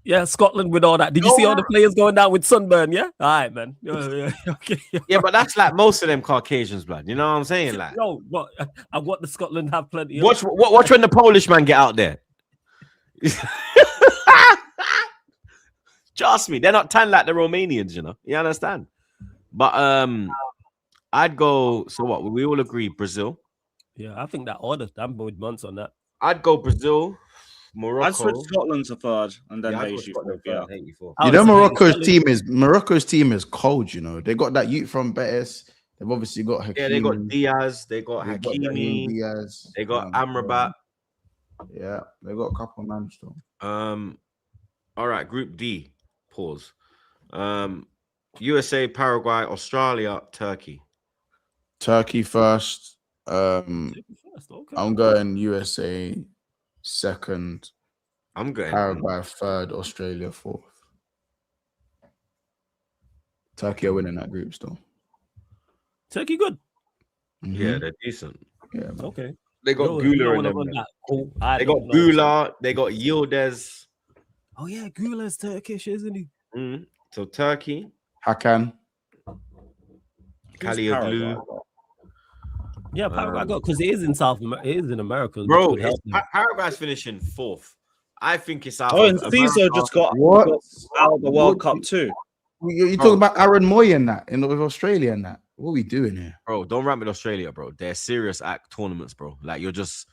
S2: Yeah, Scotland with all that. Did you see all the players going down with sunburn? Yeah, all right, man. Yeah, okay.
S1: Yeah, but that's like most of them Caucasians, blood. You know what I'm saying? Like,
S2: no, but I want the Scotland have plenty.
S1: Watch when the Polish man get out there. Trust me, they're not tan like the Romanians. You know, you understand? But I'd go. So what? We all agree Brazil.
S2: Yeah, I think that order. I'm with months on that.
S1: I'd go Brazil. Morocco.
S3: I'd switch Scotland to third, and then Haiti. Yeah.
S4: You know, Morocco's team is cold. You know, they got that youth from Betis. They've obviously got Hakimi.
S1: Yeah, they got Diaz. They got Hakimi.
S4: Diaz.
S1: They got Amrabat.
S4: Yeah, they got a couple of men still.
S1: All right, Group D. Pause. USA, Paraguay, Australia, Turkey.
S4: Turkey first. I'm going USA second.
S1: I'm going
S4: Paraguay third, Australia fourth. Turkey are winning that group still.
S2: Turkey good.
S1: Yeah, they're decent.
S4: Yeah.
S2: Okay.
S1: They got Gula in them. They got Gula. They got Yildiz.
S2: Oh yeah, Gula's Turkish, isn't he?
S1: So Turkey.
S4: Hakan.
S1: Kalioglu.
S2: Yeah, Paraguay got because it is in South America. It is in America,
S1: Bro,
S2: which would help them.
S1: Paraguay's finishing 4th. I think it's out
S3: Oh,
S1: of
S3: and
S1: America.
S3: Caesar just got
S4: What?
S3: out of the World
S4: What?
S3: Cup too.
S4: You
S1: Bro.
S4: talking about Aaron Moy and that with Australia and that? What are we doing here?
S1: Bro, don't rant with Australia, bro. They're serious act tournaments, bro. Like you're just,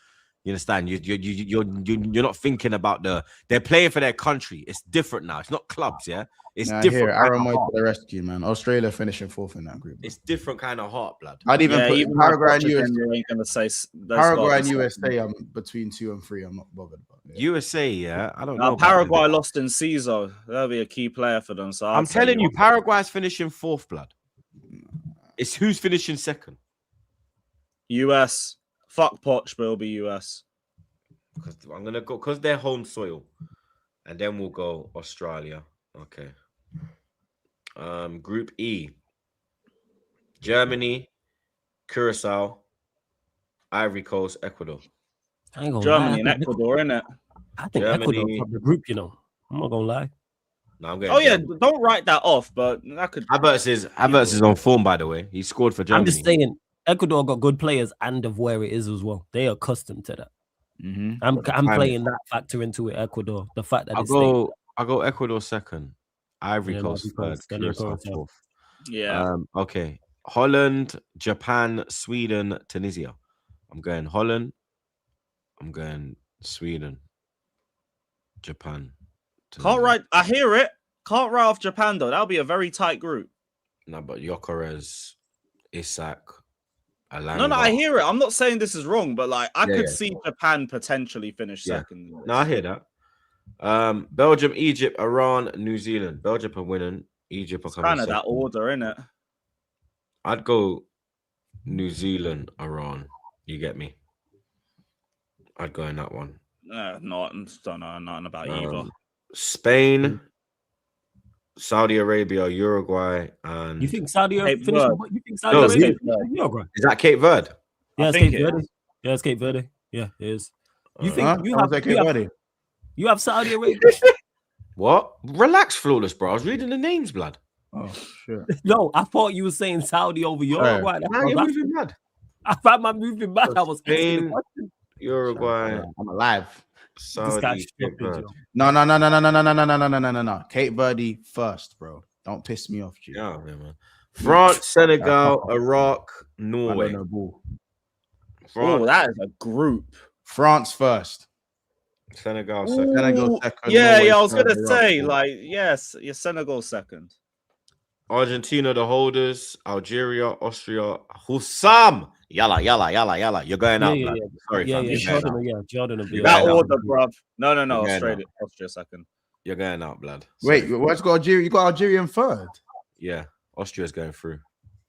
S1: you understand? You're not thinking about they're playing for their country. It's different now. It's not clubs, yeah. It's
S4: Nah,
S1: different.
S4: here, Aaron Moy to the rescue, man. Australia finishing 4th in that group.
S1: It's different kind of heart, blood.
S4: I'd even put
S3: even
S4: Paraguay and
S3: USA.
S4: USA.
S3: Ain't gonna say
S4: Paraguay and USA. I'm between 2 and 3. I'm not bothered about it.
S1: USA, yeah. I don't know. about
S3: Paraguay
S1: them.
S3: lost in Caesar. That'll be a key player for them. So
S1: I'm telling you, Paraguay's finishing 4th, blood. It's who's finishing 2nd.
S3: US. Fuck Poch, but it'll be US.
S1: Because I'm gonna go because they're home soil, and then we'll go Australia. Okay. Group E: Germany, Curacao, Ivory Coast, Ecuador.
S2: I ain't gonna
S3: Germany
S2: lie.
S3: and Ecuador, innit?
S2: I think
S1: Germany.
S2: Ecuador top the group. You know, I'm not gonna lie.
S1: No, I'm going.
S3: Oh yeah, don't write that off, but that could.
S1: Havertz is on form, by the way. He scored for Germany.
S2: I'm just saying, Ecuador got good players and of where it is as well. They are accustomed to that.
S4: Mm-hmm.
S2: I'm playing that factor into it. Ecuador, the fact that
S1: I'll go Ecuador 2nd, Ivory
S2: Yeah,
S1: Coast
S2: Ivory
S1: 3rd,
S2: Coast, then
S1: Curacao
S2: Curacao.
S1: 4th.
S3: Yeah.
S1: Okay. Holland, Japan, Sweden, Tunisia. I'm going Holland. I'm going Sweden, Japan. Tunisia.
S3: Can't write. I hear it. Can't write off Japan though. That'll be a very tight group.
S1: No, but Gyökeres, Isak, Alanga.
S3: No, I hear it. I'm not saying this is wrong, but like I
S1: Yeah,
S3: could
S1: yeah.
S3: see Japan potentially finish
S1: Yeah.
S3: second.
S1: No, I hear that. Belgium, Egypt, Iran, New Zealand. Belgium are winning. Egypt are
S3: It's
S1: coming
S3: kind of that
S1: second.
S3: order, isn't it?
S1: I'd go New Zealand, Iran. You get me? I'd go in that one.
S3: Don't know nothing about either.
S1: Spain, Saudi Arabia, Uruguay, and
S2: You think Saudi
S3: Cape
S2: finished?
S3: Verde.
S2: You think Saudi
S1: No,
S2: Arabia
S3: Cape
S2: finished
S3: Verde.
S2: Uruguay?
S1: is that Cape Verde?
S2: Yeah,
S3: I
S2: it's
S3: think
S2: Cape
S3: it
S2: Verde. Yeah, it's Cape Verde. Yeah, it is. You think
S4: Huh?
S2: you
S4: How's that
S2: have,
S4: Cape Verde?
S2: you have Saudi Arabia?
S1: What? Relax, flawless, bro. I was reading the names, blood.
S4: Oh shit!
S2: No, I thought you were saying Saudi over Uruguay.
S1: Now you're moving mad.
S2: I found my moving back. I was asking the
S1: Spain,
S2: question.
S1: Uruguay,
S4: I'm alive.
S2: This
S1: Saudi,
S2: guy's
S1: Cape
S2: stupid,
S1: Verde.
S2: yo.
S4: No. Cape Verde first, bro. Don't piss me off, G.
S1: Yeah, man. France, Senegal, Iraq, Norway.
S3: Oh,
S1: France,
S3: that is a group.
S4: France first.
S1: Senegal,
S3: Ooh,
S1: second.
S4: Senegal second.
S3: Yeah,
S4: Norway
S3: I was
S4: third,
S3: gonna
S4: Iraq
S3: say,
S4: fourth.
S3: like, yes, your Senegal second.
S1: Argentina, the holders. Algeria, Austria. Hussam. Yalla. You're going out,
S2: Yeah,
S1: blood.
S2: yeah.
S1: Sorry,
S2: Yeah,
S1: fam.
S2: yeah,
S1: You're going
S2: Jordan,
S1: out.
S2: yeah, Jordan will be
S1: You
S3: That
S1: going out.
S3: order, bruv. No,
S1: You're going
S3: Austria second.
S1: You're going out, blood.
S4: Wait,
S1: Sorry.
S4: what's got Algeria? You got Algeria in third.
S1: Yeah, Austria's going through.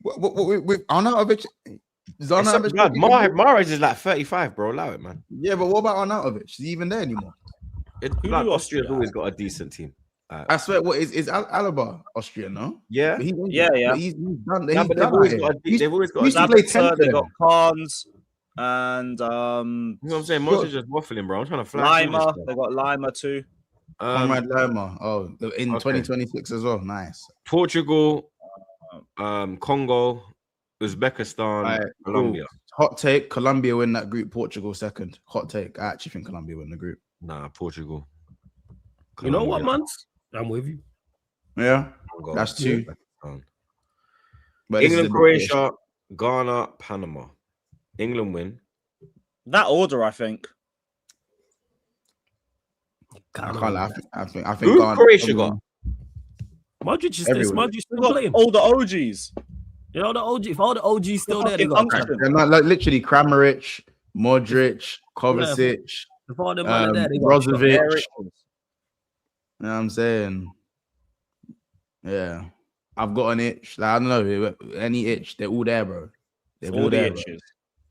S4: With Arnautovic. Is
S1: It's
S4: Arnautovic
S1: blood.
S4: still kicking?
S1: Mahrez is like 35, bro. Allow it, man.
S4: Yeah, but what about Arnautovic? Is he even there anymore?
S3: Who
S1: Like,
S3: do
S1: Austria's
S3: Austria
S1: always got a decent team.
S4: I swear, what is Alaba Austrian? No.
S1: Yeah.
S4: But
S3: Yeah.
S4: He's done.
S1: Yeah,
S4: He's
S1: but
S4: done
S1: they've always got
S4: used
S1: a
S4: to play
S1: decent.
S3: Sabitzer,
S4: 10
S3: they
S4: for
S3: got
S4: them.
S3: Carnes and
S1: You know what I'm saying? Most just waffling, bro. I'm trying to fly. through this
S3: Lima.
S1: stuff.
S3: They got Lima too.
S4: Conrad Lima. Oh, in
S1: Okay.
S4: 2026 as well. Nice.
S1: Portugal, Congo, Uzbekistan,
S4: Alright,
S1: Colombia.
S4: Hot take: Colombia win that group. Portugal second. Hot take: I actually think Colombia win the group.
S1: Nah, Portugal.
S2: You know what,
S1: Colombia,
S2: man? I'm with you.
S4: Yeah,
S1: Congo,
S4: that's two.
S1: Uzbekistan.
S4: But this is
S1: England,
S4: a big
S1: Croatia, Ghana, Panama. England win.
S3: That order, I think.
S4: I can't lie. I think
S1: Who
S4: Ghana-
S1: Croatia got?
S2: Modric is
S4: Everywhere.
S2: still, Modric
S3: They
S2: still
S3: got
S2: playing.
S3: all the OGs.
S2: You know the OG. If all the OGs still there, they got.
S3: Fucking unction.
S4: They're not like literally Kramaric, Modric, Kovacic,
S2: If all them man are there, they got.
S4: Brozovic.
S3: Eric.
S4: You know what I'm saying? Yeah. I've got an itch. Like, I don't know. Any itch, they're all there, bro. They're all
S3: All the
S4: there. Bro.
S3: itches.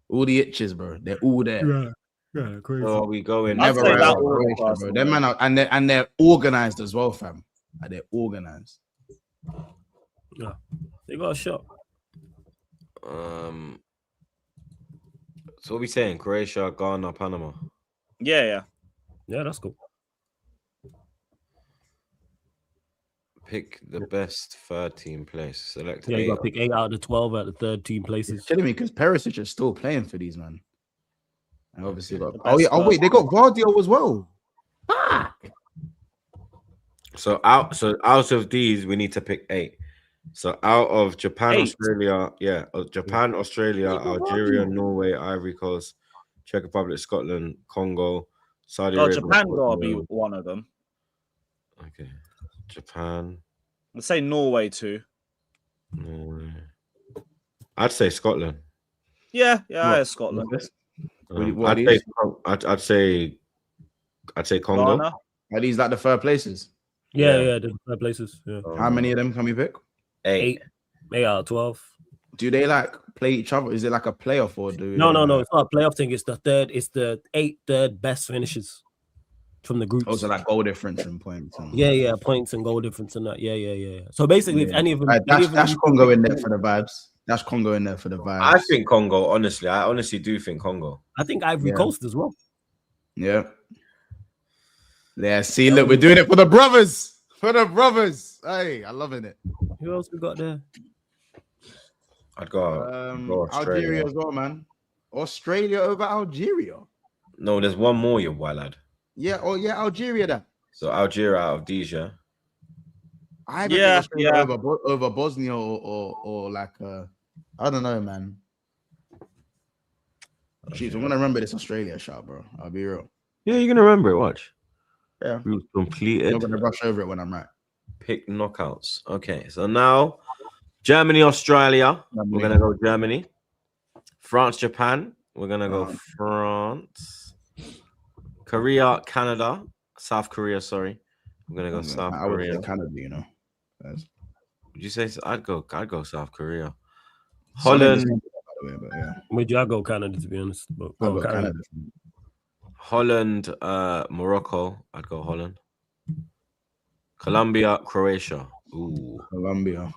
S4: All the itches, bro. They're all there.
S2: Yeah, crazy.
S1: So are we going?
S3: I'd
S4: Never
S3: say
S4: write
S3: that
S4: off
S3: order
S4: Croatia,
S3: first,
S4: bro.
S3: man.
S4: Them man are, and they're organized as well, fam. Like, they're organized.
S2: They got a shot.
S1: So what are we saying? Croatia, Ghana, Panama.
S3: Yeah.
S2: Yeah, that's cool.
S1: Pick the best third team place. Select
S2: Yeah, you
S1: 8.
S2: got to pick 8 out of the 12 at the third team places.
S4: It's killing me because Perisic is still playing for these, man. And obviously
S1: Okay.
S4: got. Oh yeah. Oh wait, they got Guardiola as well.
S1: So out of these, we need to pick 8. So out of Japan,
S2: 8.
S1: Australia, Japan, Australia, Algeria, Norway, Ivory Coast, Czech Republic, Scotland, Congo, Saudi
S3: Oh,
S1: Arabia.
S3: Japan gotta be one of them.
S1: Okay, Japan.
S3: Let's say Norway too.
S1: Norway. I'd say Scotland.
S3: Yeah, Scotland.
S1: I'd say Congo.
S3: Ghana.
S4: Are these like the third places?
S2: Yeah, the third places. Yeah.
S4: How many of them can we pick?
S1: 8.
S2: 8 out of 12.
S4: Do they like play each other? Is it like a playoff or do?
S2: No. It's not a playoff thing. It's the third. It's the 8 third best finishes from the groups.
S4: Also, like goal difference and points.
S2: Yeah, points and goal difference and that. Yeah. So basically, if any of them,
S4: that's Congo in there for the vibes. That's Congo in there for the vibes.
S1: I think Congo. Honestly, I honestly do think Congo.
S2: I think Ivory Coast as well.
S4: Yeah. Yeah. See, look, we're doing it for the brothers. For the brothers. Hey, I'm loving it.
S2: Who else we got there?
S1: I'd go
S4: Algeria as well, man. Australia over Algeria.
S1: No, there's one more, you wild lad.
S4: Yeah. Oh yeah, Algeria. Then.
S1: So Algeria out of these, yeah.
S4: I haven't picked Australia over Bosnia or like I don't know, man. Jeez, I'm gonna remember this Australia shot, bro. I'll be real.
S1: Yeah, you're gonna remember it. Watch.
S4: Yeah.
S1: Group completed.
S4: I'm gonna brush over it when I'm right.
S1: Pick knockouts. Okay, so now Germany, Australia. We're gonna go Germany. France, Japan. We're gonna go France. Korea, Canada. South Korea, sorry. I'm gonna go South Korea.
S4: I would say Canada, you know.
S1: Would you say I'd go South Korea. Holland.
S2: Would you go Canada to be honest? But Canada.
S1: Holland, Morocco. I'd go Holland. Colombia, Croatia. Ooh,
S4: Colombia.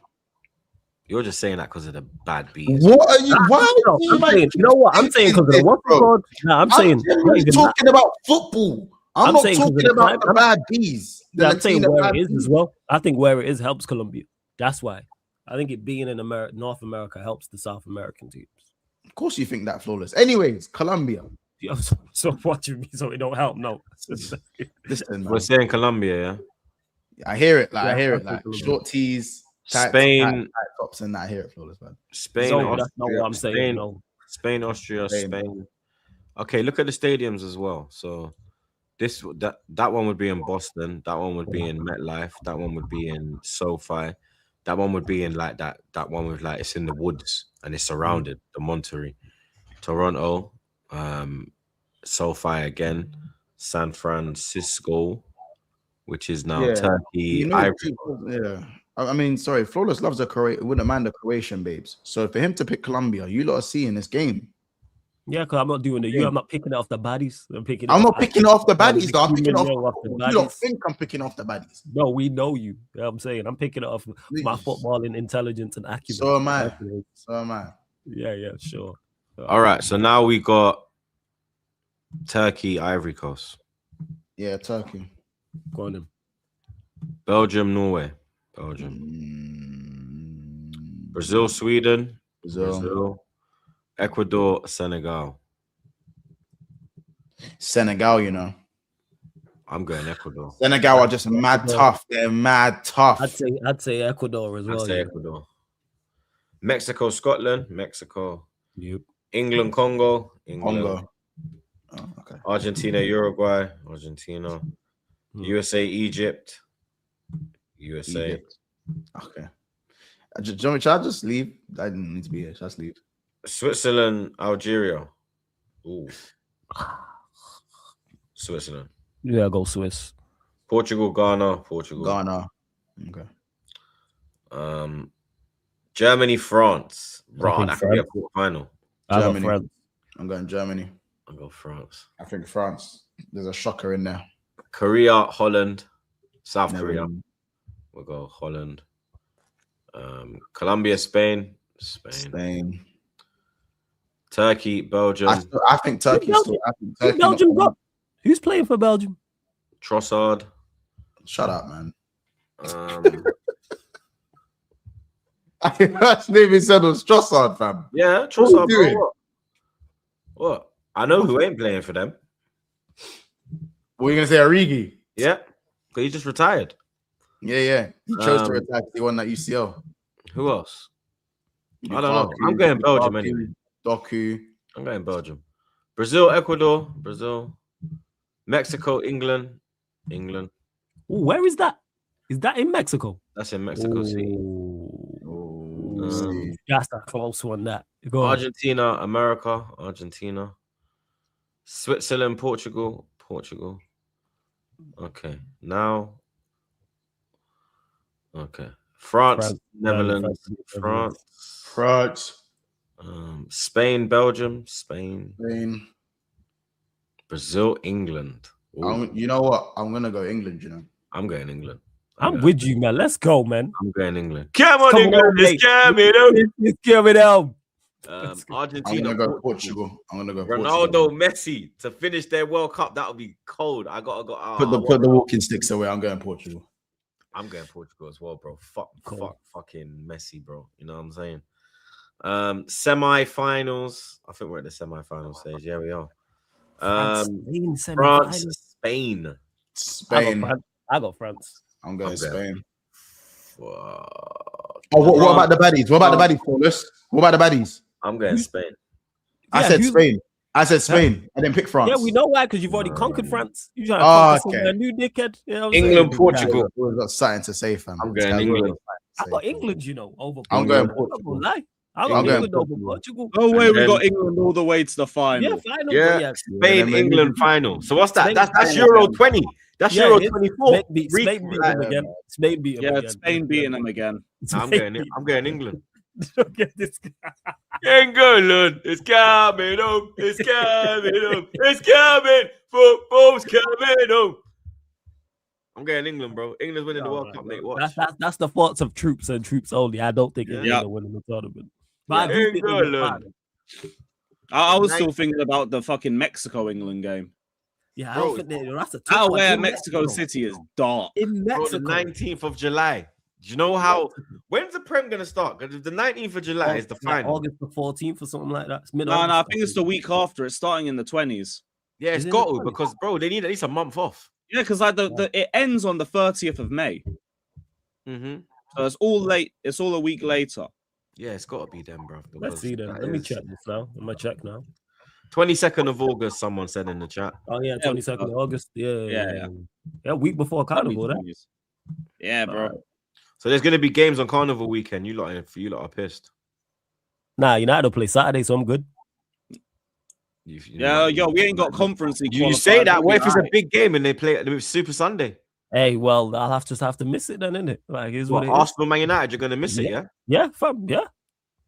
S1: You're just saying that because of the bad bees.
S4: What are you? Why?
S2: I'm saying, you know what? I'm saying because of the what's it called? No, I'm saying
S4: talking about football. I'm not talking about the bad bees.
S2: I'm saying where it is as well. I think where it is helps Colombia. That's why. I think it being in North America helps the South American teams.
S4: Of course, you think that flawless. Anyways, Colombia.
S2: So what you mean? So it don't help? No.
S4: Listen,
S1: we're saying Colombia, yeah.
S4: I hear it. Like I hear it. Like short tees,
S1: Spain,
S4: tight tops, and I hear it flawless, man.
S1: Spain,
S2: so that's not what I'm saying. No.
S1: Spain, Austria, Spain. Okay, look at the stadiums as well. So that one would be in Boston. That one would be in MetLife. That one would be in SoFi. That one would be in like that one with like it's in the woods and it's surrounded the Monterey. Toronto, SoFi again, San Francisco, which is now Turkey.
S4: I mean, sorry, Flawless loves a Croatian. Wouldn't mind the Croatian babes. So for him to pick Colombia, you lot are seeing this game.
S2: Yeah, because I'm not doing the I'm not picking it off the baddies.
S4: I'm not picking it off the baddies, though. I'm picking off the baddies. You don't think I'm picking off the baddies.
S2: No, we know you. You know what I'm saying? I'm picking it off my footballing intelligence and acumen.
S4: So am I.
S2: Yeah, sure.
S1: All right, so now we got Turkey, Ivory Coast.
S4: Yeah, Turkey.
S2: Go on then.
S1: Belgium, Norway. Brazil, Sweden. Brazil. Ecuador, Senegal.
S4: Senegal, you know.
S1: I'm going Ecuador.
S4: Senegal are just mad tough. They're mad tough.
S2: I'd say Ecuador as well.
S1: I'd say Ecuador. Mexico, Scotland. Mexico.
S2: Yep.
S1: England, Congo.
S4: Congo.
S1: Oh, okay. Argentina, Uruguay. Argentina. USA, Egypt. USA.
S4: Egypt. Okay. Should I just leave? I didn't need to be here. Should I just leave?
S1: Switzerland, Algeria. Ooh. Switzerland.
S2: Yeah, go Swiss.
S1: Portugal, Ghana.
S4: Ghana. Okay.
S1: Germany, France. Bro, that could be a quarterfinal.
S4: Germany. I'm going Germany.
S1: I'll go France.
S4: I think France. There's a shocker in there.
S1: Korea, Holland. South Korea. We'll go Holland. Colombia, Spain. Turkey, Belgium.
S4: I think Turkey.
S2: Belgium got. Who's playing for Belgium?
S1: Trossard.
S4: Shut up, man. First name he said was Trossard, fam.
S1: Yeah,
S4: What
S1: Trossard,
S4: you
S1: bro.
S4: doing?
S1: What? I know who ain't playing for them.
S4: What are you gonna say, Origi?
S1: Yeah, because he just retired.
S4: Yeah. He chose to
S1: Um,
S4: retire because he won that UCL.
S1: Who else? I don't know. I'm going Belgium anyway.
S4: Doku.
S1: I'm going Belgium. Brazil, Ecuador, Brazil. Mexico, England.
S2: Ooh, where is that? Is that in Mexico?
S1: That's in Mexico City.
S2: That's a close one. That go on.
S1: Argentina, America, Argentina. Switzerland, Portugal. Okay, now. Okay, France, Netherlands,
S4: France.
S1: Spain, Belgium, Spain, Brazil, England.
S4: You know what? I'm gonna go England. You know.
S1: I'm going England.
S2: I'm with you, man. Let's go, man.
S1: I'm going England. Come on, England. It's coming
S2: out.
S1: Argentina.
S4: I'm gonna go Portugal.
S1: Ronaldo, Messi to finish their World Cup. That would be cold. I gotta go.
S4: Put the walking sticks away. I'm going Portugal.
S1: I'm going Portugal as well, bro. Fuck, fucking Messi, bro. You know what I'm saying? Semi-finals. I think we're at the semi-final stage. Yeah, we are. France, Spain.
S2: I got France.
S4: I'm going Spain.
S1: Fuck.
S4: What about the baddies? What about the baddies, Paulus? What about the baddies?
S1: I'm going Spain.
S4: I said Spain. I didn't pick France.
S2: Yeah, we know why, because you've already conquered France. You trying to conquer a new dickhead. You know
S1: England, Portugal.
S4: We've got something to say, fam.
S1: I'm going England.
S2: I got England, you know, over.
S4: I'm going Portugal.
S2: I got England over Portugal.
S3: No way, we got England all the way to the final.
S2: Yeah, final.
S1: Yeah, Spain, England final. So what's that? That's Euro 20. That's Euro 24.
S2: Spain beat them again. Spain beat them again.
S3: Spain beating them again.
S1: I'm going England.
S2: Look at this guy.
S1: England, it's coming home. It's coming home. It's coming. Football's coming home. I'm going England, bro. England's winning the World Cup, mate. Watch.
S2: That's the thoughts of Troopz and Troopz only. I don't think England are winning the tournament. But I do think
S3: I was still thinking about the fucking Mexico-England game.
S2: Yeah, I don't think that's a tough
S3: out
S2: one.
S3: where Mexico City is dark.
S2: In Mexico.
S1: Bro, the 19th of July. Do you know how? When's the Prem gonna start? Because the 19th of July is the final.
S2: August the 14th or something like that. It's
S3: No, I think it's the week after. It's starting in the 20s.
S1: Yeah, it's got to, because bro, they need at least a month off.
S3: Yeah, because like it ends on the 30th of May.
S1: Mm-hmm.
S3: So it's all late. It's all a week later.
S1: Yeah, it's got to be them, bro.
S2: Let's see them. Let me check this now. I'm gonna check now.
S1: 22nd of August, someone said in the chat.
S2: Oh yeah, 22nd of August. Yeah. Week before Carnival, that.
S3: Yeah, bro.
S1: So there's gonna be games on Carnival weekend. You lot are pissed.
S2: Nah, United will play Saturday, so I'm good.
S3: We ain't got Conference League.
S1: You say that. What if it's a big game and they play it Super Sunday?
S2: Hey, well, I'll just have to miss it then, innit? Like,
S1: Arsenal, Man United, you're gonna miss it, yeah?
S2: Yeah, fam, yeah.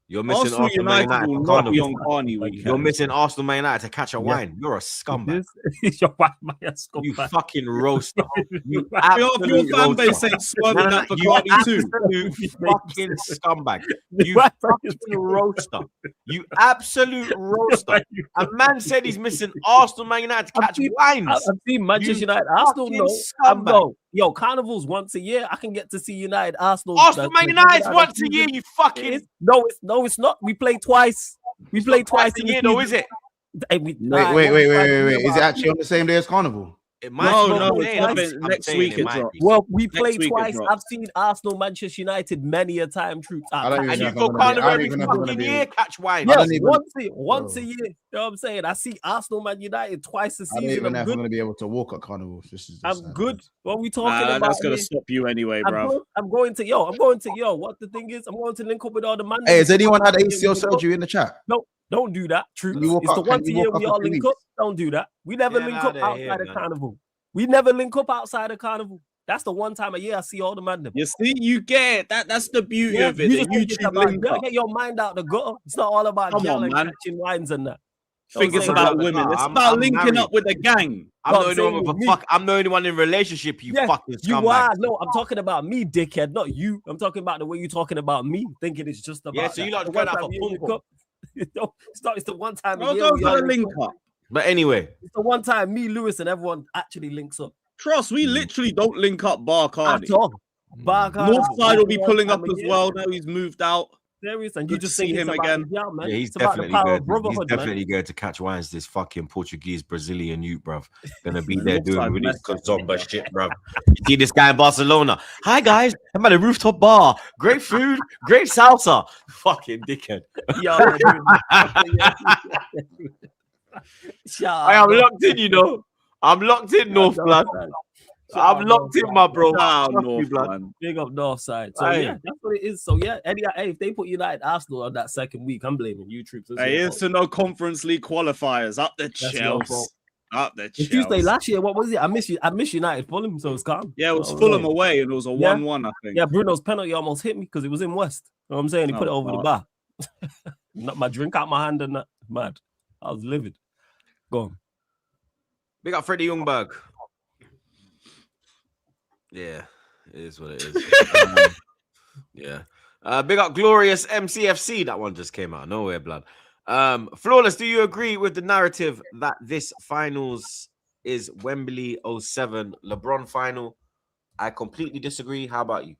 S1: You're missing Arsenal, Man United
S3: will not be on Carney weekend.
S1: You're missing Arsenal, Man United to catch a wine. You're a scumbag. You fucking roaster. You absolute
S3: fan base saying swerving that for Carney too.
S1: You fucking scumbag. You fucking roaster. You absolute roaster. A man said he's missing Arsenal, Man United to catch wines.
S2: I've seen Manchester United, Arsenal. No, yo, Carnival's once a year. I can get to see United, Arsenal.
S1: Arsenal, Man United's once a year. You fucking
S2: no, it's not. We play twice. We play twice
S1: a year, though, is it?
S4: Wait. Is it actually on the same day as Carnival?
S1: It might
S3: next week.
S2: Well, we play twice. I've seen Arsenal, Manchester United many a time. Troopz.
S1: And you go Carnival every fucking year, catch wine.
S2: Yes, once a year. You know what I'm saying? I see Arsenal, Man United twice a season.
S4: I don't even know if I'm going to be able to walk at Carnival.
S2: I'm good. What are we talking about?
S3: That's going to stop you anyway, bro.
S2: I'm going to What the thing is, I'm going to link up with all the man.
S4: Hey, has anyone had ACL surgery in the chat?
S2: No. Don't do that, Troopz. It's the once a year we all link up. Don't do that. We never link up outside of Carnival. We never link up outside of Carnival. That's the one time a year I see all the man.
S3: You see, you get it. That's the beauty of it. The YouTube link up.
S2: Get your mind out the gutter. It's not all about catching wines and that.
S3: Think it's about women. It's about linking up with the gang.
S1: I'm the only one in relationship. You fucking scumbag.
S2: You are. No, I'm talking about me, dickhead, not you. I'm talking about the way you're talking about me, thinking it's just about.
S1: Yeah, so you like to go out for pump.
S2: It's the one time.
S3: I'll go for a link up.
S1: But anyway,
S2: it's the one time me, Lewis, and everyone actually links up.
S3: Trust, we literally don't link up bar Carney. Northside will be pulling up as well. Now he's moved out.
S2: Serious, and
S3: Good
S2: you just
S3: to see
S2: think
S3: him
S2: it's about
S3: again.
S2: the young, man.
S1: Yeah, he's
S2: It's about the
S1: definitely
S2: power of
S1: going. He's
S2: brotherhood, man.
S1: definitely going to catch wines. This fucking Portuguese Brazilian youth, bruv. Gonna be
S3: Man,
S1: there
S3: Northside
S1: doing really
S3: messed up,
S1: somber
S3: nigga.
S1: shit, bruv. You see this guy in Barcelona? Hi guys, I'm at a rooftop bar. Great food, great salsa. Fucking dickhead.
S2: Yo, man,
S1: I am locked in, you know. I'm locked in, North blood. I'm locked in, my bro.
S3: Shout out
S1: Trust me,
S3: North,
S1: blood.
S3: man.
S2: Big up Northside. So
S1: Aye.
S2: yeah, that's what it is. So yeah, hey, if they put United Arsenal on that second week, I'm blaming you, Troopz. That's
S3: Hey,
S2: your
S3: here's
S2: fault.
S3: to no Conference League qualifiers. Up the
S2: That's your
S3: Chelsea.
S2: fault.
S3: Up the
S2: It's
S3: Chelsea.
S2: Tuesday last year. What was it? I miss United Fulham, so it's calm.
S3: Yeah, it was
S2: Oh,
S3: Fulham
S2: right.
S3: away, and it was a
S2: Yeah.
S3: 1-1, I think.
S2: Yeah, Bruno's penalty almost hit me because it was in West. You know what I'm saying? He put it
S3: Oh,
S2: over the bar. Knocked my drink out my hand and that. Mad. I was livid. Go on.
S1: Big up Freddie Ljungberg. Yeah, it is what it is. Yeah. Big up Glorious MCFC. That one just came out of nowhere, blood. Flawless, do you agree with the narrative that this finals is Wembley 07 LeBron final? I completely disagree. How about you?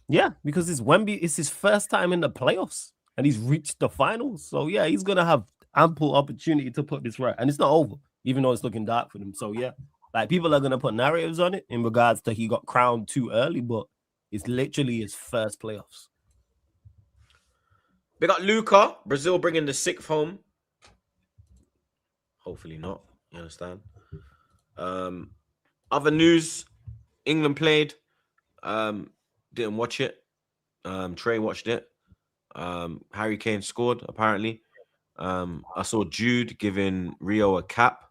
S2: Yeah, because it's Wemby. It's his first time in the playoffs, and he's reached the finals. So yeah, he's gonna have ample opportunity to put this right, and it's not over, even though it's looking dark for them. So yeah, like people are gonna put narratives on it in regards to he got crowned too early, but it's literally his first playoffs.
S1: Big up Luca. Brazil bringing the sixth home. Hopefully not. You understand? Other news. England played. Didn't watch it. Trey watched it. Harry Kane scored, apparently. I saw Jude giving Rio a cap.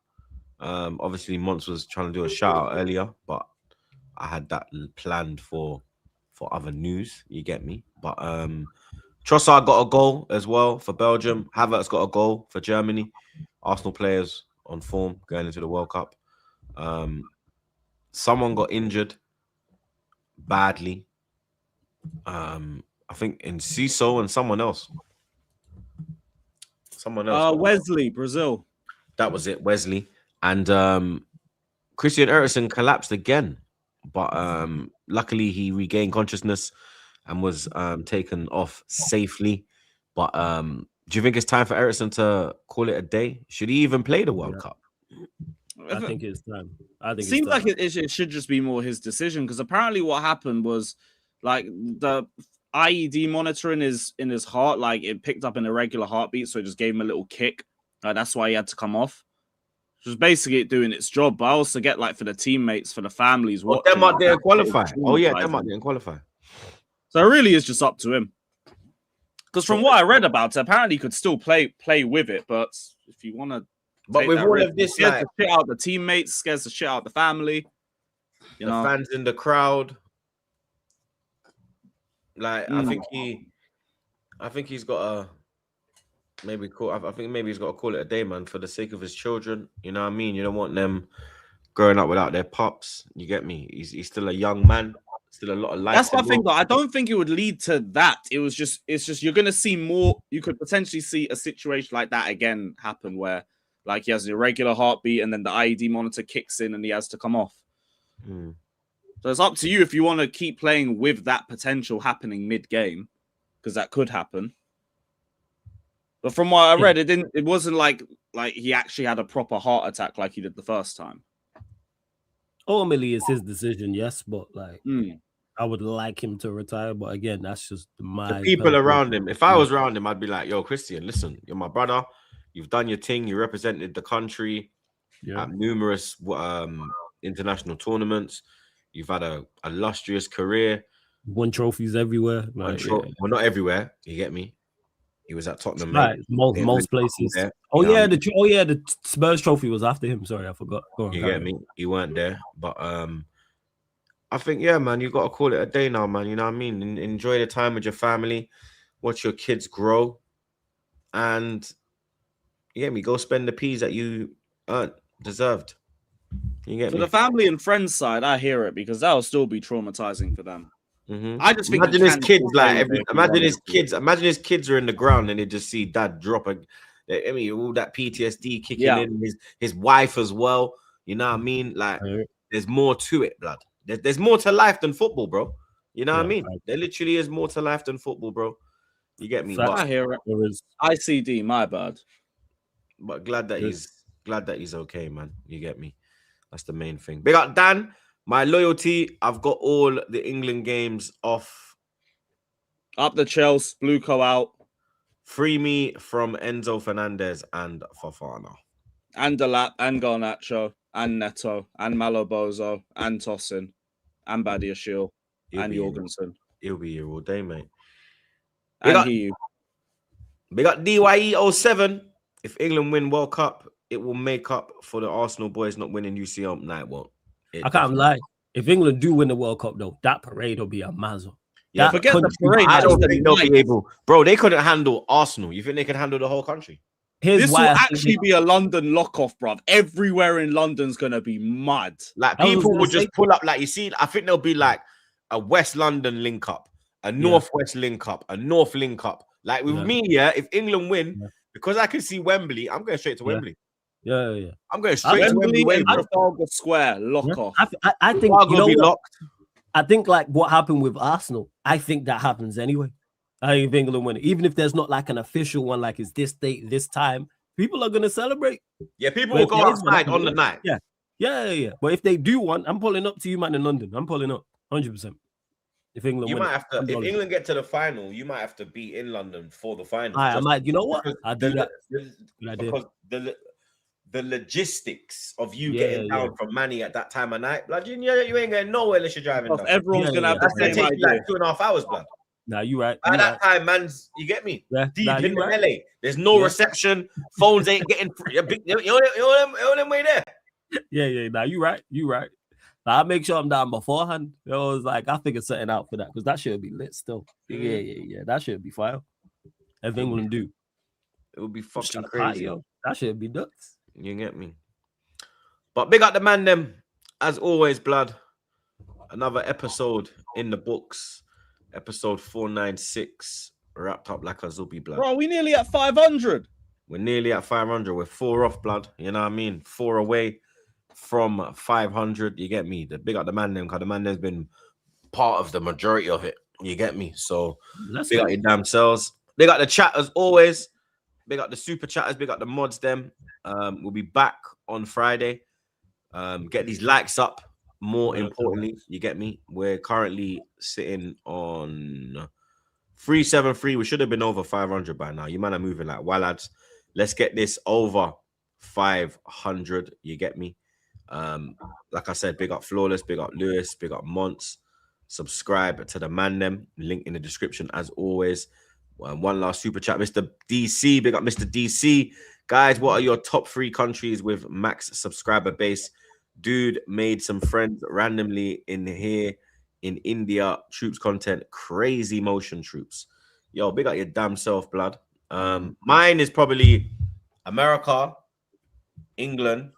S1: Obviously, Mons was trying to do a shout out earlier, but I had that planned for other news. You get me? But Trossard got a goal as well for Belgium. Havertz got a goal for Germany. Arsenal players on form going into the World Cup. Someone got injured badly. I think in Ciso and someone else.
S3: Wesley, Brazil.
S1: That was it, Wesley. And Christian Eriksen collapsed again. But luckily he regained consciousness and was taken off safely. But do you think it's time for Eriksen to call it a day? Should he even play the World Cup?
S2: I think it's time.
S3: Seems like it should just be more his decision, because apparently what happened was like the IED monitoring is in his heart, like it picked up an irregular heartbeat, so it just gave him a little kick. That's why he had to come off. It was basically it doing its job, but I also get like for the teammates, for the families.
S1: Well, Denmark didn't qualify. Oh yeah, Denmark didn't qualify.
S3: So it really is just up to him. Because from what I read about it, apparently he could still play with it, but if you want to.
S1: But with all of this,
S3: scares
S1: like,
S3: the shit out the teammates, scares the shit out the family. You know,
S1: fans in the crowd. Like, I think he's got to maybe call. I think maybe he's got to call it a day, man, for the sake of his children. You know what I mean? You don't want them growing up without their pups. You get me? He's still a young man. Still a lot of life.
S3: That's my thing, though. I don't think it would lead to that. It's just you're gonna see more. You could potentially see a situation like that again happen, where like he has an irregular heartbeat and then the IED monitor kicks in and he has to come off. So it's up to you if you want to keep playing with that potential happening mid-game, because that could happen. But from what I read, it wasn't like he actually had a proper heart attack like he did the first time.
S2: Ultimately, it's his decision, yes, but like I would like him to retire. But again, that's just my
S1: the people around him. If I was around him, I'd be like, yo, Christian, listen, you're my brother. You've done your thing. You represented the country at numerous international tournaments. You've had a illustrious career.
S2: Won trophies everywhere.
S1: Well, not everywhere. You get me? He was at Tottenham.
S2: Right, most places.
S1: There.
S2: The Spurs trophy was after him. Sorry, I forgot. Go on,
S1: you get me? You weren't there, but I think man, you got to call it a day now, man. You know what I mean? Enjoy the time with your family, watch your kids grow, and you get me? Go spend the peas that you earned, deserved. You get me?
S3: For the family and friends side, I hear it, because that'll still be traumatizing for them. I just think
S1: imagine his kids imagine his kids are in the ground and they just see dad drop all that PTSD kicking in, his wife as well. You know what I mean? Like there's more to it, blood. There's more to life than football, bro. You know what I
S2: Yeah,
S1: mean?
S2: right.
S1: There literally is more to life than football, bro. You get me?
S2: Facts.
S3: I hear it.
S2: There is.
S3: ICD, my bad.
S1: But glad that
S2: Yes.
S1: he's okay, man. You get me? That's the main thing. Big up Dan. My loyalty. I've got all the England games off.
S3: Up the Chelsea, Bluco out,
S1: Free me from Enzo Fernandez and Fofana.
S3: and Delap, and Garnacho, and Neto, and Malobozo, and Tossin, and Badiashile, and Jorgensen,
S1: He'll be here all day, mate.
S3: and he.
S1: We got DYE07. If England win World Cup, it will make up for the Arsenal boys not winning UCL. Nah, it won't.
S2: I can't lie. If England do win the World Cup, though, that parade will be a mazel.
S1: Yeah,
S3: Forget the parade.
S1: I don't
S3: just
S1: think
S3: the
S1: they'll be
S3: night.
S1: able. Bro, they couldn't handle Arsenal. You think they could handle the whole country?
S2: Here's
S3: This will
S2: why I think
S3: actually be a London lock-off, bruv. Everywhere in London's gonna be mad.
S1: Like
S2: I was
S1: people
S2: gonna
S1: will just
S2: say-
S1: pull up. Like you see, I think there'll be like a West London link up, a Northwest link up, a North link up. Like with me, yeah. If England win, because I can see Wembley, I'm going straight to Wembley.
S2: Yeah.
S1: I'm going straight to
S3: Wembley
S1: Wembley.
S3: and Trafalgar Square lock off.
S2: I think
S1: I'll
S2: you know
S1: be
S2: what?
S1: locked.
S2: I think like what happened with Arsenal, I think that happens anyway. I think if England win it, even if there's not like an official one, like it's this date, this time, people are gonna celebrate.
S1: Yeah, people
S2: But
S1: will
S2: if
S1: go
S2: there is one,
S1: outside on the night.
S2: Yeah. But if they do one, I'm pulling up to you, man, in London. I'm pulling up 100%. If England
S1: You
S2: win
S1: might
S2: it,
S1: have to.
S2: I'm
S1: If
S2: rolling.
S1: England get to the final, you might have to be in London for the final.
S2: I
S1: just
S2: might. You know what?
S1: because
S2: I'll do that. Good idea.
S1: Because the logistics of you
S2: Yeah,
S1: getting down from Manny at that time of night, blood, you ain't going nowhere unless you're driving down.
S3: Everyone's gonna have
S1: That's
S3: the
S1: gonna
S3: same
S1: take you
S3: idea.
S1: like 2.5 hours, blood.
S2: Nah, you right.
S1: By
S2: You
S1: that
S2: right.
S1: time, man's, you get me?
S2: Yeah,
S1: Deep
S2: nah,
S1: in
S2: you
S1: the
S2: right.
S1: LA. There's no
S2: Yeah.
S1: reception. Phones ain't getting free. You know them way there.
S2: Yeah. Nah, you right. You right. Nah, I make sure I'm down beforehand. It was like I figure something out for that because that should be lit still. Yeah. That should be fire. If England do,
S1: It would be
S2: Just
S1: fucking
S2: tryna party,
S1: crazy.
S2: yo. That should be nuts.
S1: You get me? But big up the man, them. As always, blood. Another episode in the books. Episode 496. Wrapped up like a Zubi, blood.
S3: Bro, we nearly at 500.
S1: We're nearly at 500. We're 4 off, blood. You know what I mean? 4 away from 500. You get me? The big up the man, them, because the man has been part of the majority of it. You get me? So
S2: Let's
S1: big
S2: go.
S1: up your damn selves. Big up the chat as always. Big up the super chatters. Big up the mods, them. We'll be back on Friday. Get these likes up. More importantly, you get me? We're currently sitting on 373. We should have been over 500 by now. You man are moving like well, lads. Let's get this over 500. You get me? Like I said, big up Flawless, big up Lewis, big up Monts. Subscribe to the man them. Link in the description as always. One last super chat, Mr. DC. Big up Mr. DC. Guys, what are your top 3 countries with max subscriber base? Dude made some friends randomly in here in India. Troopz content, crazy motion Troopz. Yo, big up your damn self, blood. Mine is probably America, England,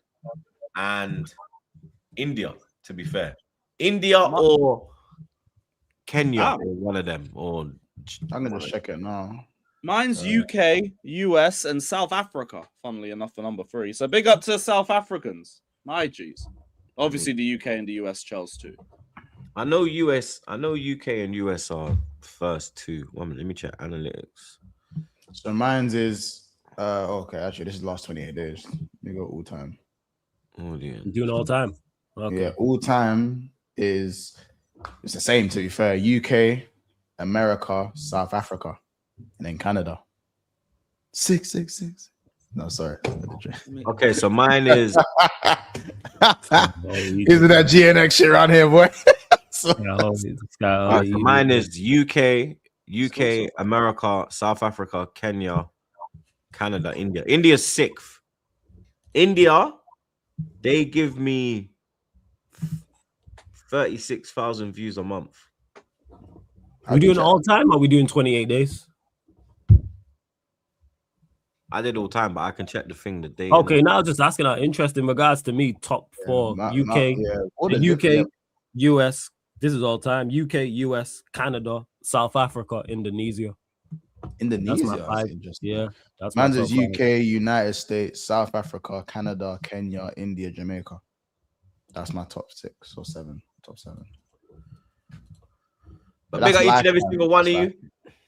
S1: and India, to be fair. India or Kenya, or one of them. Or
S4: I'm gonna just check it now.
S3: Mine's UK, US, and South Africa, funnily enough, for number 3. So big up to South Africans. My G's. Obviously, the UK and the US Chelsea too.
S1: I know UK and US are first 2. 1 minute, let me check analytics.
S4: So mine's is okay. Actually, this is the last 28 days. We go all time.
S1: Oh dear.
S2: Doing all time. Okay.
S4: Yeah, all time is it's the same. To be fair, UK, America, South Africa, and then Canada. 666. No, sorry.
S1: Okay, so mine is
S4: Isn't that GNX shit around here, boy?
S1: so mine is UK, America, South Africa, Kenya, Canada, India. India's 6th. India, they give me 36,000 views a month.
S2: Are we doing all time or are we doing 28 days?
S1: I did all time, but I can check the thing the day.
S2: Okay, now just asking out interest in regards to me, top 4 UK, US. This is all time. UK, US, Canada, South Africa, Indonesia.
S4: Indonesia.
S2: That's my 5. Yeah, that's
S4: Mine's
S2: my
S4: is
S2: top 5.
S4: UK, United States, South Africa, Canada, Kenya, India, Jamaica. That's my top 6 or 7. Top 7.
S1: But big up each and every
S4: life,
S1: single
S4: man.
S1: one of
S4: That's
S1: you.
S4: life.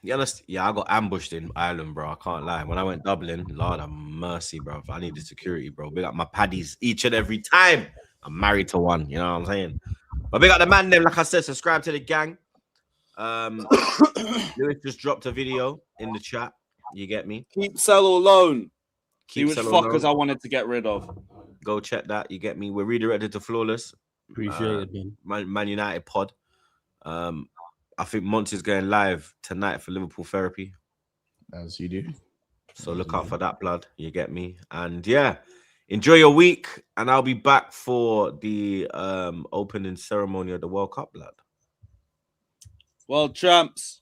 S1: You understand? Yeah, I got ambushed in Ireland, bro. I can't lie. When I went Dublin, Lord have mercy, bro. I needed security, bro. Big up my paddies each and every time. I'm married to one, you know what I'm saying? But big up the man, them, like I said, subscribe to the gang. Lewis just dropped a video in the chat. You get me?
S3: Keep Sell or Loan. See
S1: Keep
S3: which
S1: Sell or
S3: fuckers
S1: Loan.
S3: I wanted to get rid of.
S1: Go check that. You get me? We're redirected to Flawless.
S2: Appreciate it, man.
S1: Man United pod. I think Monty's going live tonight for Liverpool Therapy.
S4: As you do.
S1: So look out for that, blood. You get me? And yeah, enjoy your week. And I'll be back for the opening ceremony of the World Cup, blood.
S3: Well, champs.